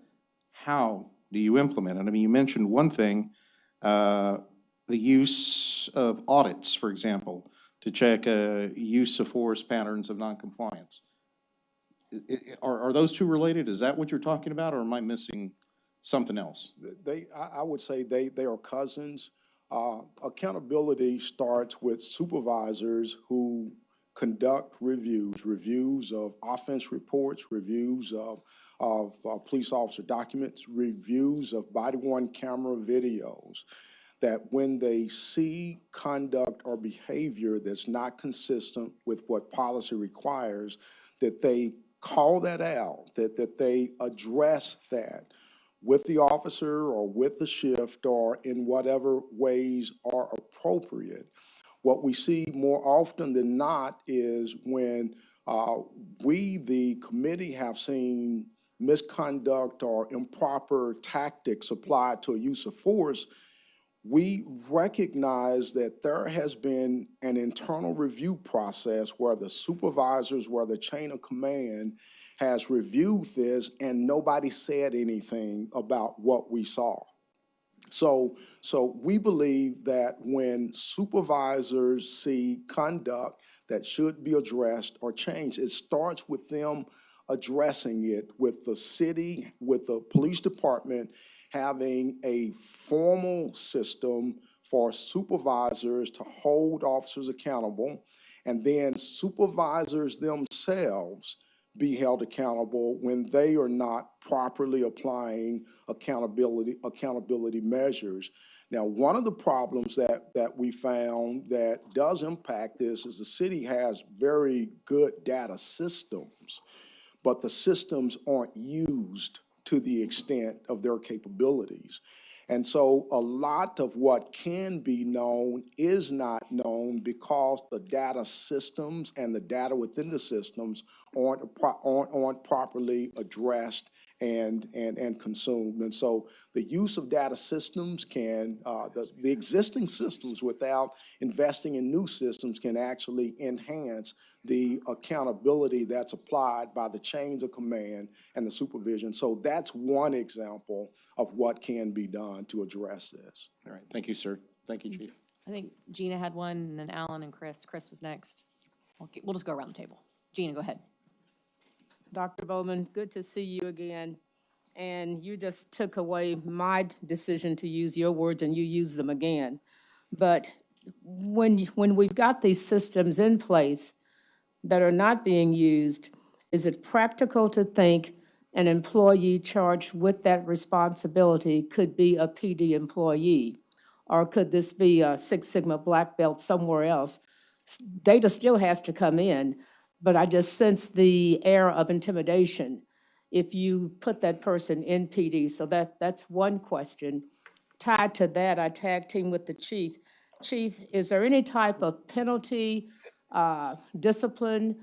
how do you implement it? I mean, you mentioned one thing, the use of audits, for example, to check use of force patterns of noncompliance. Are those two related? Is that what you're talking about, or am I missing something else?
I would say they are cousins. Accountability starts with supervisors who conduct reviews of offense reports, reviews of police officer documents, reviews of body-worn camera videos, that when they see conduct or behavior that's not consistent with what policy requires, that they call that out, that they address that with the officer or with the shift or in whatever ways are appropriate. What we see more often than not is when we, the committee, have seen misconduct or improper tactics applied to a use of force, we recognize that there has been an internal review process where the supervisors, where the chain of command has reviewed this and nobody said anything about what we saw. So we believe that when supervisors see conduct that should be addressed or changed, it starts with them addressing it, with the city, with the police department, having a formal system for supervisors to hold officers accountable, and then supervisors themselves be held accountable when they are not properly applying accountability measures. Now, one of the problems that we found that does impact this is the city has very good data systems, but the systems aren't used to the extent of their capabilities. And so a lot of what can be known is not known because the data systems and the data within the systems aren't properly addressed and consumed. And so the use of data systems can, the existing systems without investing in new systems can actually enhance the accountability that's applied by the chains of command and the supervision. So that's one example of what can be done to address this.
All right, thank you, sir. Thank you, Chief.
I think Gina had one, and then Alan and Chris. Chris was next. We'll just go around the table. Gina, go ahead.
Dr. Bowman, good to see you again. And you just took away my decision to use your words, and you used them again. But when we've got these systems in place that are not being used, is it practical to think an employee charged with that responsibility could be a PD employee? Or could this be a Six Sigma black belt somewhere else? Data still has to come in, but I just sense the air of intimidation if you put that person in PD. So that's one question. Tied to that, I tag team with the chief. Chief, is there any type of penalty, discipline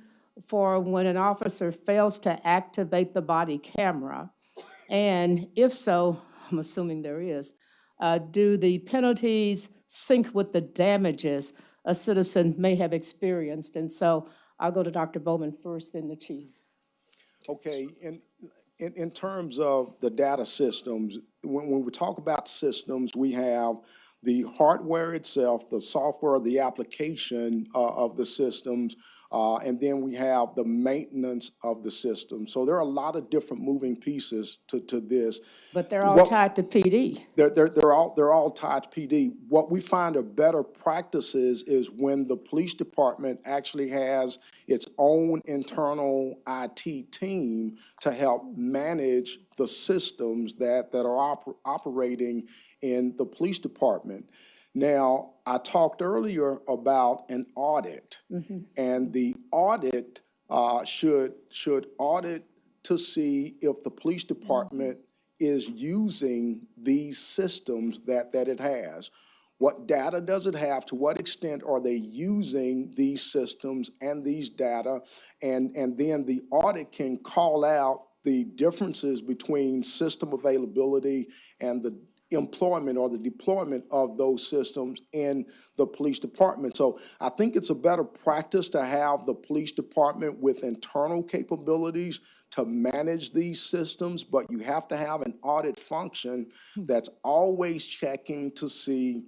for when an officer fails to activate the body camera? And if so, I'm assuming there is, do the penalties sync with the damages a citizen may have experienced? And so I'll go to Dr. Bowman first, then the chief.
Okay, in terms of the data systems, when we talk about systems, we have the hardware itself, the software, the application of the systems, and then we have the maintenance of the system. So there are a lot of different moving pieces to this.
But they're all tied to PD.
They're all tied to PD. What we find are better practices is when the police department actually has its own internal IT team to help manage the systems that are operating in the police department. Now, I talked earlier about an audit, and the audit should audit to see if the police department is using these systems that it has. What data does it have? To what extent are they using these systems and these data? And then the audit can call out the differences between system availability and the employment or the deployment of those systems in the police department. So I think it's a better practice to have the police department with internal capabilities to manage these systems, but you have to have an audit function that's always checking to see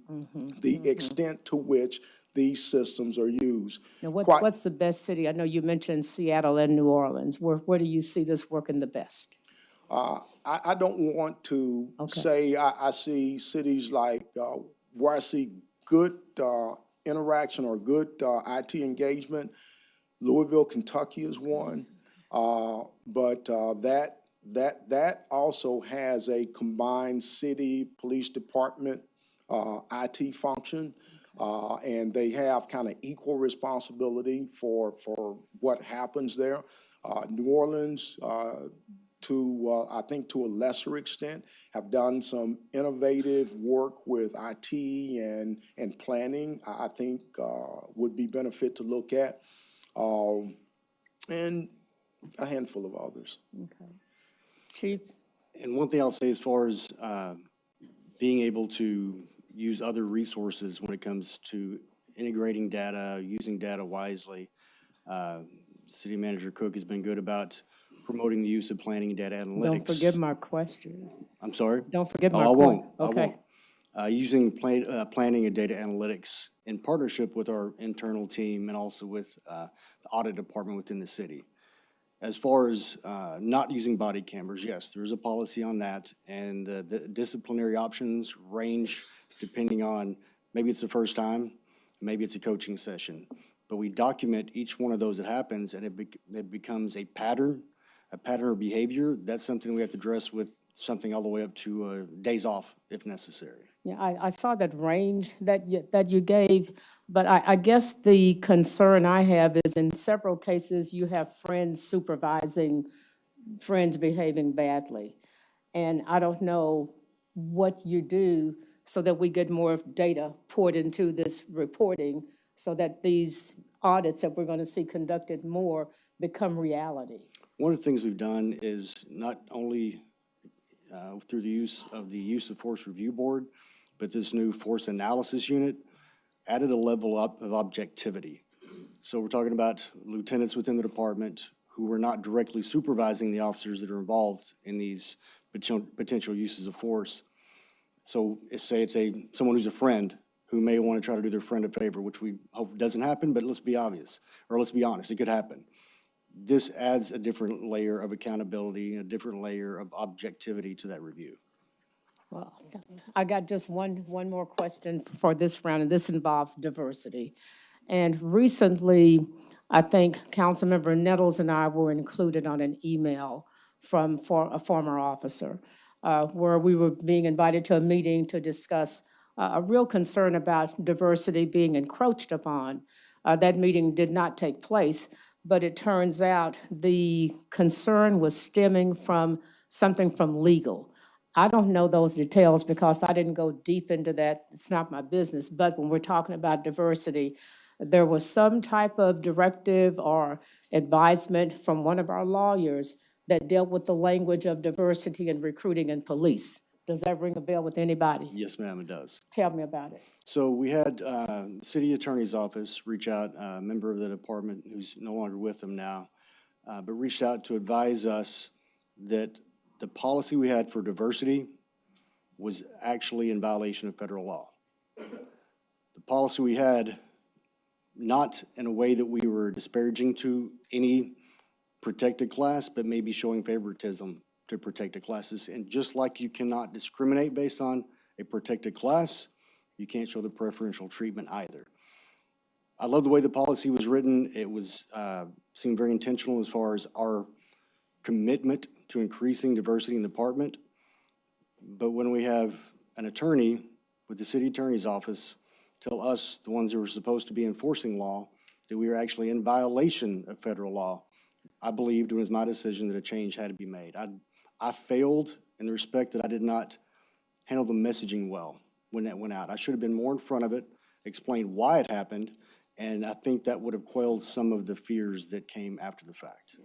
the extent to which these systems are used.
Now, what's the best city? I know you mentioned Seattle and New Orleans. Where do you see this working the best?
I don't want to say I see cities like where I see good interaction or good IT engagement. Louisville, Kentucky is one, but that also has a combined city police department IT function, and they have kind of equal responsibility for what happens there. New Orleans, to, I think to a lesser extent, have done some innovative work with IT and planning, I think would be benefit to look at. And a handful of others.
Okay. Chief?
And one thing I'll say as far as being able to use other resources when it comes to integrating data, using data wisely, City Manager Cook has been good about promoting the use of planning and data analytics.
Don't forget my question.
I'm sorry?
Don't forget my
I won't.
Okay.
I won't. Using planning and data analytics in partnership with our internal team and also with the audit department within the city. As far as not using body cameras, yes, there is a policy on that, and the disciplinary options range depending on, maybe it's the first time, maybe it's a coaching session. But we document each one of those that happens, and it becomes a pattern of behavior. That's something we have to address with something all the way up to days off if necessary.
Yeah, I saw that range that you gave, but I guess the concern I have is in several cases, you have friends supervising friends behaving badly. And I don't know what you do so that we get more data poured into this reporting so that these audits that we're going to see conducted more become reality.
One of the things we've done is not only through the use of force review board, but this new force analysis unit added a level up of objectivity. So we're talking about lieutenants within the department who are not directly supervising the officers that are involved in these potential uses of force. So say it's someone who's a friend who may want to try to do their friend a favor, which we hope doesn't happen, but let's be honest, it could happen. This adds a different layer of accountability, a different layer of objectivity to that review.
Well, I got just one more question for this round, and this involves diversity. And recently, I think Councilmember Nettles and I were included on an email from a former officer where we were being invited to a meeting to discuss a real concern about diversity being encroached upon. That meeting did not take place, but it turns out the concern was stemming from something from legal. I don't know those details because I didn't go deep into that. It's not my business. But when we're talking about diversity, there was some type of directive or advisement from one of our lawyers that dealt with the language of diversity and recruiting in police. Does that ring a bell with anybody?
Yes, ma'am, it does.
Tell me about it.
So we had the city attorney's office reach out, a member of the department who's no longer with them now, but reached out to advise us that the policy we had for diversity was actually in violation of federal law. The policy we had, not in a way that we were disparaging to any protected class, but maybe showing favoritism to protected classes. And just like you cannot discriminate based on a protected class, you can't show the preferential treatment either. I love the way the policy was written. It was seemed very intentional as far as our commitment to increasing diversity in the department. But when we have an attorney with the city attorney's office tell us, the ones that were supposed to be enforcing law, that we are actually in violation of federal law, I believed it was my decision that a change had to be made. I failed in the respect that I did not handle the messaging well when that went out. I should have been more in front of it, explained why it happened, and I think that would have quelled some of the fears that came after the fact.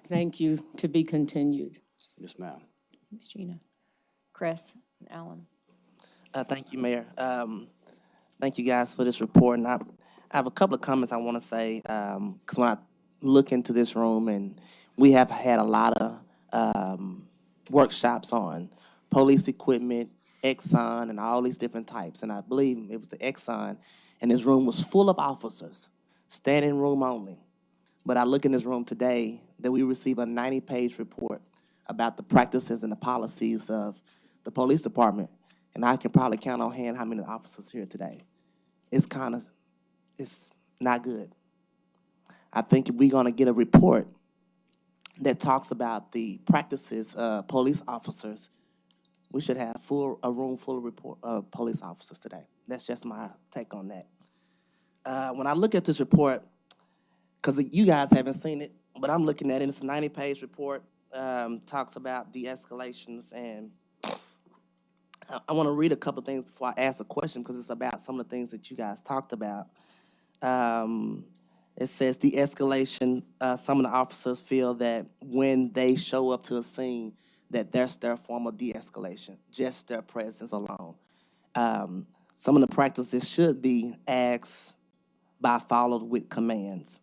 Thank you. To be continued.
Yes, ma'am.
Thanks, Gina. Chris and Alan.
Thank you, Mayor. Thank you guys for this report. And I have a couple of comments I want to say, because when I look into this room, and we have had a lot of workshops on police equipment, Exxon, and all these different types. And I believe it was the Exxon, and this room was full of officers, standing room only. But I look in this room today that we receive a 90-page report about the practices and the policies of the police department. And I can probably count on hand how many officers here today. It's not good. I think if we're gonna get a report that talks about the practices of police officers, we should have a room full of police officers today. That's just my take on that. When I look at this report, because you guys haven't seen it, But I'm looking at it, it's a 90-page report, talks about de-escalations, and I want to read a couple things before I ask a question, because it's about some of the things that you guys talked about. It says de-escalation, some of the officers feel that when they show up to a scene, that that's their form of de-escalation, just their presence alone. Some of the practices should be acts by followed with commands.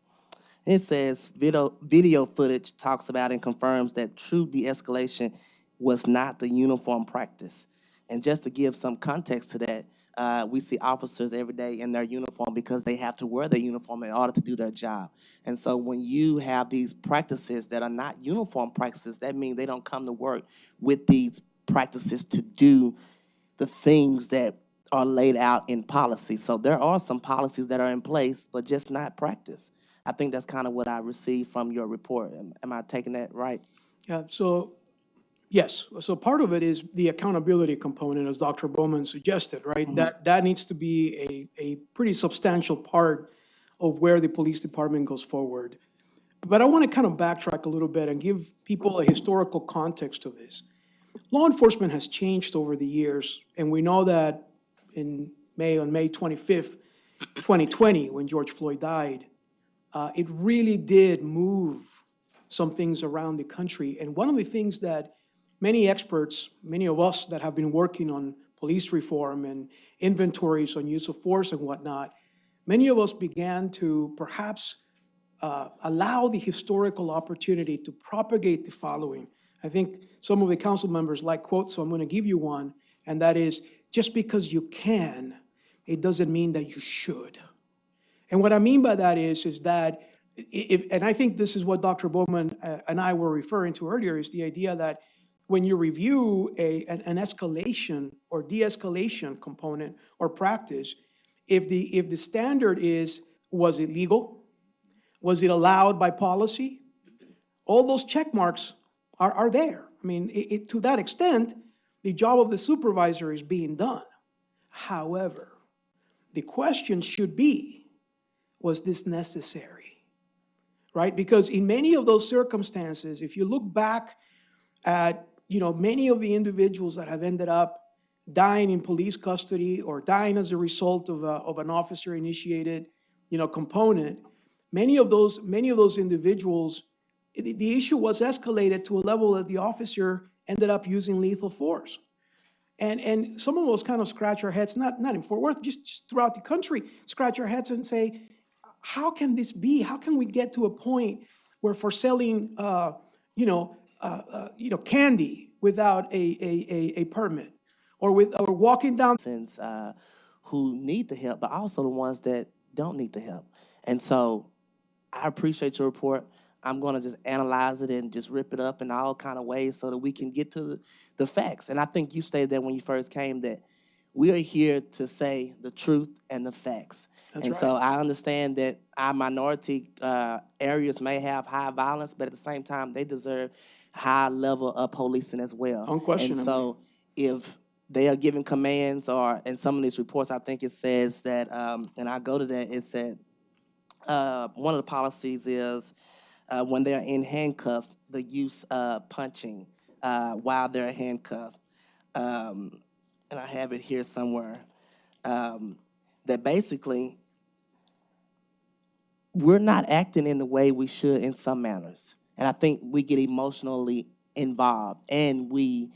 It says video footage talks about and confirms that true de-escalation was not the uniform practice. And just to give some context to that, we see officers every day in their uniform because they have to wear their uniform in order to do their job. And so when you have these practices that are not uniform practices, that means they don't come to work with these practices to do the things that are laid out in policy. So there are some policies that are in place, but just not practiced. I think that's kind of what I received from your report. Am I taking that right?
Yeah, so, yes. So part of it is the accountability component, as Dr. Bowman suggested, right? That needs to be a pretty substantial part of where the police department goes forward. But I want to kind of backtrack a little bit and give people a historical context of this. Law enforcement has changed over the years, and we know that on May 25th, 2020, when George Floyd died, it really did move some things around the country. And one of the things that many experts, many of us that have been working on police reform and inventories on use of force and whatnot, many of us began to perhaps allow the historical opportunity to propagate the following. I think some of the council members like quotes, so I'm going to give you one, and that is, just because you can, it doesn't mean that you should. And what I mean by that is that, and I think this is what Dr. Bowman and I were referring to earlier, is the idea that when you review an escalation or de-escalation component or practice, if the standard is, was it legal? Was it allowed by policy? All those check marks are there. I mean, to that extent, the job of the supervisor is being done. However, the question should be, was this necessary? Right? Because in many of those circumstances, if you look back at, many of the individuals that have ended up dying in police custody or dying as a result of an officer-initiated, component, many of those individuals, the issue was escalated to a level that the officer ended up using lethal force. And some of us kind of scratch our heads, not in Fort Worth, just throughout the country, scratch our heads and say, how can this be? How can we get to a point where for selling, candy without a permit, or walking down,
who need the help, but also the ones that don't need the help. And so I appreciate your report. I'm going to just analyze it and just rip it up in all kind of ways so that we can get to the facts. And I think you stated that when you first came, that we are here to say the truth and the facts.
That's
and
right.
so I understand that our minority areas may have high violence, but at the same time, they deserve high level of policing as well.
Unquestionably.
And so if they are giving commands, or in some of these reports, I think it says that, and I go to that, it said one of the policies is when they're in handcuffs, the use of punching while they're handcuffed. And I have it here somewhere, that basically we're not acting in the way we should in some manners. And I think we get emotionally involved, and we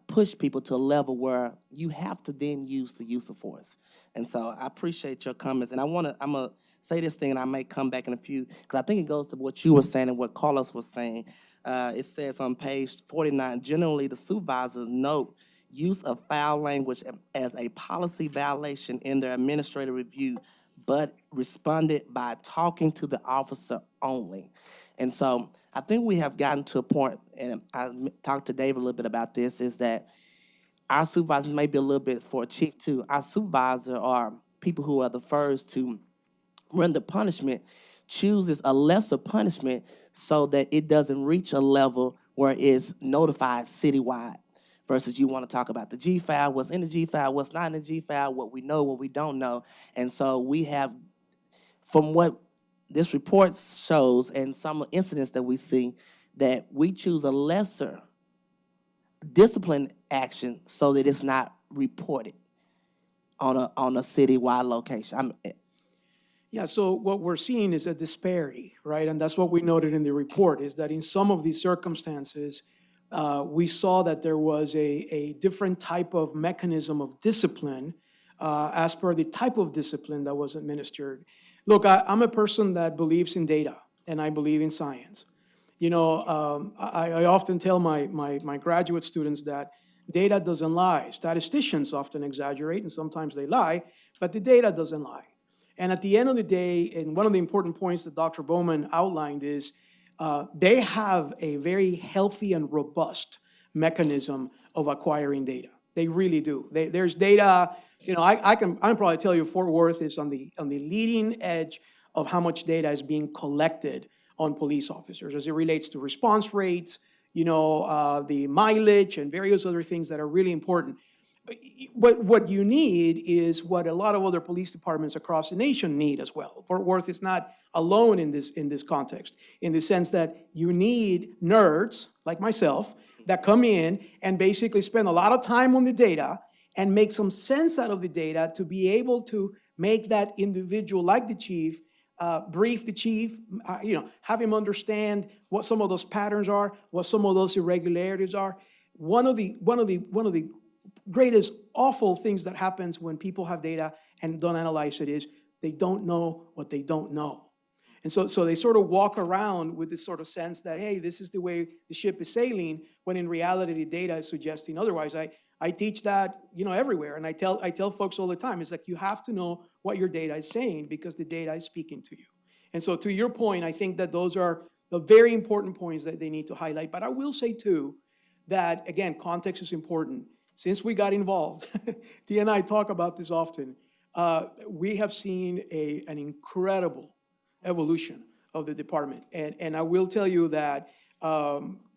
push people to a level where you have to then use the use of force. And so I appreciate your comments, and I'm gonna say this thing, and I may come back in a few, because I think it goes to what you were saying and what Carlos was saying. It says on page 49, generally the supervisors note use of foul language as a policy violation in their administrative review, but responded by talking to the officer only. And so I think we have gotten to a point, and I talked to Dave a little bit about this, is that our supervisors may be a little bit, for a chief too, our supervisor are people who are the first to render punishment, chooses a lesser punishment so that it doesn't reach a level where it's notified citywide. Versus you want to talk about the G file, what's in the G file, what's not in the G file, what we know, what we don't know. And so we have, from what this report shows, and some incidents that we see, that we choose a lesser discipline action so that it's not reported on a citywide location.
Yeah, so what we're seeing is a disparity, right? And that's what we noted in the report, is that in some of these circumstances, we saw that there was a different type of mechanism of discipline as per the type of discipline that was administered. Look, I'm a person that believes in data, and I believe in science. You know, I often tell my graduate students that data doesn't lie. Statisticians often exaggerate, and sometimes they lie, but the data doesn't lie. And at the end of the day, and one of the important points that Dr. Bowman outlined is they have a very healthy and robust mechanism of acquiring data. They really do. There's data, you know, I can probably tell you Fort Worth is on the leading edge of how much data is being collected on police officers as it relates to response rates, you know, the mileage and various other things that are really important. What you need is what a lot of other police departments across the nation need as well. Fort Worth is not alone in this context, in the sense that you need nerds like myself that come in and basically spend a lot of time on the data and make some sense out of the data to be able to make that individual, like the chief, brief the chief, you know, have him understand what some of those patterns are, what some of those irregularities are. One of the greatest awful things that happens when people have data and don't analyze it is they don't know what they don't know. And so they sort of walk around with this sort of sense that, hey, this is the way the ship is sailing, when in reality the data is suggesting otherwise. I teach that, you know, everywhere, and I tell folks all the time, it's like you have to know what your data is saying because the data is speaking to you. And so to your point, I think that those are the very important points that they need to highlight. But I will say too, that again, context is important. Since we got involved, Tia and I talk about this often, we have seen an incredible evolution of the department. And I will tell you that,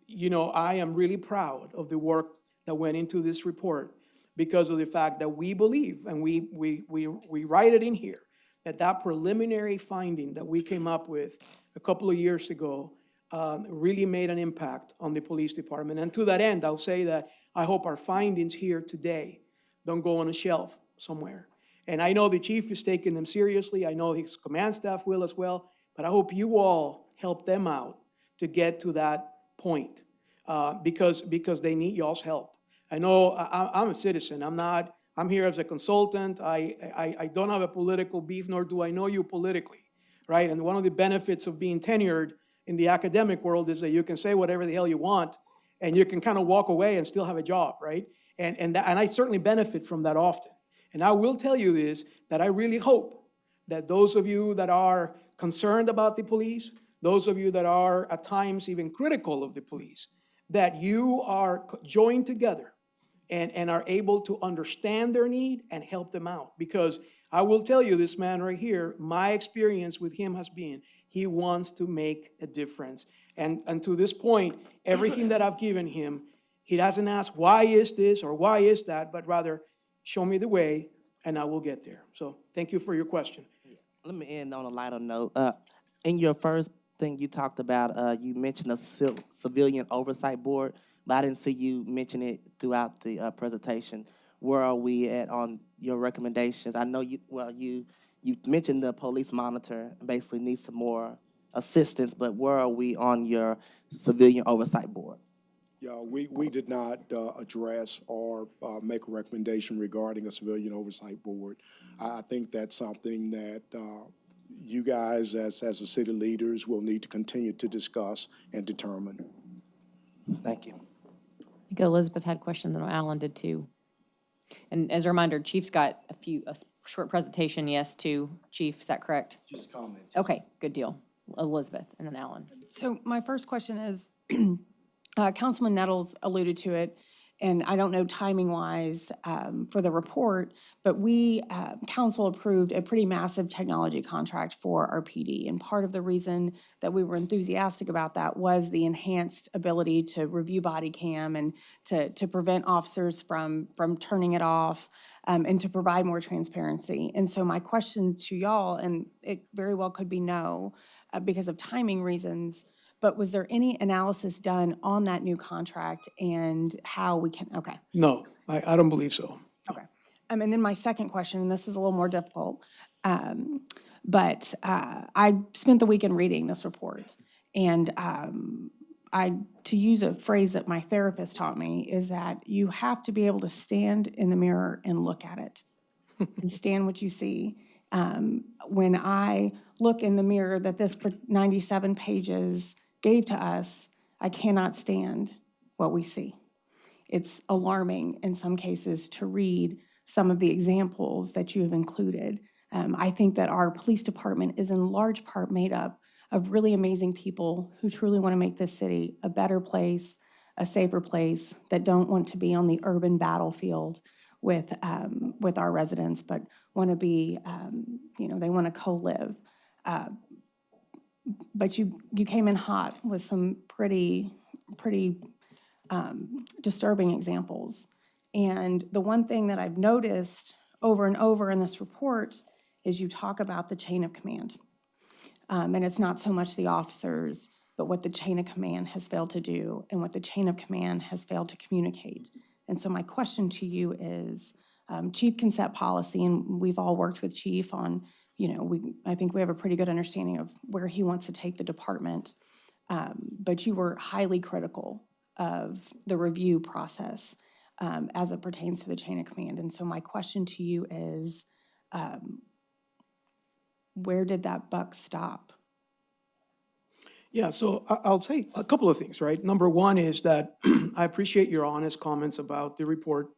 you know, I am really proud of the work that went into this report because of the fact that we believe, and we write it in here, that preliminary finding that we came up with a couple of years ago really made an impact on the police department. And to that end, I'll say that I hope our findings here today don't go on a shelf somewhere. And I know the chief is taking them seriously. I know his command staff will as well. But I hope you all help them out to get to that point because they need y'all's help. I know I'm a citizen. I'm here as a consultant. I don't have a political beef, nor do I know you politically, right? And one of the benefits of being tenured in the academic world is that you can say whatever the hell you want, and you can kind of walk away and still have a job, right? And I certainly benefit from that often. And I will tell you this, that I really hope that those of you that are concerned about the police, those of you that are at times even critical of the police, that you are joined together and are able to understand their need and help them out. Because I will tell you, this man right here, my experience with him has been, he wants to make a difference. And to this point, everything that I've given him, he doesn't ask, why is this or why is that, but rather, show me the way and I will get there. So thank you for your question.
Let me end on a lighter note. In your first thing you talked about, you mentioned a civilian oversight board, but I didn't see you mention it throughout the presentation. Where are we at on your recommendations? I know you mentioned the police monitor basically needs some more assistance, but where are we on your civilian oversight board?
Yeah, we did not address or make a recommendation regarding a civilian oversight board. I think that's something that you guys as the city leaders will need to continue to discuss and determine.
Thank you.
I think Elizabeth had questions, and Alan did too. And as a reminder, Chief's got a short presentation, yes, too. Chief, is that correct?
Just comments.
Okay, good deal. Elizabeth, and then Alan.
So my first question is, Councilman Nettles alluded to it. And I don't know timing-wise for the report, but we, council approved a pretty massive technology contract for our PD. And part of the reason that we were enthusiastic about that was the enhanced ability to review body cam and to prevent officers from turning it off and to provide more transparency. And so my question to y'all, and it very well could be no, because of timing reasons, but was there any analysis done on that new contract and how we can, okay.
No, I don't believe so.
And then my second question, and this is a little more difficult, but I spent the weekend reading this report. And to use a phrase that my therapist taught me, is that you have to be able to stand in the mirror and look at it and stand what you see. When I look in the mirror that this 97 pages gave to us, I cannot stand what we see. It's alarming in some cases to read some of the examples that you have included. I think that our police department is in large part made up of really amazing people who truly want to make this city a better place, a safer place, that don't want to be on the urban battlefield with our residents, but want to be, they want to co-live. But you came in hot with some pretty disturbing examples. And the one thing that I've noticed over and over in this report is you talk about the chain of command. And it's not so much the officers, but what the chain of command has failed to do and what the chain of command has failed to communicate. And so my question to you is, Chief can set policy, and we've all worked with Chief on, I think we have a pretty good understanding of where he wants to take the department. But you were highly critical of the review process as it pertains to the chain of command. And so my question to you is, where did that buck stop?
Yeah, so I'll say a couple of things, right? Number one is that I appreciate your honest comments about the report.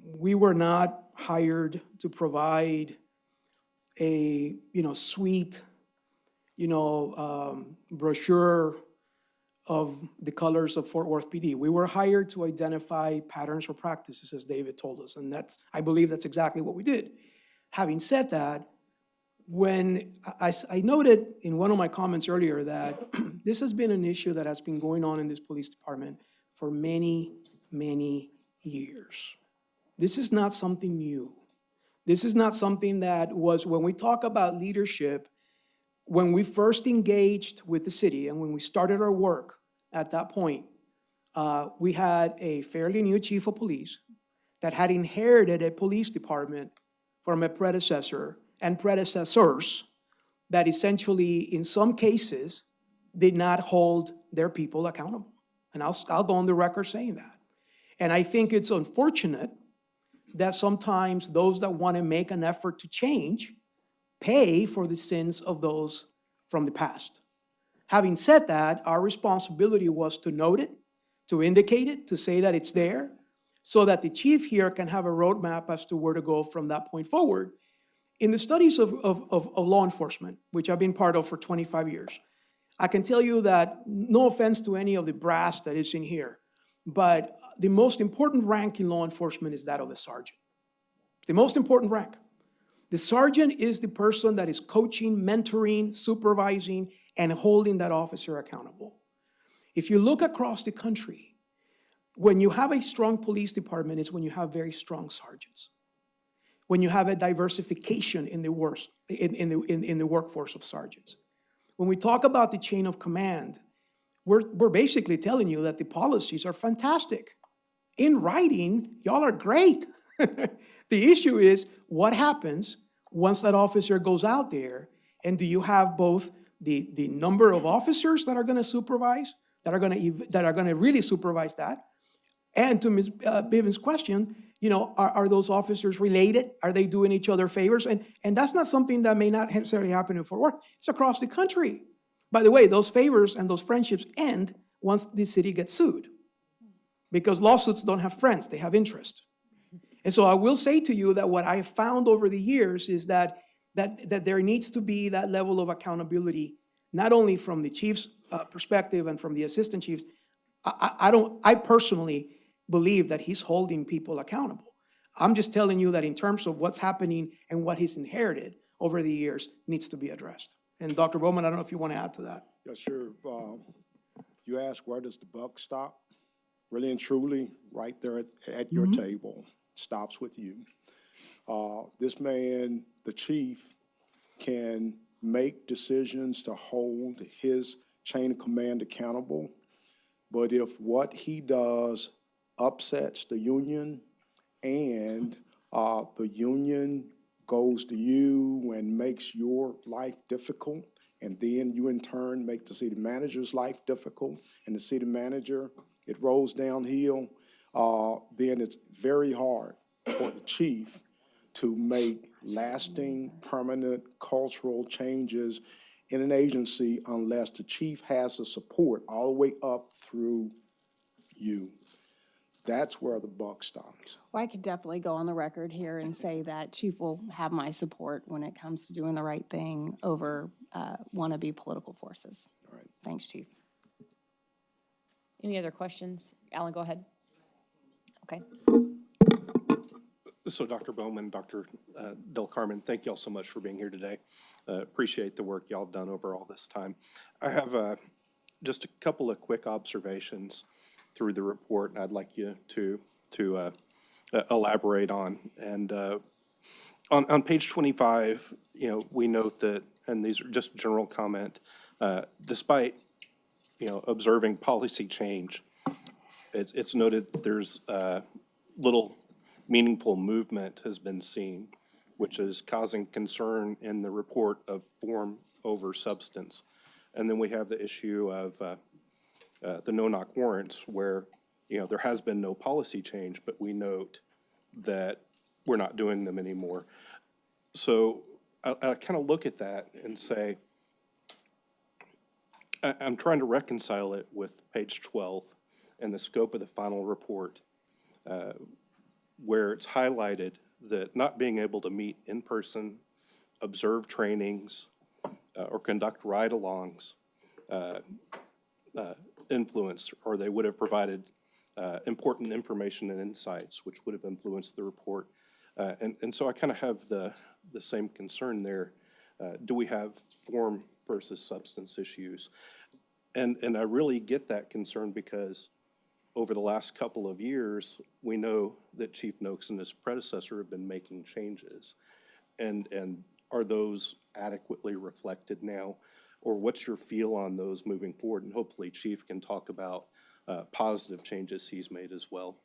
We were not hired to provide a, sweet, brochure of the colors of Fort Worth PD. We were hired to identify patterns or practices, as David told us, and I believe that's exactly what we did. Having said that, when I noted in one of my comments earlier that this has been an issue that has been going on in this police department for many, many years. This is not something new. This is not something that was, when we talk about leadership, when we first engaged with the city and when we started our work at that point, we had a fairly new chief of police that had inherited a police department from a predecessor and predecessors that essentially, in some cases, did not hold their people accountable. And I'll go on the record saying that. And I think it's unfortunate that sometimes those that want to make an effort to change pay for the sins of those from the past. Having said that, our responsibility was to note it, to indicate it, to say that it's there, so that the chief here can have a roadmap as to where to go from that point forward. In the studies of law enforcement, which I've been part of for 25 years, I can tell you that, no offense to any of the brass that is in here, but the most important rank in law enforcement is that of the sergeant. The most important rank. The sergeant is the person that is coaching, mentoring, supervising, and holding that officer accountable. If you look across the country, when you have a strong police department, it's when you have very strong sergeants. When you have a diversification in the workforce of sergeants. When we talk about the chain of command, we're basically telling you that the policies are fantastic. In writing, y'all are great. The issue is what happens once that officer goes out there, and do you have both the number of officers that are going to supervise, that are going to really supervise that, and to Ms. Bivens' question, are those officers related? Are they doing each other favors? And that's not something that may not necessarily happen in Fort Worth. It's across the country. By the way, those favors and those friendships end once the city gets sued. Because lawsuits don't have friends, they have interest. And so I will say to you that what I have found over the years is that there needs to be that level of accountability, not only from the chief's perspective and from the assistant chiefs, I personally believe that he's holding people accountable. I'm just telling you that in terms of what's happening and what he's inherited over the years needs to be addressed. And Dr. Bowman, I don't know if you want to add to that.
Yeah, sure. You ask, where does the buck stop? Really and truly, right there at your table, stops with you. This man, the chief, can make decisions to hold his chain of command accountable. But if what he does upsets the union and the union goes to you and makes your life difficult, and then you in turn make the city manager's life difficult, and the city manager, it rolls downhill, then it's very hard for the chief to make lasting, permanent cultural changes in an agency unless the chief has the support all the way up through you. That's where the buck stops.
Well, I could definitely go on the record here and say that Chief will have my support when it comes to doing the right thing over wannabe political forces.
All right.
Thanks, Chief.
Any other questions? Alan, go ahead. Okay.
So Dr. Bowman, Dr. Del Carmen, thank y'all so much for being here today. Appreciate the work y'all done over all this time. I have just a couple of quick observations through the report I'd like you to elaborate on. And on page 25, we note that, and these are just general comment, despite, observing policy change, it's noted that there's little meaningful movement has been seen, which is causing concern in the report of form over substance. And then we have the issue of the no-knock warrants where, there has been no policy change, but we note that we're not doing them anymore. So I kind of look at that and say, I'm trying to reconcile it with page 12 and the scope of the final report, where it's highlighted that not being able to meet in person, observe trainings, or conduct ride-alongs influenced, or they would have provided important information and insights, which would have influenced the report. And so I kind of have the same concern there. Do we have form versus substance issues? And I really get that concern because over the last couple of years, we know that Chief Noakes and his predecessor have been making changes. And are those adequately reflected now? Or what's your feel on those moving forward? And hopefully Chief can talk about positive changes he's made as well.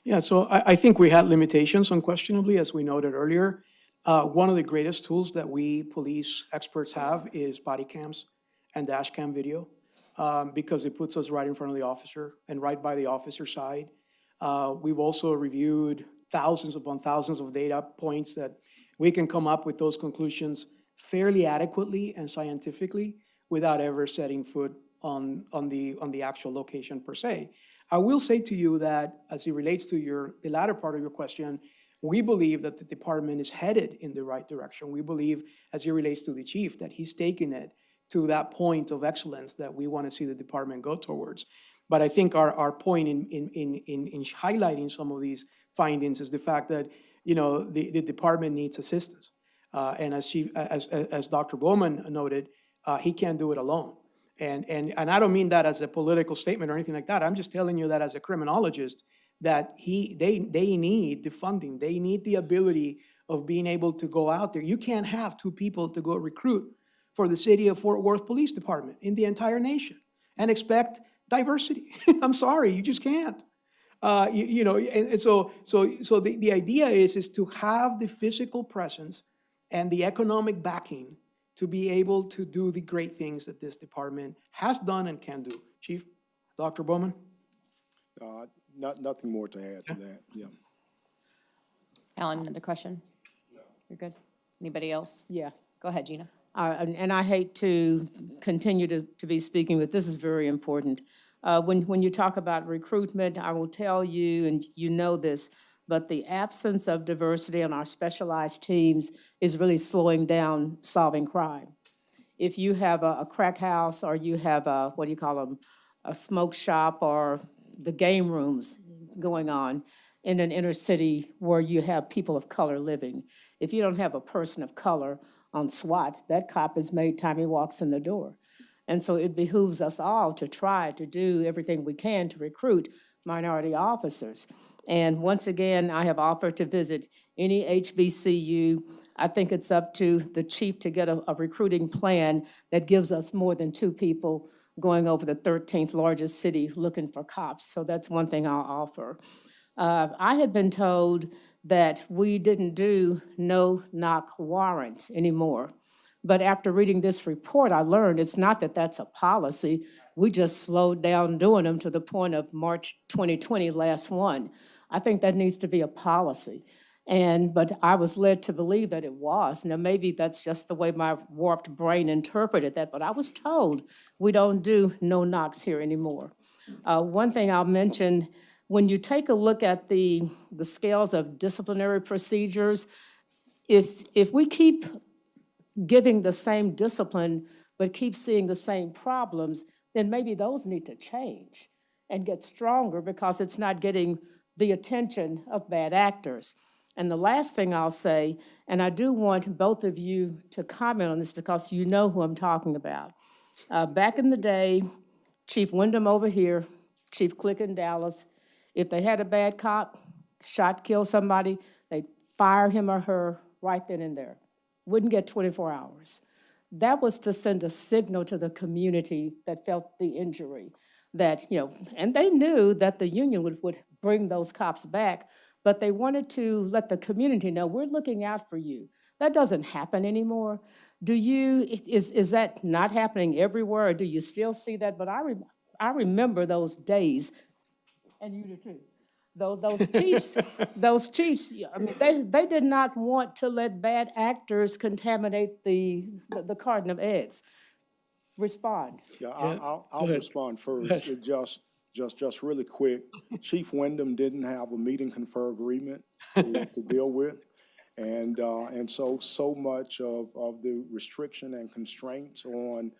Yeah, so I think we had limitations unquestionably, as we noted earlier. One of the greatest tools that we police experts have is body cams and dash cam video, because it puts us right in front of the officer and right by the officer's side. We've also reviewed thousands upon thousands of data points that we can come up with those conclusions fairly adequately and scientifically without ever setting foot on the actual location per se. I will say to you that as it relates to the latter part of your question, we believe that the department is headed in the right direction. We believe, as it relates to the chief, that he's taken it to that point of excellence that we want to see the department go towards. But I think our point in highlighting some of these findings is the fact that, the department needs assistance. And as Dr. Bowman noted, he can't do it alone. And I don't mean that as a political statement or anything like that. I'm just telling you that as a criminologist, that they need the funding. They need the ability of being able to go out there. You can't have two people to go recruit for the city of Fort Worth Police Department in the entire nation and expect diversity. I'm sorry, you just can't. So the idea is to have the physical presence and the economic backing to be able to do the great things that this department has done and can do. Chief, Dr. Bowman?
Nothing more to add to that, yeah.
Alan, another question? No. You're good? Anybody else?
Yeah.
Go ahead, Gina.
And I hate to continue to be speaking, but this is very important. When you talk about recruitment, I will tell you, and you know this, but the absence of diversity on our specialized teams is really slowing down solving crime. If you have a crack house or you have a, what do you call them, a smoke shop or the game rooms going on in an inner city where you have people of color living. If you don't have a person of color on SWAT, that cop is made time he walks in the door. And so it behooves us all to try to do everything we can to recruit minority officers. And once again, I have offered to visit any HBCU. I think it's up to the chief to get a recruiting plan that gives us more than 2 people going over the 13th largest city looking for cops. So that's one thing I'll offer. I had been told that we didn't do no-knock warrants anymore. But after reading this report, I learned it's not that that's a policy. We just slowed down doing them to the point of March 2020, last one. I think that needs to be a policy. But I was led to believe that it was. Now, maybe that's just the way my warped brain interpreted that, but I was told we don't do no knocks here anymore. One thing I'll mention, when you take a look at the scales of disciplinary procedures, if we keep giving the same discipline but keep seeing the same problems, then maybe those need to change and get stronger because it's not getting the attention of bad actors. And the last thing I'll say, and I do want both of you to comment on this because you know who I'm talking about. Back in the day, Chief Wyndham over here, Chief Click in Dallas, if they had a bad cop, shot, killed somebody, they'd fire him or her right then and there. Wouldn't get 24 hours. That was to send a signal to the community that felt the injury. That, and they knew that the union would bring those cops back, but they wanted to let the community know, we're looking out for you. That doesn't happen anymore. Is that not happening everywhere, or do you still see that? But I remember those days, and you do too. Those chiefs, I mean, they did not want to let bad actors contaminate the carton of eggs. Respond.
Yeah, I'll respond first. It just really quick. Chief Wyndham didn't have a meet and confer agreement to deal with. And so much of the restriction and constraints on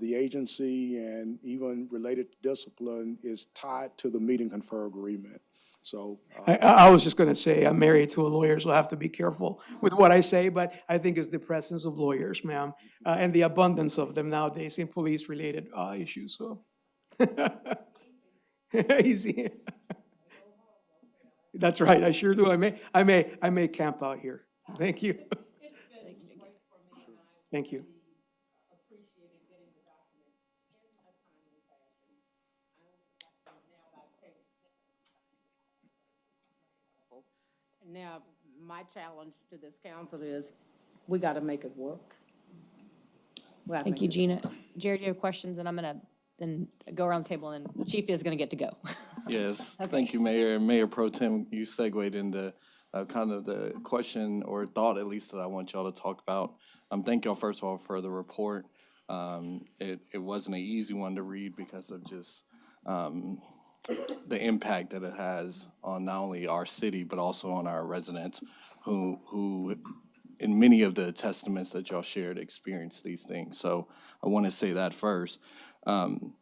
the agency and even related to discipline is tied to the meet and confer agreement. So
I was just going to say, I'm married to a lawyer, so I have to be careful with what I say, but I think it's the presence of lawyers, ma'am, and the abundance of them nowadays in police-related issues, so. Easy. That's right, I sure do. I may camp out here. Thank you. Thank you.
Now, my challenge to this council is, we got to make it work.
Thank you, Gina. Jared, do you have questions? And I'm going to then go around the table, and the chief is going to get to go.
Yes,
Okay.
thank you, Mayor. And Mayor Pro Tem, you segued into kind of the question or thought, at least, that I want y'all to talk about. Thank y'all, first of all, for the report. It wasn't an easy one to read because of just the impact that it has on not only our city, but also on our residents who in many of the testaments that y'all shared experience these things. So I want to say that first. When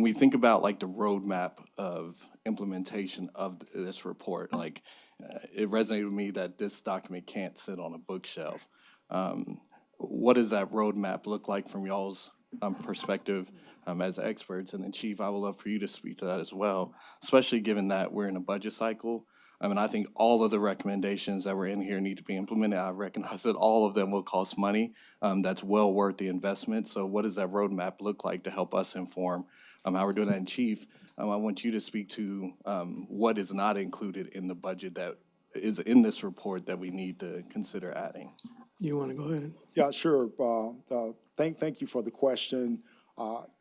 we think about like the roadmap of implementation of this report, like it resonated with me that this document can't sit on a bookshelf. What does that roadmap look like from y'all's perspective as experts? And then Chief, I would love for you to speak to that as well, especially given that we're in a budget cycle. I think all of the recommendations that were in here need to be implemented. I recognize that all of them will cost money. That's well worth the investment. So what does that roadmap look like to help us inform how we're doing that? And Chief, I want you to speak to what is not included in the budget that is in this report that we need to consider adding.
You want to go ahead?
Yeah, sure. Thank you for the question.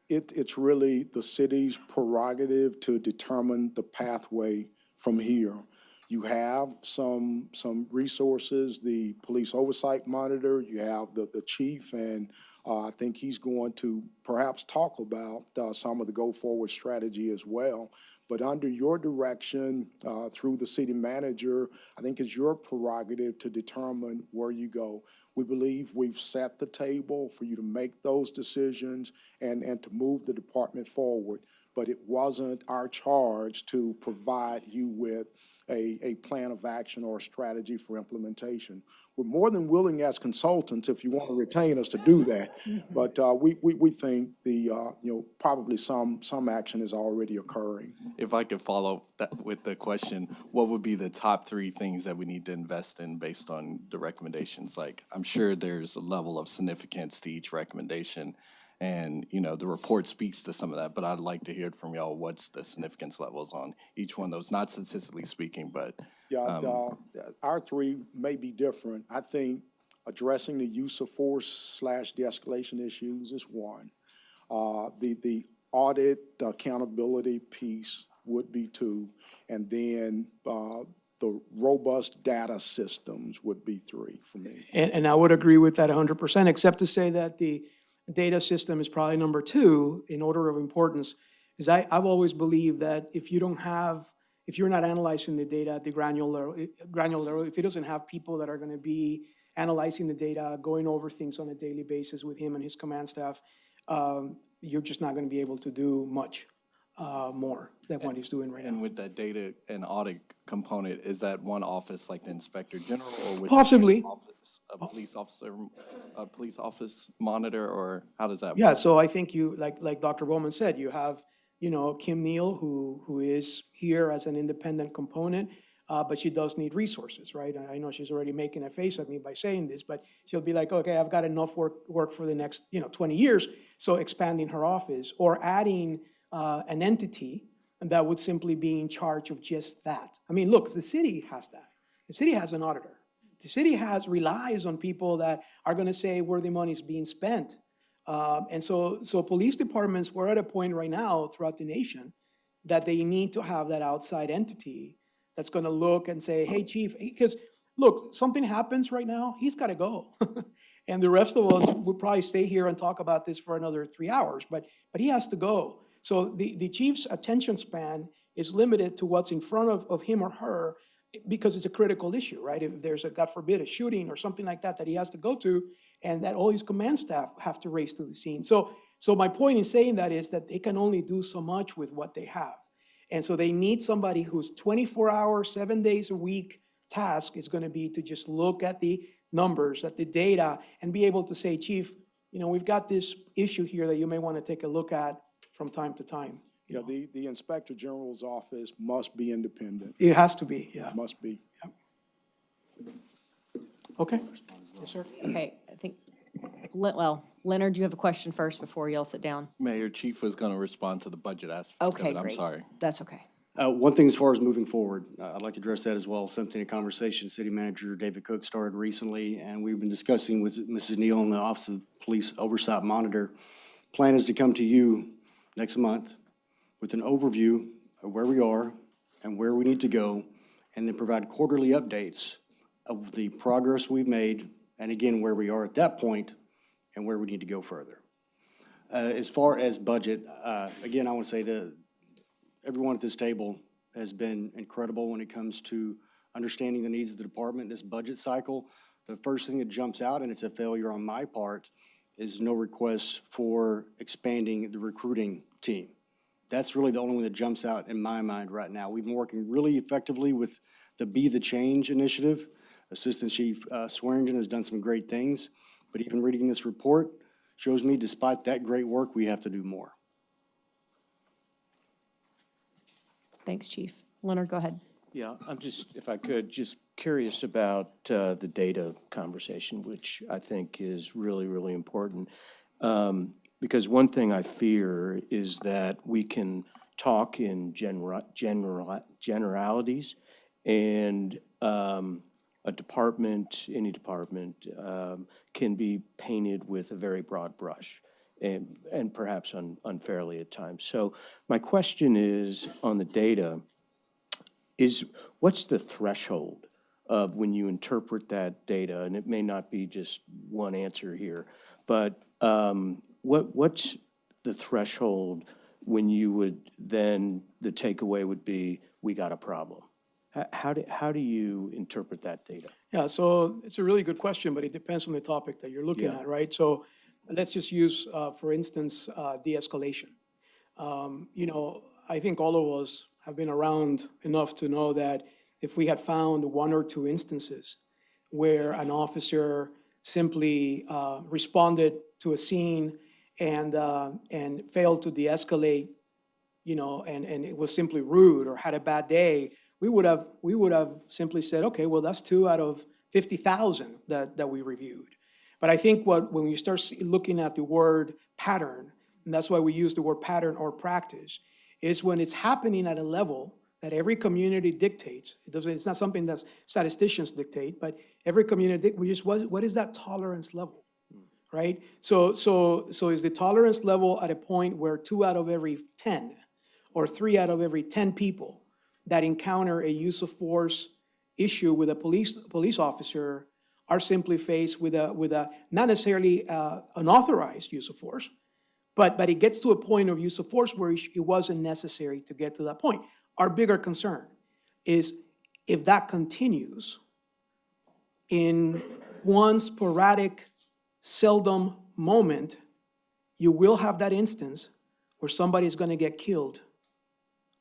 It's really the city's prerogative to determine the pathway from here. You have some resources, the police oversight monitor, you have the chief, and I think he's going to perhaps talk about some of the go-forward strategy as well. But under your direction, through the city manager, I think it's your prerogative to determine where you go. We believe we've set the table for you to make those decisions and to move the department forward. But it wasn't our charge to provide you with a plan of action or a strategy for implementation. We're more than willing as consultants, if you want to retain us, to do that. But we think probably some action is already occurring.
If I could follow that with the question, what would be the top 3 things that we need to invest in based on the recommendations? Like, I'm sure there's a level of significance to each recommendation, and, the report speaks to some of that, but I'd like to hear it from y'all. What's the significance levels on each one of those? Not statistically speaking, but.
Our 3 may be different. I think addressing the use of force / de-escalation issues is one. The audit accountability piece would be 2, and then the robust data systems would be 3 for me.
And I would agree with that 100%, except to say that the data system is probably number 2 in order of importance, because I've always believed that if you're not analyzing the data at the granular level, if it doesn't have people that are going to be analyzing the data, going over things on a daily basis with him and his command staff, you're just not going to be able to do much more than what he's doing right now.
And with that data and audit component, is that one office like the Inspector General, or with
Possibly.
a police officer, a police office monitor, or how does that work?
Yeah, so I think you, like Dr. Bowman said, you have, Kim Neal, who is here as an independent component, but she does need resources, right? And I know she's already making a face at me by saying this, but she'll be like, okay, I've got enough work for the next, 20 years. So expanding her office or adding an entity that would simply be in charge of just that. I mean, look, the city has that. The city has an auditor. The city relies on people that are going to say where the money is being spent. And so police departments, we're at a point right now throughout the nation that they need to have that outside entity that's going to look and say, hey, chief, because look, something happens right now, he's got to go. And the rest of us would probably stay here and talk about this for another 3 hours, but he has to go. So the chief's attention span is limited to what's in front of him or her because it's a critical issue, right? If there's a, God forbid, a shooting or something like that he has to go to, and that all his command staff have to race to the scene. So my point in saying that is that they can only do so much with what they have. And so they need somebody whose 24 hours, 7 days a week task is going to be to just look at the numbers, at the data, and be able to say, chief, we've got this issue here that you may want to take a look at from time to time.
Yeah, the Inspector General's office must be independent.
It has to be, yeah.
Must be.
Okay. Yes, sir.
Okay, I think, Leonard, you have a question first before you all sit down.
Mayor, Chief was going to respond to the budget aspect
Okay,
of it. I'm
great.
sorry.
That's okay.
One thing as far as moving forward, I'd like to address that as well. Something, a conversation City Manager David Cook started recently, and we've been discussing with Mrs. Neal and the Office of Police Oversight Monitor. Plan is to come to you next month with an overview of where we are and where we need to go, and then provide quarterly updates of the progress we've made, and again, where we are at that point and where we need to go further. As far as budget, again, I want to say that everyone at this table has been incredible when it comes to understanding the needs of the department this budget cycle. The first thing that jumps out, and it's a failure on my part, is no request for expanding the recruiting team. That's really the only one that jumps out in my mind right now. We've been working really effectively with the Be the Change initiative. Assistant Chief Swearingen has done some great things, but even reading this report shows me despite that great work, we have to do more.
Thanks, Chief. Leonard, go ahead.
Yeah, I'm just, if I could, just curious about the data conversation, which I think is really, really important. Because one thing I fear is that we can talk in generalities, and a department, any department, can be painted with a very broad brush, and perhaps unfairly at times. So my question is, on the data, what's the threshold of when you interpret that data? And it may not be just one answer here, but what's the threshold when you would then, the takeaway would be, we got a problem? How do you interpret that data?
Yeah, so it's a really good question, but it depends on the topic that you're looking
Yeah.
at, right? So let's just use, for instance, de-escalation. I think all of us have been around enough to know that if we had found one or two instances where an officer simply responded to a scene and failed to de-escalate, and it was simply rude or had a bad day, we would have simply said, okay, well, that's 2 out of 50,000 that we reviewed. But I think when you start looking at the word pattern, and that's why we use the word pattern or practice, is when it's happening at a level that every community dictates. It's not something that statisticians dictate, but every community, what is that tolerance level, right? So is the tolerance level at a point where 2 out of every 10 or 3 out of every 10 people that encounter a use of force issue with a police officer are simply faced with a not necessarily unauthorized use of force, but it gets to a point of use of force where it wasn't necessary to get to that point. Our bigger concern is if that continues in one sporadic, seldom moment, you will have that instance where somebody is going to get killed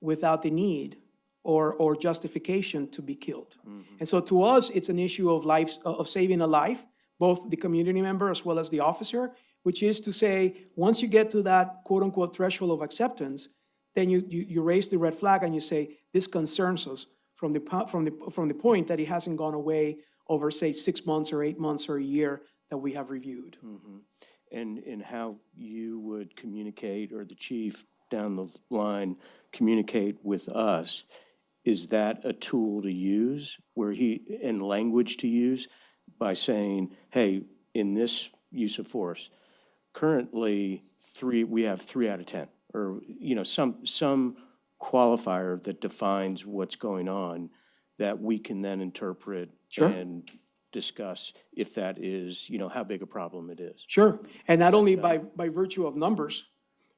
without the need or justification to be killed. And so to us, it's an issue of life, of saving a life, both the community member as well as the officer, which is to say, once you get to that quote-unquote threshold of acceptance, then you raise the red flag and you say, this concerns us from the point that it hasn't gone away over, say, 6 months or 8 months or a year that we have reviewed.
And how you would communicate, or the chief down the line communicate with us, is that a tool to use and language to use by saying, hey, in this use of force, currently we have 3 out of 10, or some qualifier that defines what's going on that we can then interpret and discuss if that is, how big a problem it is.
Sure, and not only by virtue of numbers,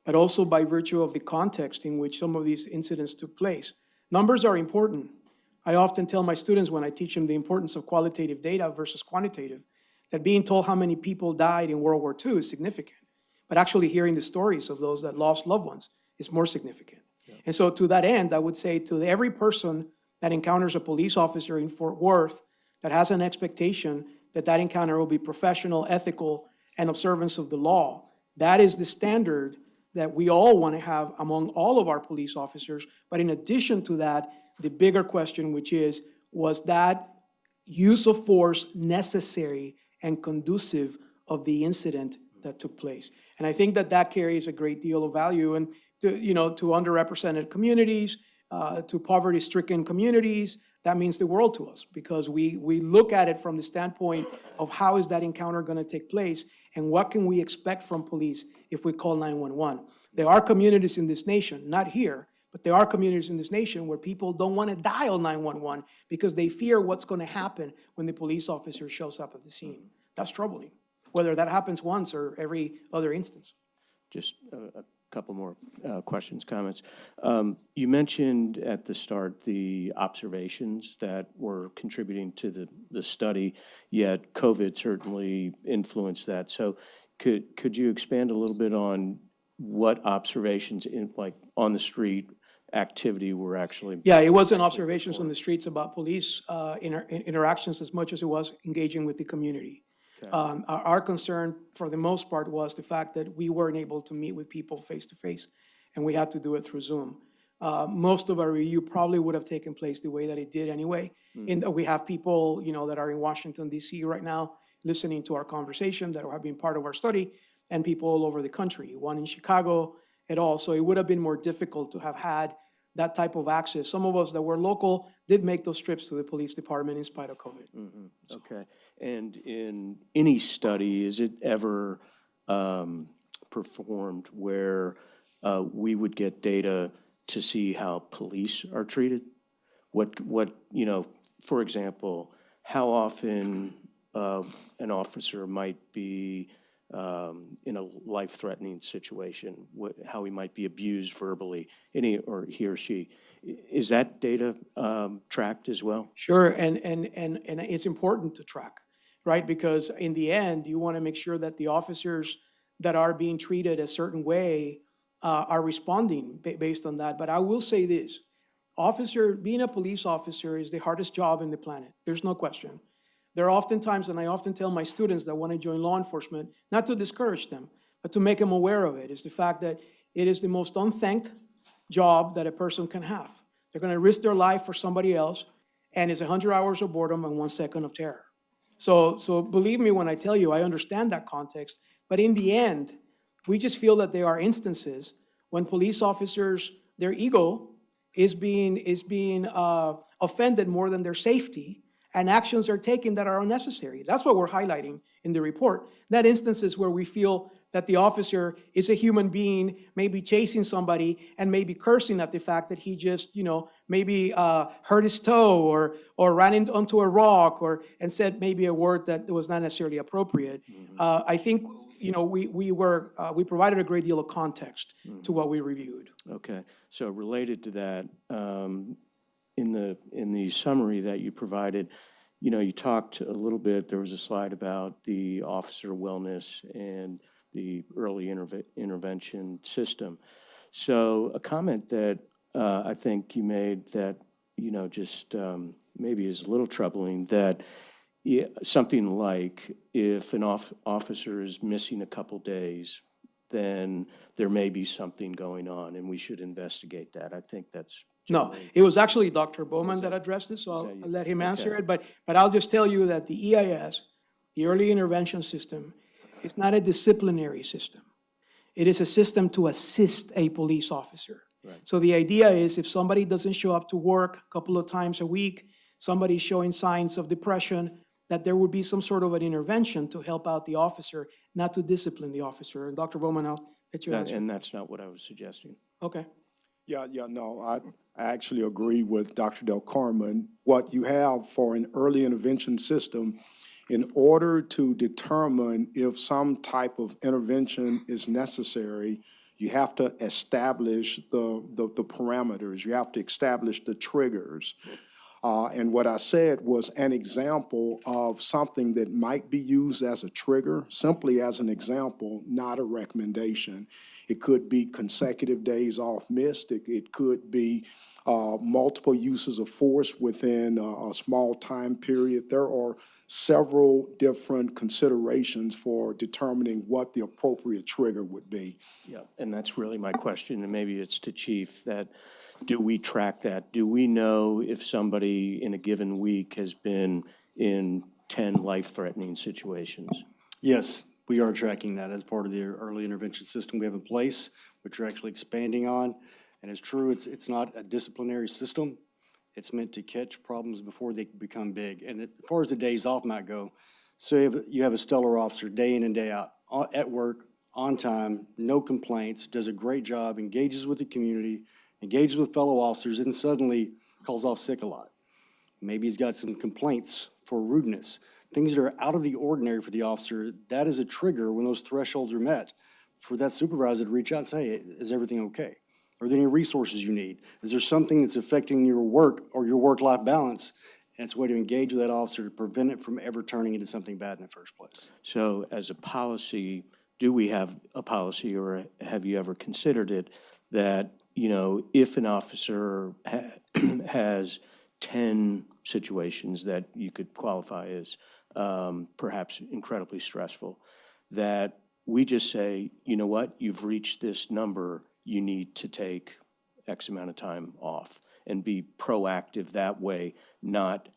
but also by virtue of the context in which some of these incidents took place. Numbers are important. I often tell my students when I teach them the importance of qualitative data versus quantitative, that being told how many people died in World War II is significant, but actually hearing the stories of those that lost loved ones is more significant. And so to that end, I would say to every person that encounters a police officer in Fort Worth that has an expectation that that encounter will be professional, ethical, and observance of the law, that is the standard that we all want to have among all of our police officers. But in addition to that, the bigger question, which is, was that use of force necessary and conducive of the incident that took place? And I think that carries a great deal of value, and to underrepresented communities, to poverty-stricken communities, that means the world to us, because we look at it from the standpoint of how is that encounter going to take place and what can we expect from police if we call 911. There are communities in this nation, not here, but there are communities in this nation where people don't want to dial 911 because they fear what's going to happen when the police officer shows up at the scene. That's troubling, whether that happens once or every other instance.
Just a couple more questions, comments. You mentioned at the start the observations that were contributing to the study, yet COVID certainly influenced that. So could you expand a little bit on what observations on the street activity were actually?
Yeah, it wasn't observations on the streets about police interactions as much as it was engaging with the community. Okay. Our concern, for the most part, was the fact that we weren't able to meet with people face-to-face, and we had to do it through Zoom. Most of our review probably would have taken place the way that it did anyway. We have people, that are in Washington, D.C. right now listening to our conversation that have been part of our study, and people all over the country, one in Chicago et al. So it would have been more difficult to have had that type of access. Some of us that were local did make those trips to the police department in spite of COVID.
Okay. And in any study, is it ever performed where we would get data to see how police are treated? what, you know, for example, how often an officer might be in a life-threatening situation, how he might be abused verbally, or he or she. Is that data tracked as well?
Sure, and it's important to track, right? Because in the end, you want to make sure that the officers that are being treated a certain way are responding based on that. But I will say this, being a police officer is the hardest job in the planet. There's no question. There are often times, and I often tell my students that want to join law enforcement, not to discourage them, but to make them aware of it, is the fact that it is the most unthanked job that a person can have. They're going to risk their life for somebody else, and it's 100 hours of boredom and 1 second of terror. So believe me when I tell you, I understand that context, but in the end, we just feel that there are instances when police officers, their ego is being offended more than their safety, and actions are taken that are unnecessary. That's what we're highlighting in the report. That instances where we feel that the officer is a human being, maybe chasing somebody and maybe cursing at the fact that he just, maybe hurt his toe or ran onto a rock and said maybe a word that was not necessarily appropriate. I think, we provided a great deal of context to what we reviewed.
Okay, so related to that, in the summary that you provided, you talked a little bit, there was a slide about the officer wellness and the early intervention system. So a comment that I think you made that, just maybe is a little troubling, that something like if an officer is missing a couple days, then there may be something going on and we should investigate that. I think that's...
No, it was actually Dr. Bowman that addressed this, so I'll let him answer it. But I'll just tell you that the EIS, the early intervention system, is not a disciplinary system. It is a system to assist a police officer.
Right.
So the idea is if somebody doesn't show up to work a couple of times a week, somebody's showing signs of depression, that there would be some sort of an intervention to help out the officer, not to discipline the officer. And Dr. Bowman, I'll let you answer.
And that's not what I was suggesting.
Okay.
No, I actually agree with Dr. Del Carmen. What you have for an early intervention system, in order to determine if some type of intervention is necessary, you have to establish the parameters. You have to establish the triggers. And what I said was an example of something that might be used as a trigger, simply as an example, not a recommendation. It could be consecutive days off missed. It could be multiple uses of force within a small time period. There are several different considerations for determining what the appropriate trigger would be.
Yeah, and that's really my question, and maybe it's to Chief, that do we track that? Do we know if somebody in a given week has been in 10 life-threatening situations?
Yes, we are tracking that as part of the early intervention system we have in place, which we're actually expanding on. And it's true, it's not a disciplinary system. It's meant to catch problems before they become big. And as far as the days off might go, so you have a stellar officer day in and day out, at work, on time, no complaints, does a great job, engages with the community, engages with fellow officers, and suddenly calls off sick a lot. Maybe he's got some complaints for rudeness. Things that are out of the ordinary for the officer, that is a trigger when those thresholds are met for that supervisor to reach out and say, is everything okay? Are there any resources you need? Is there something that's affecting your work or your work-life balance? And it's a way to engage with that officer to prevent it from ever turning into something bad in the first place.
So as a policy, do we have a policy, or have you ever considered it, that if an officer has 10 situations that you could qualify as perhaps incredibly stressful, that we just say, you know what, you've reached this number, you need to take X amount of time off, and be proactive that way, not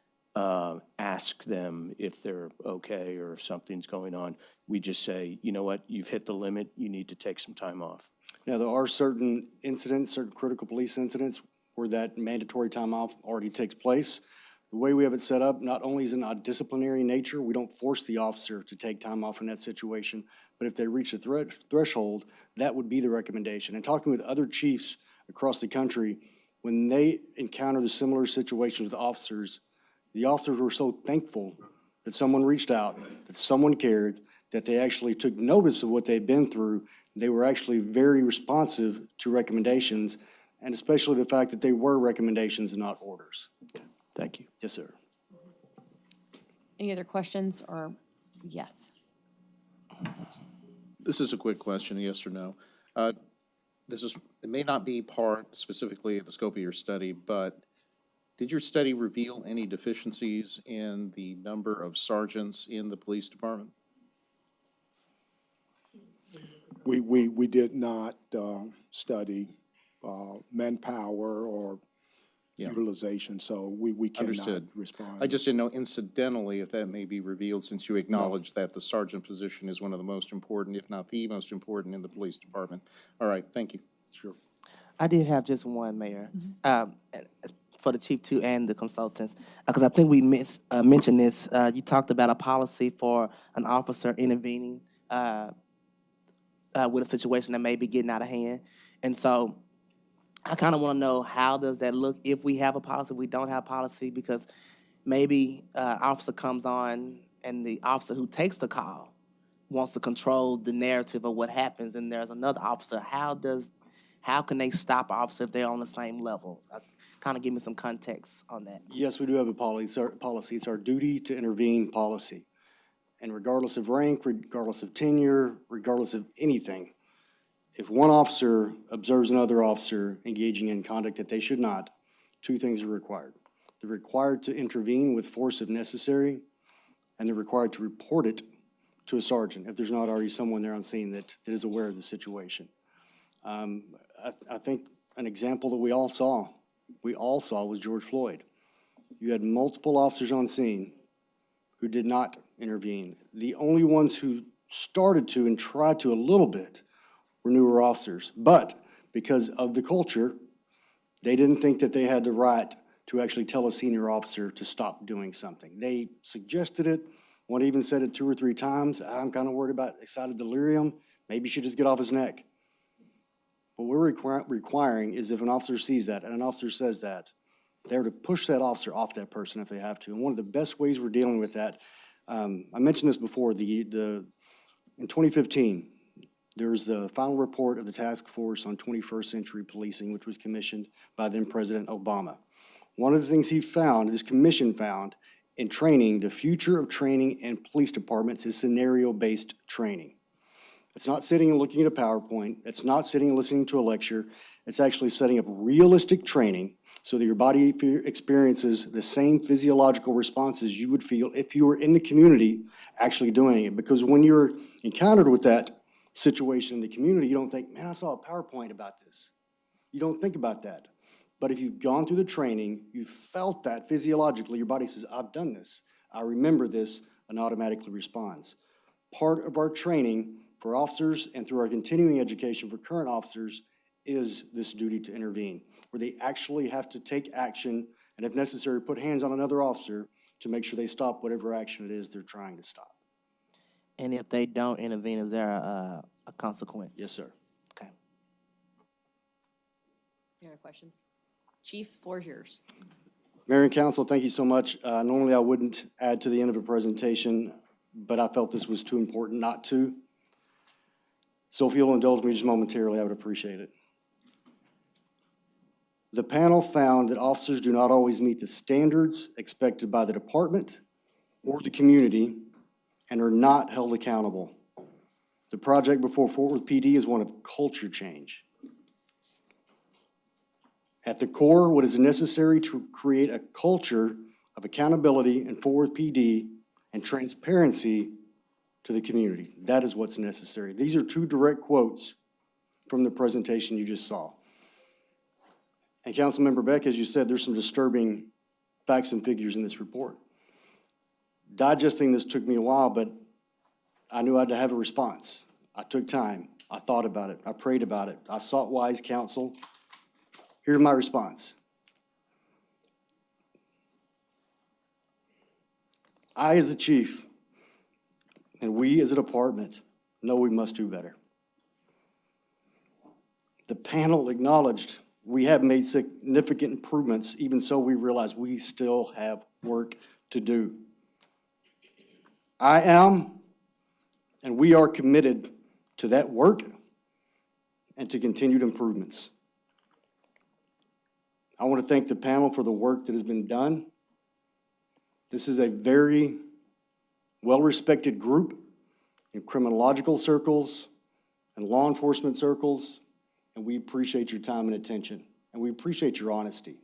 ask them if they're okay or if something's going on. We just say, you know what, you've hit the limit, you need to take some time off.
Now, there are certain incidents, certain critical police incidents where that mandatory time off already takes place. The way we have it set up, not only is it not disciplinary in nature, we don't force the officer to take time off in that situation, but if they reach the threshold, that would be the recommendation. And talking with other chiefs across the country, when they encountered a similar situation with the officers were so thankful that someone reached out, that someone cared, that they actually took notice of what they'd been through. They were actually very responsive to recommendations, and especially the fact that they were recommendations and not orders.
Thank you.
Yes, sir.
Any other questions or, yes?
This is a quick question, yes or no. It may not be part specifically of the scope of your study, but did your study reveal any deficiencies in the number of sergeants in the police department?
We did not study manpower or utilization, so we cannot
Understood.
respond.
I just didn't know incidentally if that may be revealed, since you acknowledged that the sergeant position is one of the most important, if not the most important, in the police department. All right, thank you.
Sure.
I did have just one, Mayor, for the chief too and the consultants, because I think we mentioned this. You talked about a policy for an officer intervening with a situation that may be getting out of hand. And so I kind of want to know, how does that look if we have a policy, we don't have policy? Because maybe officer comes on and the officer who takes the call wants to control the narrative of what happens, and there's another officer. How can they stop an officer if they're on the same level? Kind of give me some context on that.
Yes, we do have a policy. It's our duty to intervene policy. And regardless of rank, regardless of tenure, regardless of anything, if one officer observes another officer engaging in conduct that they should not, two things are required. They're required to intervene with force if necessary, and they're required to report it to a sergeant if there's not already someone there on scene that is aware of the situation. I think an example that we all saw was George Floyd. You had multiple officers on scene who did not intervene. The only ones who started to and tried to a little bit were newer officers. But because of the culture, they didn't think that they had the right to actually tell a senior officer to stop doing something. They suggested it. One even said it 2 or 3 times. I'm kind of worried about excited delirium. Maybe you should just get off his neck. What we're requiring is if an officer sees that and an officer says that, they're to push that officer off that person if they have to. And one of the best ways we're dealing with that, I mentioned this before, in 2015, there's the final report of the Task Force on 21st Century Policing, which was commissioned by then President Obama. One of the things he found, this commission found, in training, the future of training in police departments is scenario-based training. It's not sitting and looking at a PowerPoint. It's not sitting and listening to a lecture. It's actually setting up realistic training so that your body experiences the same physiological responses you would feel if you were in the community actually doing it. Because when you're encountered with that situation in the community, you don't think, man, I saw a PowerPoint about this. You don't think about that. But if you've gone through the training, you felt that physiologically, your body says, I've done this, I remember this, and automatically responds. Part of our training for officers and through our continuing education for current officers is this duty to intervene, where they actually have to take action and, if necessary, put hands on another officer to make sure they stop whatever action it is they're trying to stop.
And if they don't intervene, is there a consequence?
Yes, sir.
Okay.
Any other questions? Chief, floor is yours.
Mayor and Council, thank you so much. Normally I wouldn't add to the end of a presentation, but I felt this was too important not to. So if you'll indulge me just momentarily, I would appreciate it. The panel found that officers do not always meet the standards expected by the department or the community and are not held accountable. The project before Fort Worth PD is one of culture change. At the core, what is necessary to create a culture of accountability in Fort Worth PD and transparency to the community. That is what's necessary. These are 2 direct quotes from the presentation you just saw. And Councilmember Beck, as you said, there's some disturbing facts and figures in this report. Digesting this took me a while, but I knew I had to have a response. I took time. I thought about it. I prayed about it. I sought wise counsel. Here's my response. I, as the chief, and we as a department, know we must do better. The panel acknowledged We have made significant improvements. Even so, we realize we still have work to do. I am, and we are committed to that work and to continued improvements. I want to thank the panel for the work that has been done. This is a very well-respected group in criminological circles and law enforcement circles, and we appreciate your time and attention, and we appreciate your honesty.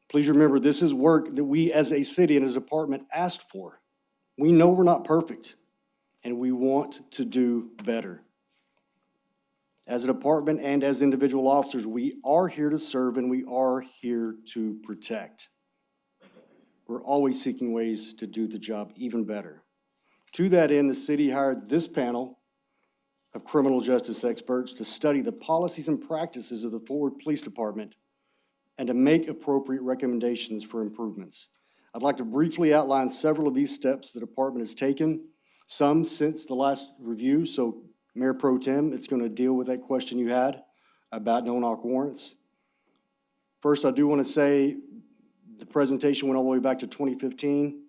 Please remember, this is work that we as a city and as a department asked for. We know we're not perfect, and we want to do better. As a department and as individual officers, we are here to serve and we are here to protect. We're always seeking ways to do the job even better. To that end, the city hired this panel of criminal justice experts to study the policies and practices of the Fort Worth Police Department and to make appropriate recommendations for improvements. I'd like to briefly outline several of these steps the department has taken, some since the last review. So Mayor Pro Tem, it's going to deal with that question you had about no-knock warrants. First, I do want to say the presentation went all the way back to 2015.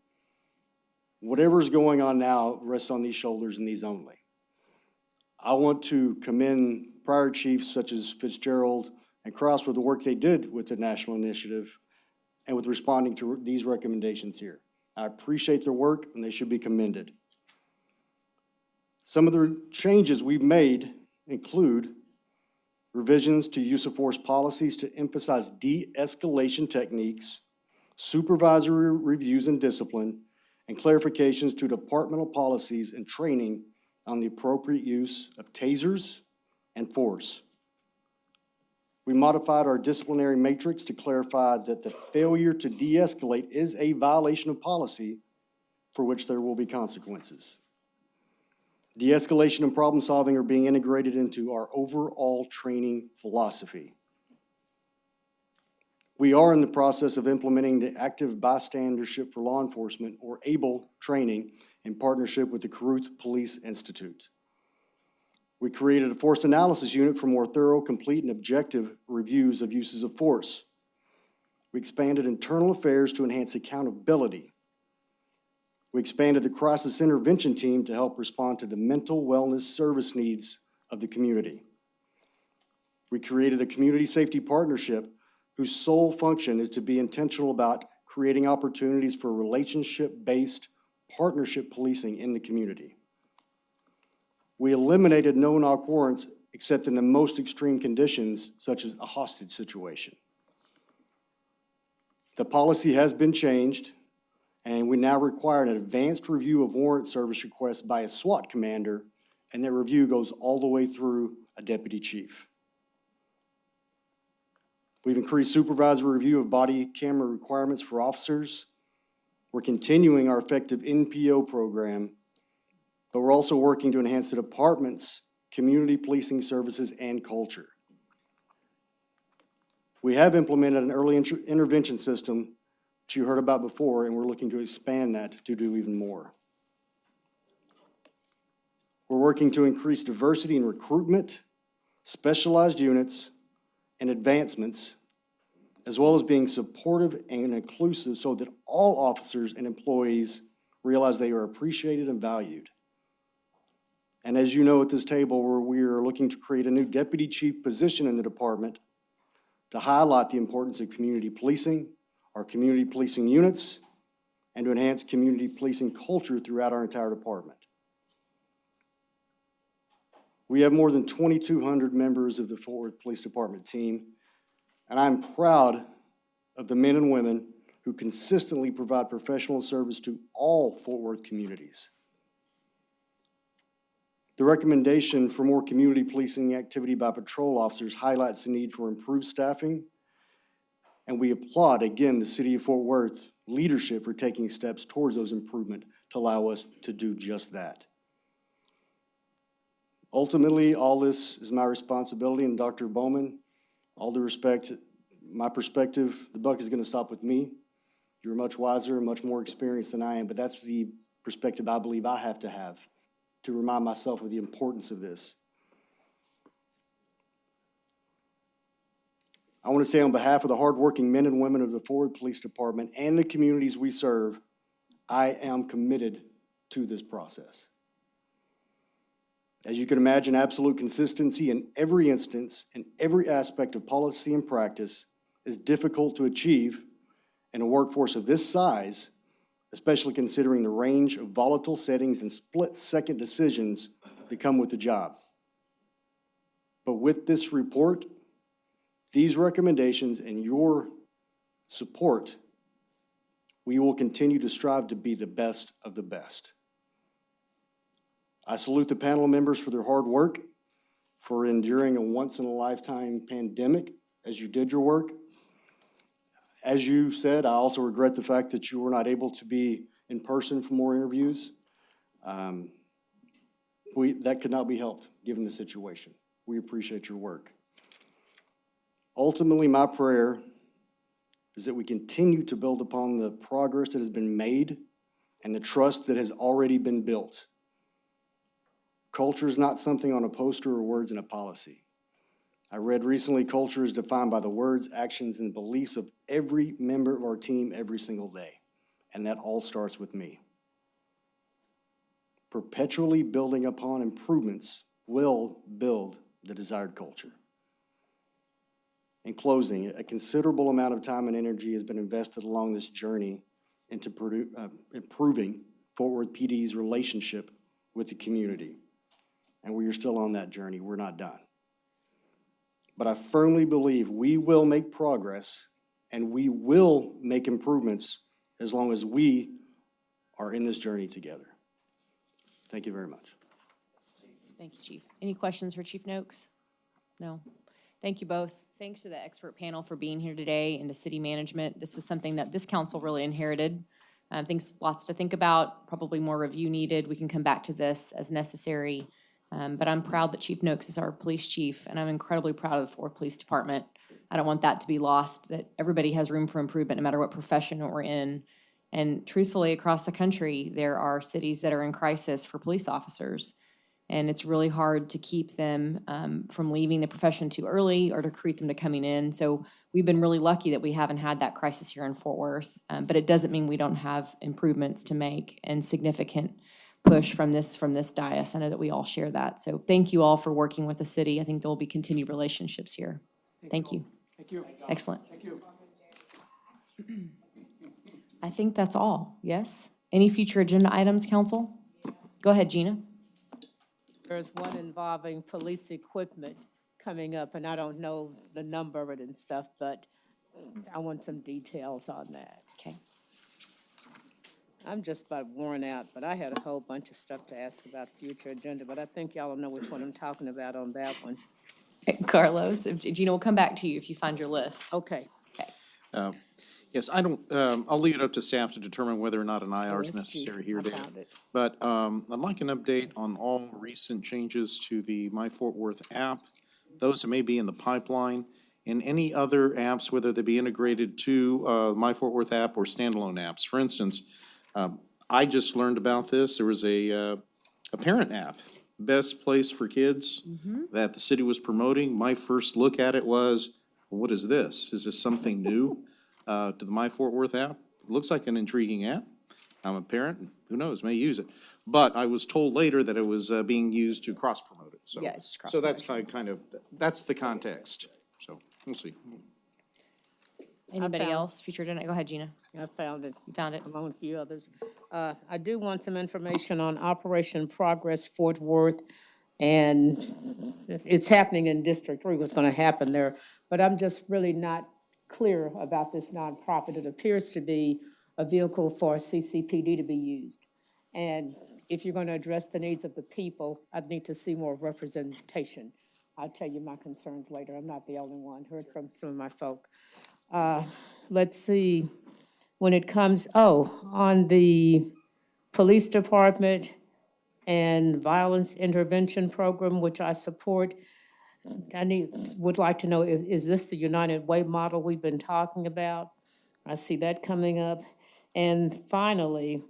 Whatever's going on now rests on these shoulders and these only. I want to commend prior chiefs such as Fitzgerald and Krause for the work they did with the national initiative and with responding to these recommendations here. I appreciate their work and they should be commended. Some of the changes we've made include revisions to use of force policies to emphasize de-escalation techniques, supervisory reviews and discipline, and clarifications to departmental policies and training on the appropriate use of tasers and force. We modified our disciplinary matrix to clarify that the failure to de-escalate is a violation of policy for which there will be consequences. De-escalation and problem solving are being integrated into our overall training philosophy. We are in the process of implementing the Active Bystandership for Law Enforcement, or ABLE, training in partnership with the Caruth Police Institute. We created a force analysis unit for more thorough, complete, and objective reviews of uses of force. We expanded internal affairs to enhance accountability. We expanded the crisis intervention team to help respond to the mental wellness service needs of the community. We created a community safety partnership whose sole function is to be intentional about creating opportunities for relationship-based partnership policing in the community. We eliminated no-knock warrants except in the most extreme conditions, such as a hostage situation. The policy has been changed, and we now require an advanced review of warrant service requests by a SWAT commander, and that review goes all the way through a deputy chief. We've increased supervisory review of body camera requirements for officers. We're continuing our effective NPO program, but we're also working to enhance the department's community policing services and culture. We have implemented an early intervention system that you heard about before, and we're looking to expand that to do even more. We're working to increase diversity in recruitment, specialized units, and advancements, as well as being supportive and inclusive so that all officers and employees realize they are appreciated and valued. And as you know at this table, we are looking to create a new deputy chief position in the department to highlight the importance of community policing, our community policing units, and to enhance community policing culture throughout our entire department. We have more than 2,200 members of the Fort Worth Police Department team, and I'm proud of the men and women who consistently provide professional service to all Fort Worth communities. The recommendation for more community policing activity by patrol officers highlights the need for improved staffing, and we applaud, again, the City of Fort Worth leadership for taking steps towards those improvements to allow us to do just that. Ultimately, all this is my responsibility, and Dr. Bowman, all due respect, my perspective, the buck is going to stop with me. You're much wiser and much more experienced than I am, but that's the perspective I believe I have to remind myself of the importance of this. I want to say on behalf of the hardworking men and women of the Forward Police Department and the communities we serve, I am committed to this process. As you can imagine, absolute consistency in every instance and every aspect of policy and practice is difficult to achieve in a workforce of this size, especially considering the range of volatile settings and split-second decisions that come with the job. But with this report, these recommendations, and your support, we will continue to strive to be the best of the best. I salute the panel members for their hard work, for enduring a once-in-a-lifetime pandemic as you did your work. As you said, I also regret the fact that you were not able to be in person for more interviews. That could not be helped, given the situation. We appreciate your work. Ultimately, my prayer is that we continue to build upon the progress that has been made and the trust that has already been built. Culture is not something on a poster or words in a policy. I read recently, culture is defined by the words, actions, and beliefs of every member of our team every single day. And that all starts with me. Perpetually building upon improvements will build the desired culture. In closing, a considerable amount of time and energy has been invested along this journey into improving Fort Worth PD's relationship with the community. And we are still on that journey. We're not done. But I firmly believe we will make progress and we will make improvements as long as we are in this journey together. Thank you very much.
Thank you, Chief. Any questions for Chief Noakes? No? Thank you both. Thanks to the expert panel for being here today and to city management. This was something that this council really inherited. Lots to think about, probably more review needed. We can come back to this as necessary. But I'm proud that Chief Noakes is our police chief, and I'm incredibly proud of the Fort Worth Police Department. I don't want that to be lost, that everybody has room for improvement no matter what profession we're in. And truthfully, across the country, there are cities that are in crisis for police officers. And it's really hard to keep them from leaving the profession too early or to recruit them to coming in. So we've been really lucky that we haven't had that crisis here in Fort Worth. But it doesn't mean we don't have improvements to make and significant push from this dais. I know that we all share that. So thank you all for working with the city. I think there will be continued relationships here. Thank you.
Thank you.
Excellent.
Thank you.
I think that's all. Yes? Any future agenda items, council? Go ahead, Gina.
There's one involving police equipment coming up, and I don't know the number of it and stuff, but I want some details on that.
Okay.
I'm just about worn out, but I had a whole bunch of stuff to ask about future agenda, but I think y'all will know which one I'm talking about on that one.
Carlos, Gina, we'll come back to you if you find your list.
Okay.
Yes, I don't, I'll leave it up to staff to determine whether or not an IR is necessary here today. But I'd like an update on all recent changes to the My Fort Worth app, those that may be in the pipeline, and any other apps, whether they be integrated to My Fort Worth app or standalone apps. For instance, I just learned about this. There was a parent app, Best Place for Kids, that the city was promoting. My first look at it was, what is this? Is this something new to the My Fort Worth app? It looks like an intriguing app. I'm a parent, who knows, may use it. But I was told later that it was being used to cross-promote it. So,
Yeah, it's
so that's kind of, that's the context. So we'll see.
Anybody else? Future agenda? Go ahead, Gina.
I found it.
You found it?
Along with a few others. I do want some information on Operation Progress Fort Worth, and it's happening in District 3, what's going to happen there. But I'm just really not clear about this nonprofit. It appears to be a vehicle for CCPD to be used. And if you're going to address the needs of the people, I'd need to see more representation. I'll tell you my concerns later. I'm not the only one. Heard from some of my folk. Let's see, when it comes, on the police department and violence intervention program, which I support, would like to know, is this the United Way model we've been talking about? I see that coming up. And finally,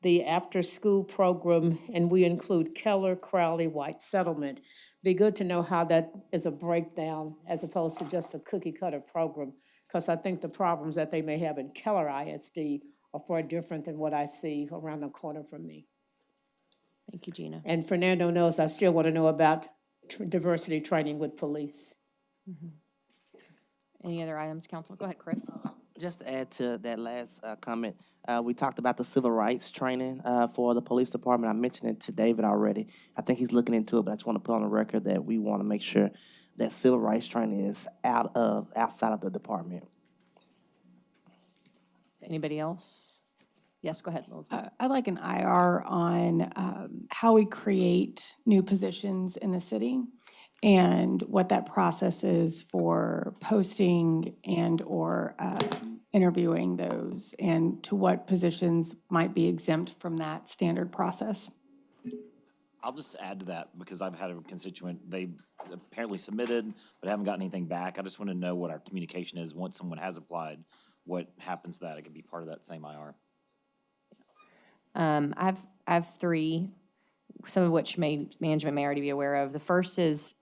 the after-school program, and we include Keller, Crowley, White Settlement. Be good to know how that is a breakdown as opposed to just a cookie-cutter program, because I think the problems that they may have in Keller ISD are far different than what I see around the corner from me.
Thank you, Gina.
And Fernando knows I still want to know about diversity training with police.
Any other items, council? Go ahead, Chris.
Just to add to that last comment, we talked about the civil rights training for the police department. I mentioned it to David already. I think he's looking into it, but I just want to put on the record that we want to make sure that civil rights training is outside of the department.
Anybody else? Yes, go ahead, Elizabeth.
I'd like an IR on how we create new positions in the city and what that process is for posting and/or interviewing those, and to what positions might be exempt from that standard process.
I'll just add to that because I've had a constituent, they apparently submitted but haven't gotten anything back. I just want to know what our communication is once someone has applied, what happens to that. It could be part of that same IR.
I have three, some of which management may already be aware of. The first is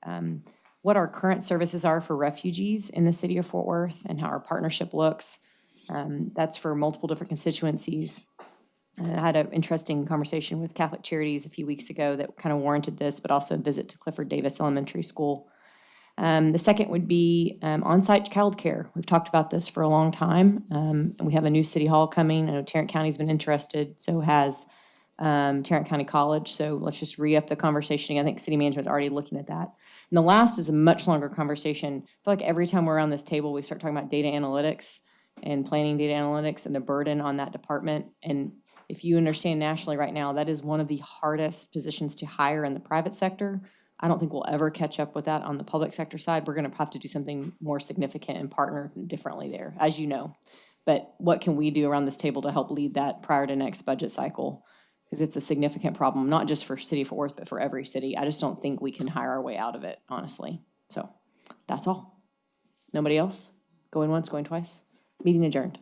what our current services are for refugees in the city of Fort Worth and how our partnership looks. That's for multiple different constituencies. I had an interesting conversation with Catholic Charities a few weeks ago that kind of warranted this, but also a visit to Clifford Davis Elementary School. The second would be on-site childcare. We've talked about this for a long time. And we have a new city hall coming. I know Tarrant County's been interested, so has Tarrant County College. So let's just re-up the conversation. I think city management's already looking at that. And the last is a much longer conversation. I feel like every time we're around this table, we start talking about data analytics and planning data analytics and the burden on that department. And if you understand nationally right now, that is one of the hardest positions to hire in the private sector. I don't think we'll ever catch up with that on the public sector side. We're going to have to do something more significant and partner differently there, as you know. But what can we do around this table to help lead that prior to next budget cycle? Because it's a significant problem, not just for City of Fort Worth, but for every city. I just don't think we can hire our way out of it, honestly. So that's all. Nobody else? Going once, going twice? Meeting adjourned.